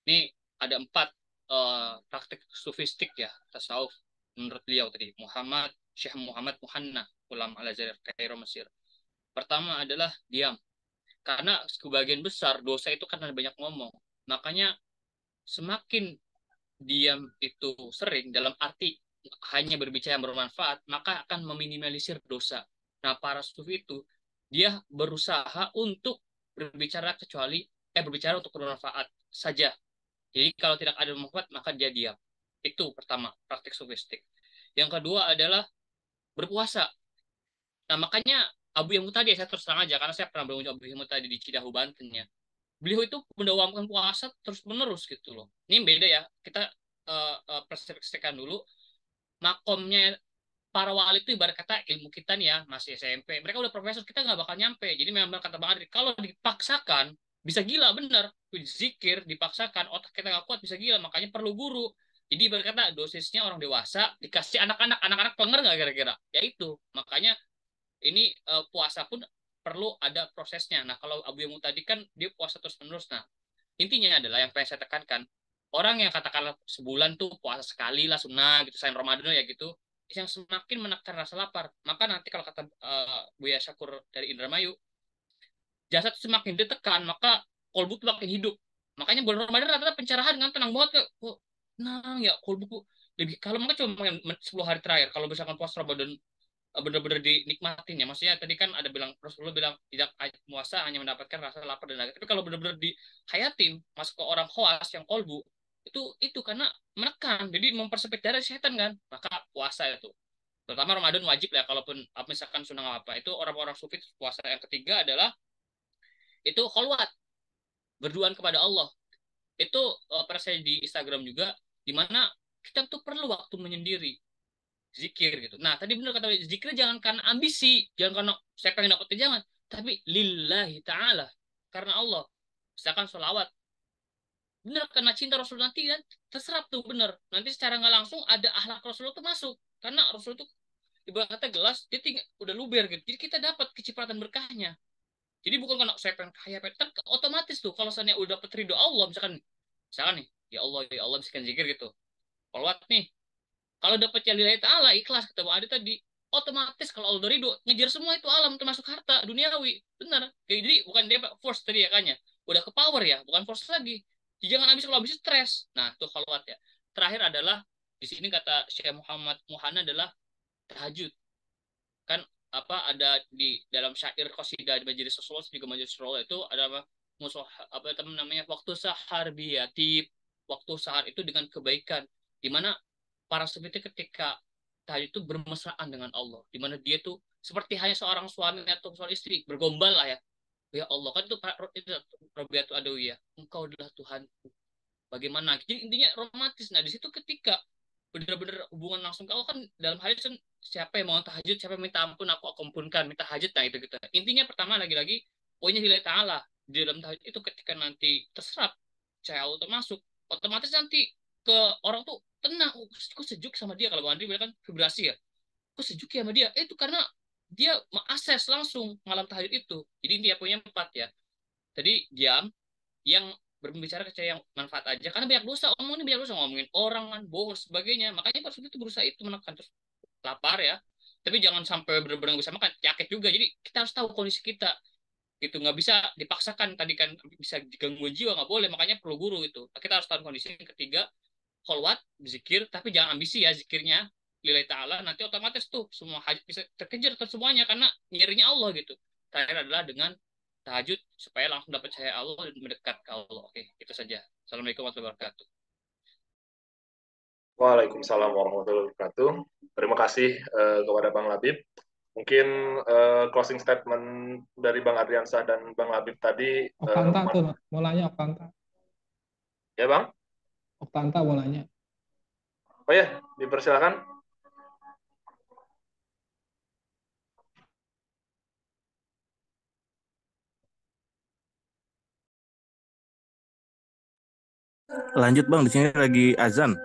Ini ada 4 praktik sufistik ya, tasawuf menurut beliau tadi, Syekh Muhammad Muhanna, ulama Al-Azhar Kairo Mesir. Pertama adalah diam. Karena sebagian besar dosa itu karena banyak ngomong. Makanya semakin diam itu sering dalam arti hanya berbicara yang bermanfaat, maka akan meminimalisir dosa. Nah, para sufi itu dia berusaha untuk berbicara untuk bermanfaat saja. Jadi kalau tidak ada manfaat maka dia diam. Itu pertama, praktik sufistik. Yang kedua adalah berpuasa. Nah, makanya Abu Yahmud tadi, saya terus terang aja, karena saya pernah bertemu Abu Yahmud tadi di Cidahu, Banten ya. Beliau itu mendawamkan puasa terus menerus gitu loh. Ini beda ya, kita perspektifkan dulu. Makomnya para wali itu ibarat kata ilmu kita nih ya, masih SMP. Mereka udah profesor, kita nggak bakal nyampe. Jadi memang kata Bang Adri, kalau dipaksakan, bisa gila bener. Zikir dipaksakan, otak kita nggak kuat, bisa gila. Makanya perlu guru. Jadi ibarat kata dosisnya orang dewasa, dikasih anak-anak penger nggak kira-kira? Ya itu. Makanya ini puasa pun perlu ada prosesnya. Nah, kalau Abu Yamu tadi kan dia puasa terus-menerus. Nah, intinya adalah yang pengen saya tekankan, orang yang katakanlah sebulan tuh puasa sekali lah sunnah gitu, selain Ramadan ya gitu, yang semakin menekan rasa lapar. Maka nanti kalau kata Buya Syakur dari Indramayu, jasad semakin ditekan, maka kolbu tuh makin hidup. Makanya bulan Ramadan rata-rata pencerahan kan, tenang banget kayak, oh, tenang ya kolbuku lebih kalau maka cuma 10 hari terakhir. Kalau misalkan puasa Ramadan benar-benar dinikmatin ya. Maksudnya tadi kan ada bilang, Rasulullah bilang tidak puasa hanya mendapatkan rasa lapar dan dahaga. Tapi kalau benar-benar dihayatin masuk ke orang khawas yang kolbu, itu karena menekan, jadi mempersempit darah setan kan. Maka puasa itu. Terutama Ramadan wajib ya, kalaupun misalkan sunnah apa. Itu orang-orang sufi puasa. Yang ketiga adalah itu kholwat, berduaan kepada Allah. Itu pernah saya di Instagram juga, di mana kita tuh perlu waktu menyendiri zikir gitu. Nah, tadi benar kata zikir jangan karena ambisi, jangan karena saya pengen dapetin, jangan, tapi lillahi taala, karena Allah. Misalkan sholawat, bener karena cinta Rasul, nanti kan terserap tuh bener. Nanti secara nggak langsung ada akhlak Rasulullah tuh masuk, karena Rasul tuh ibaratnya gelas, dia tinggal udah luber gitu. Jadi kita dapat kecipratan berkahnya. Jadi bukan karena saya pengen kaya, kan otomatis tuh kalau misalnya udah dapet ridho Allah, misalkan nih, ya Allah, misalkan zikir gitu. Sholawat nih, kalau dapat yang lillahi ta'ala, ikhlas ketemu ada tadi, otomatis kalau Allah ridho ngejar semua itu alam, termasuk harta duniawi. Benar. Jadi bukan dia force tadi ya kayaknya. Udah ke power ya, bukan force lagi. Jadi jangan habis, kalau habis stres. Nah, itu khalwat ya. Terakhir adalah Di sini kata Syekh Muhammad Muhana adalah tahajud. Kan ada di dalam syair qasidah di Majelis Rasulullah juga Majelis Rasulullah itu ada musuh teman namanya waktu sahar biatib. Waktu sahar itu dengan kebaikan, di mana para sufi itu ketika tahajud itu bermesraan dengan Allah, di mana dia tuh seperti hanya seorang suami atau seorang istri bergombal lah ya. Ya Allah, kan itu Robiatu Adawiyah, engkau adalah Tuhanku. Bagaimana? Jadi intinya romantis. Nah, di situ ketika benar-benar hubungan langsung kalau kan dalam hadis kan siapa yang mau tahajud, siapa yang minta ampun, aku ampunkan, minta hajat, nah itu gitu. Intinya pertama lagi-lagi poinnya lillahi ta'ala. Di dalam tahajud itu ketika nanti terserap cahaya Allah termasuk, otomatis nanti ke orang tuh tenang. Oh, kok sejuk sama dia, kalau Bang Andri bilang kan vibrasi ya. Kok sejuk ya sama dia? Itu karena dia mengakses langsung malam tahajud itu. Jadi intinya poinnya 4 ya. Tadi diam, yang berbicara ke yang manfaat aja, karena banyak dosa, omong ini banyak dosa, ngomongin orang kan, bohong sebagainya. Makanya Pak Sufi itu berusaha itu menekan. Terus lapar ya, tapi jangan sampai benar-benar bisa makan, sakit juga. Jadi kita harus tahu kondisi kita gitu, nggak bisa dipaksakan. Tadi kan bisa digangguan jiwa, nggak boleh, makanya perlu guru itu. Kita harus tahu kondisi. Yang ketiga, kholwat zikir, tapi jangan ambisi ya zikirnya lillahi ta'ala, nanti otomatis tuh semua hajat bisa terkejar ke semuanya karena nyarinya Allah gitu. Terakhir adalah dengan tahajud supaya langsung dapat cahaya Allah dan mendekat ke Allah. Oke, itu saja. Assalamualaikum warahmatullahi wabarakatuh. Waalaikumsalam warahmatullahi wabarakatuh. Terima kasih kepada Bang Labib. Mungkin closing statement dari Bang Adriansah dan Bang Labib tadi. Oktanta tuh, mau nanya Oktanta. Ya Bang? Oktanta mau nanya. Oh ya, dipersilakan. Lanjut Bang, di sini lagi azan.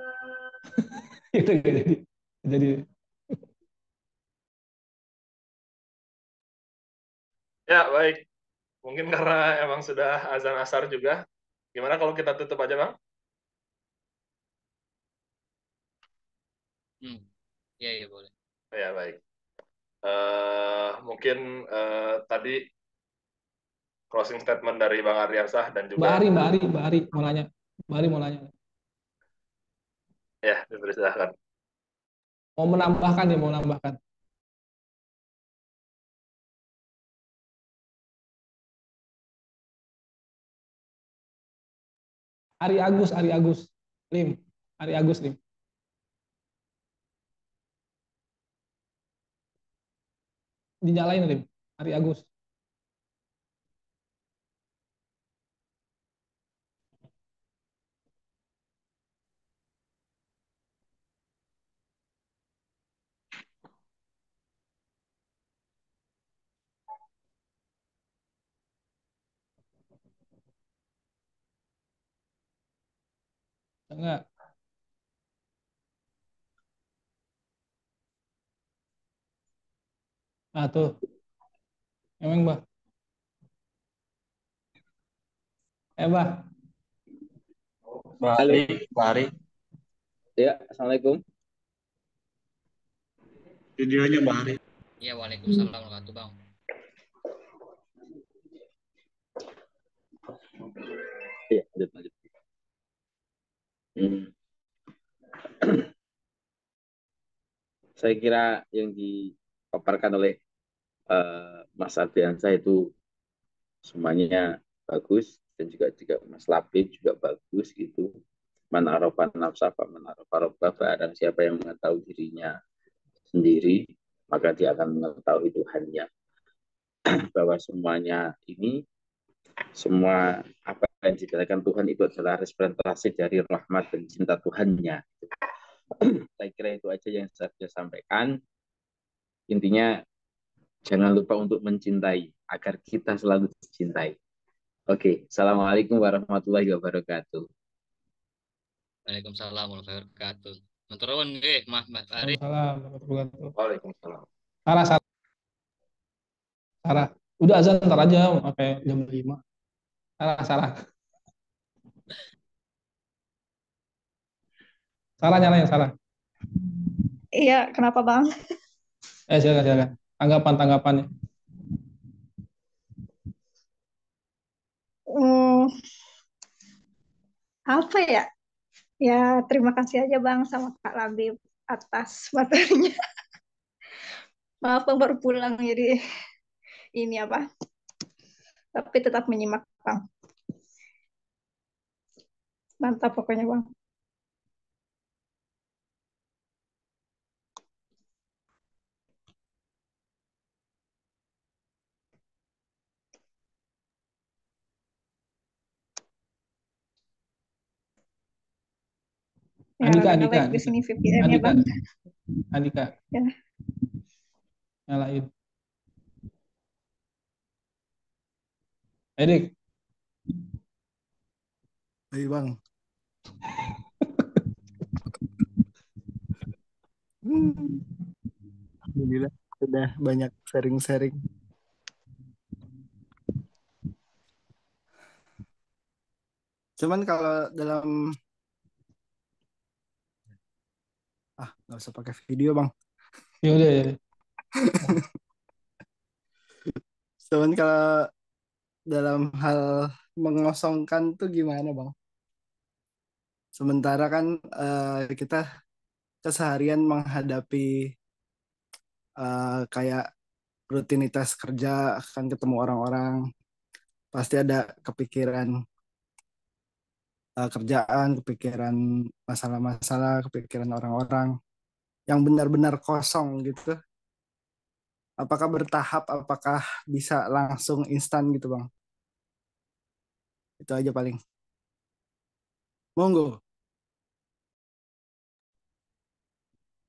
Itu jadi Ya, baik. Mungkin karena emang sudah azan asar juga. Gimana kalau kita tutup aja, Bang? Ya, ya boleh. Ya, baik. Mungkin tadi closing statement dari Bang Aryansah dan juga Mbak Ari mau nanya. Mbak Ari mau nanya. Ya, dipersilakan. Mau menambahkan. Ari Agus, Lim. Ari Agus, Lim. Dinyalain, Lim. Ari Agus. Enggak. Nah, tuh. Emang, Mbak. Mbak. Bari. Ya, Assalamualaikum. Videonya Bari. Ya, waalaikumsalam warahmatullahi wabarakatuh, Bang. Iya, lanjut. Saya kira yang dipaparkan oleh Mas Ardiansa itu semuanya bagus, dan juga Mas Labib juga bagus gitu. Man arafa nafsa fa man arafa rabbah, barang siapa yang mengetahui dirinya sendiri maka dia akan mengetahui Tuhannya. Bahwa semuanya ini, semua apa yang dikatakan Tuhan itu adalah representasi dari rahmat dan cinta Tuhannya. Saya kira itu aja yang saya bisa sampaikan. Intinya jangan lupa untuk mencintai agar kita selalu dicintai. Oke, Assalamualaikum warahmatullahi wabarakatuh. Waalaikumsalam warahmatullahi wabarakatuh. Menturun nggih, Mas Ari. Waalaikumsalam. Sarah. Udah azan ntar aja, pakai jam 5. Sarah. Sarah nyalain, Sarah. Iya, kenapa Bang? Silakan. Tanggapannya. Apa ya? Ya, terima kasih aja Bang sama Kak Labib atas materinya. Maaf Bang baru pulang jadi ini apa? Tapi tetap menyimak Bang. Mantap pokoknya Bang. Ya, Andika, rada Andika, nge-lag di Andika, sini VPN-nya Andika, Bang. Andika, Ya. nyalain. Edik, Hai bang. Alhamdulillah sudah banyak sharing-sharing. Cuman kalau dalam nggak usah pakai video bang. yaudah ya. Cuman kalau dalam hal mengosongkan tuh gimana bang? Sementara kan kita keseharian menghadapi kayak rutinitas kerja, akan ketemu orang-orang, pasti ada kepikiran kerjaan, kepikiran masalah-masalah, kepikiran orang-orang yang benar-benar kosong gitu. Apakah bertahap, apakah bisa langsung instan gitu bang? Itu aja paling. Monggo.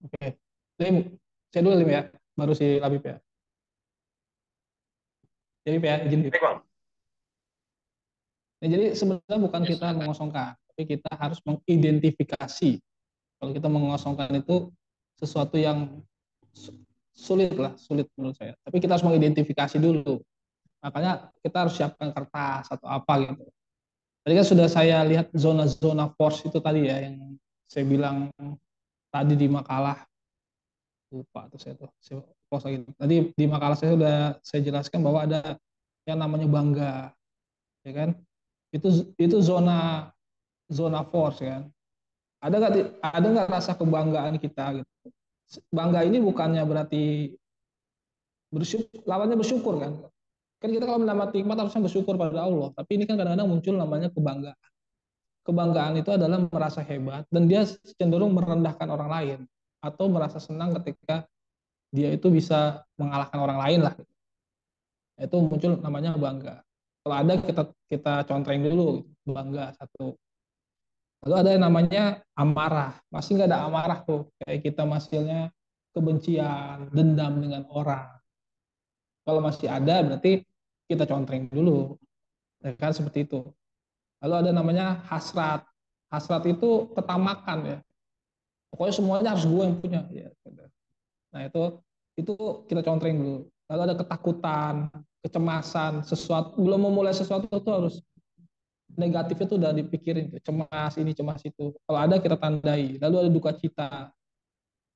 Oke. Lim, saya dulu Lim ya, baru si Labib ya. Jadi ya, izin. Baik, Bang. Nah, jadi sebenarnya bukan Ya, kita silakan. mengosongkan, tapi kita harus mengidentifikasi. Kalau kita mengosongkan itu sesuatu yang sulit lah, sulit menurut saya. Tapi kita harus mengidentifikasi dulu. Makanya kita harus siapkan kertas atau apa gitu. Tadi kan sudah saya lihat zona-zona force itu tadi ya, yang saya bilang tadi di makalah, lupa tuh saya post lagi. Tadi di makalah saya sudah saya jelaskan bahwa ada yang namanya bangga, ya kan? Itu zona zona force kan. Ada nggak rasa kebanggaan kita gitu? Bangga ini bukannya berarti bersyukur, lawannya bersyukur kan? Kan kita kalau mendapat nikmat harusnya bersyukur pada Allah. Tapi ini kan kadang-kadang muncul namanya kebanggaan. Kebanggaan itu adalah merasa hebat dan dia cenderung merendahkan orang lain atau merasa senang ketika dia itu bisa mengalahkan orang lain lah. Itu muncul namanya bangga. Kalau ada kita kita contreng dulu bangga satu. Lalu ada yang namanya amarah. Masih nggak ada amarah tuh. Kayak kita masihnya kebencian, dendam dengan orang. Kalau masih ada berarti kita contreng dulu. Ya kan seperti itu. Lalu ada namanya hasrat. Hasrat itu ketamakan ya. Pokoknya semuanya harus gue yang punya. Ya, gitu. Nah itu kita contreng dulu. Lalu ada ketakutan, kecemasan, sesuatu belum memulai sesuatu itu harus negatifnya tuh udah dipikirin, cemas ini cemas itu. Kalau ada kita tandai. Lalu ada duka cita,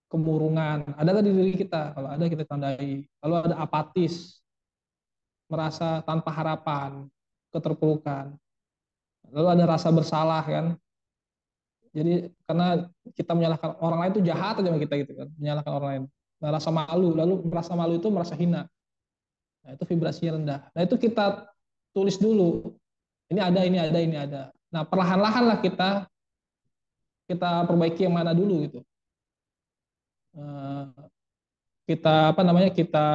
kemurungan. Ada nggak di diri kita? Kalau ada kita tandai. Lalu ada apatis, merasa tanpa harapan, keterpurukan. Lalu ada rasa bersalah kan. Jadi karena kita menyalahkan orang lain itu jahat aja sama kita gitu kan, menyalahkan orang lain. Merasa malu, lalu merasa malu itu merasa hina. Nah, itu vibrasinya rendah. Nah, itu kita tulis dulu. Ini ada, ini ada, ini ada. Nah, perlahan-lahan lah kita perbaiki yang mana dulu gitu. Kita apa namanya? Kita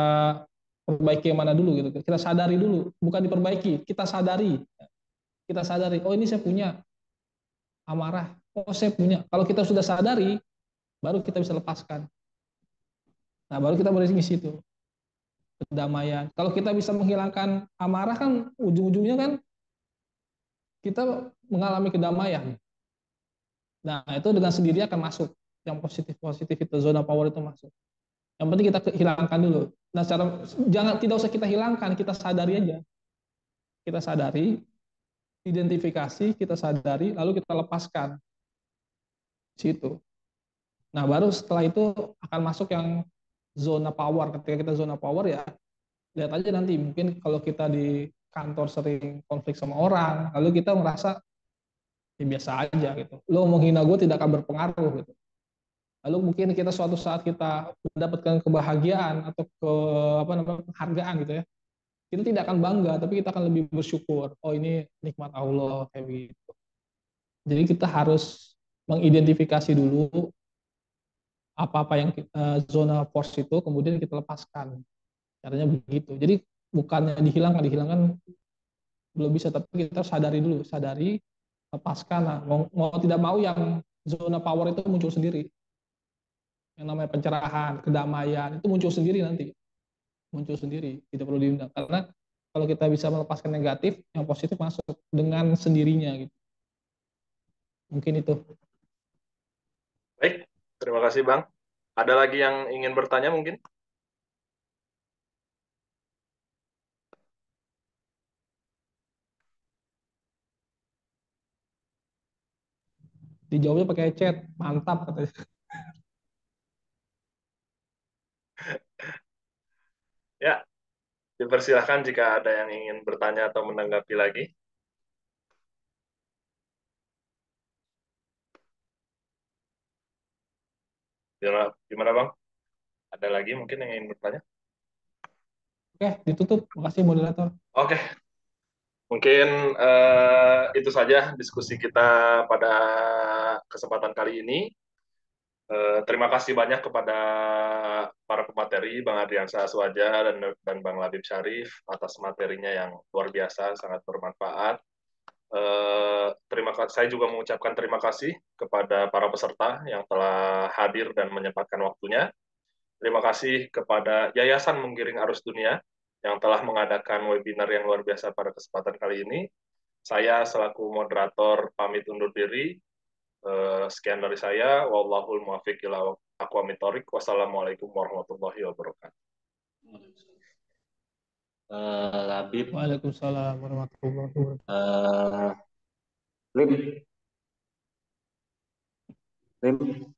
perbaiki yang mana dulu gitu. Kita sadari dulu, bukan diperbaiki, kita sadari. Kita sadari, oh ini saya punya amarah. Oh, saya punya. Kalau kita sudah sadari, baru kita bisa lepaskan. Nah, baru kita boleh ngisi itu kedamaian. Kalau kita bisa menghilangkan amarah kan ujung-ujungnya kan kita mengalami kedamaian. Nah, itu dengan sendiri akan masuk yang positif-positif itu, zona power itu masuk. Yang penting kita hilangkan dulu. Nah, tidak usah kita hilangkan, kita sadari aja. Kita sadari, identifikasi, kita sadari, lalu kita lepaskan situ. Nah, baru setelah itu akan masuk yang zona power. Ketika kita zona power ya, lihat aja nanti mungkin kalau kita di kantor sering konflik sama orang, lalu kita merasa ya biasa aja gitu. Lo menghina gue tidak akan berpengaruh gitu. Lalu mungkin kita suatu saat kita mendapatkan kebahagiaan atau ke apa namanya penghargaan gitu ya, kita tidak akan bangga, tapi kita akan lebih bersyukur. Oh ini nikmat Allah kayak gitu. Jadi kita harus mengidentifikasi dulu apa-apa yang zona force itu, kemudian kita lepaskan. Caranya begitu. Jadi bukannya dihilangkan belum bisa, tapi kita sadari dulu, lepaskan. Nah, mau tidak mau yang zona power itu muncul sendiri. Yang namanya pencerahan, kedamaian itu muncul sendiri nanti, tidak perlu diundang. Karena kalau kita bisa melepaskan negatif, yang positif masuk dengan sendirinya gitu. Mungkin itu. Baik, terima kasih Bang. Ada lagi yang ingin bertanya mungkin? Dijawabnya pakai chat, mantap katanya. Ya, dipersilahkan jika ada yang ingin bertanya atau menanggapi lagi. Gimana Bang? Ada lagi mungkin yang ingin bertanya? Oke, ditutup. Makasih moderator. Oke, mungkin itu saja diskusi kita pada kesempatan kali ini. Terima kasih banyak kepada para pemateri, Bang Adriansa Aswaja dan Bang Labib Syarif atas materinya yang luar biasa, sangat bermanfaat. Saya juga mengucapkan terima kasih kepada para peserta yang telah hadir dan menyempatkan waktunya. Terima kasih kepada Yayasan Menggiring Arus Dunia yang telah mengadakan webinar yang luar biasa pada kesempatan kali ini. Saya selaku moderator pamit undur diri. Sekian dari saya. Wallahul muwaffiq ila aqwamit thoriq. Wassalamualaikum warahmatullahi wabarakatuh. Labib, Waalaikumsalam warahmatullahi wabarakatuh. Lim, Lim.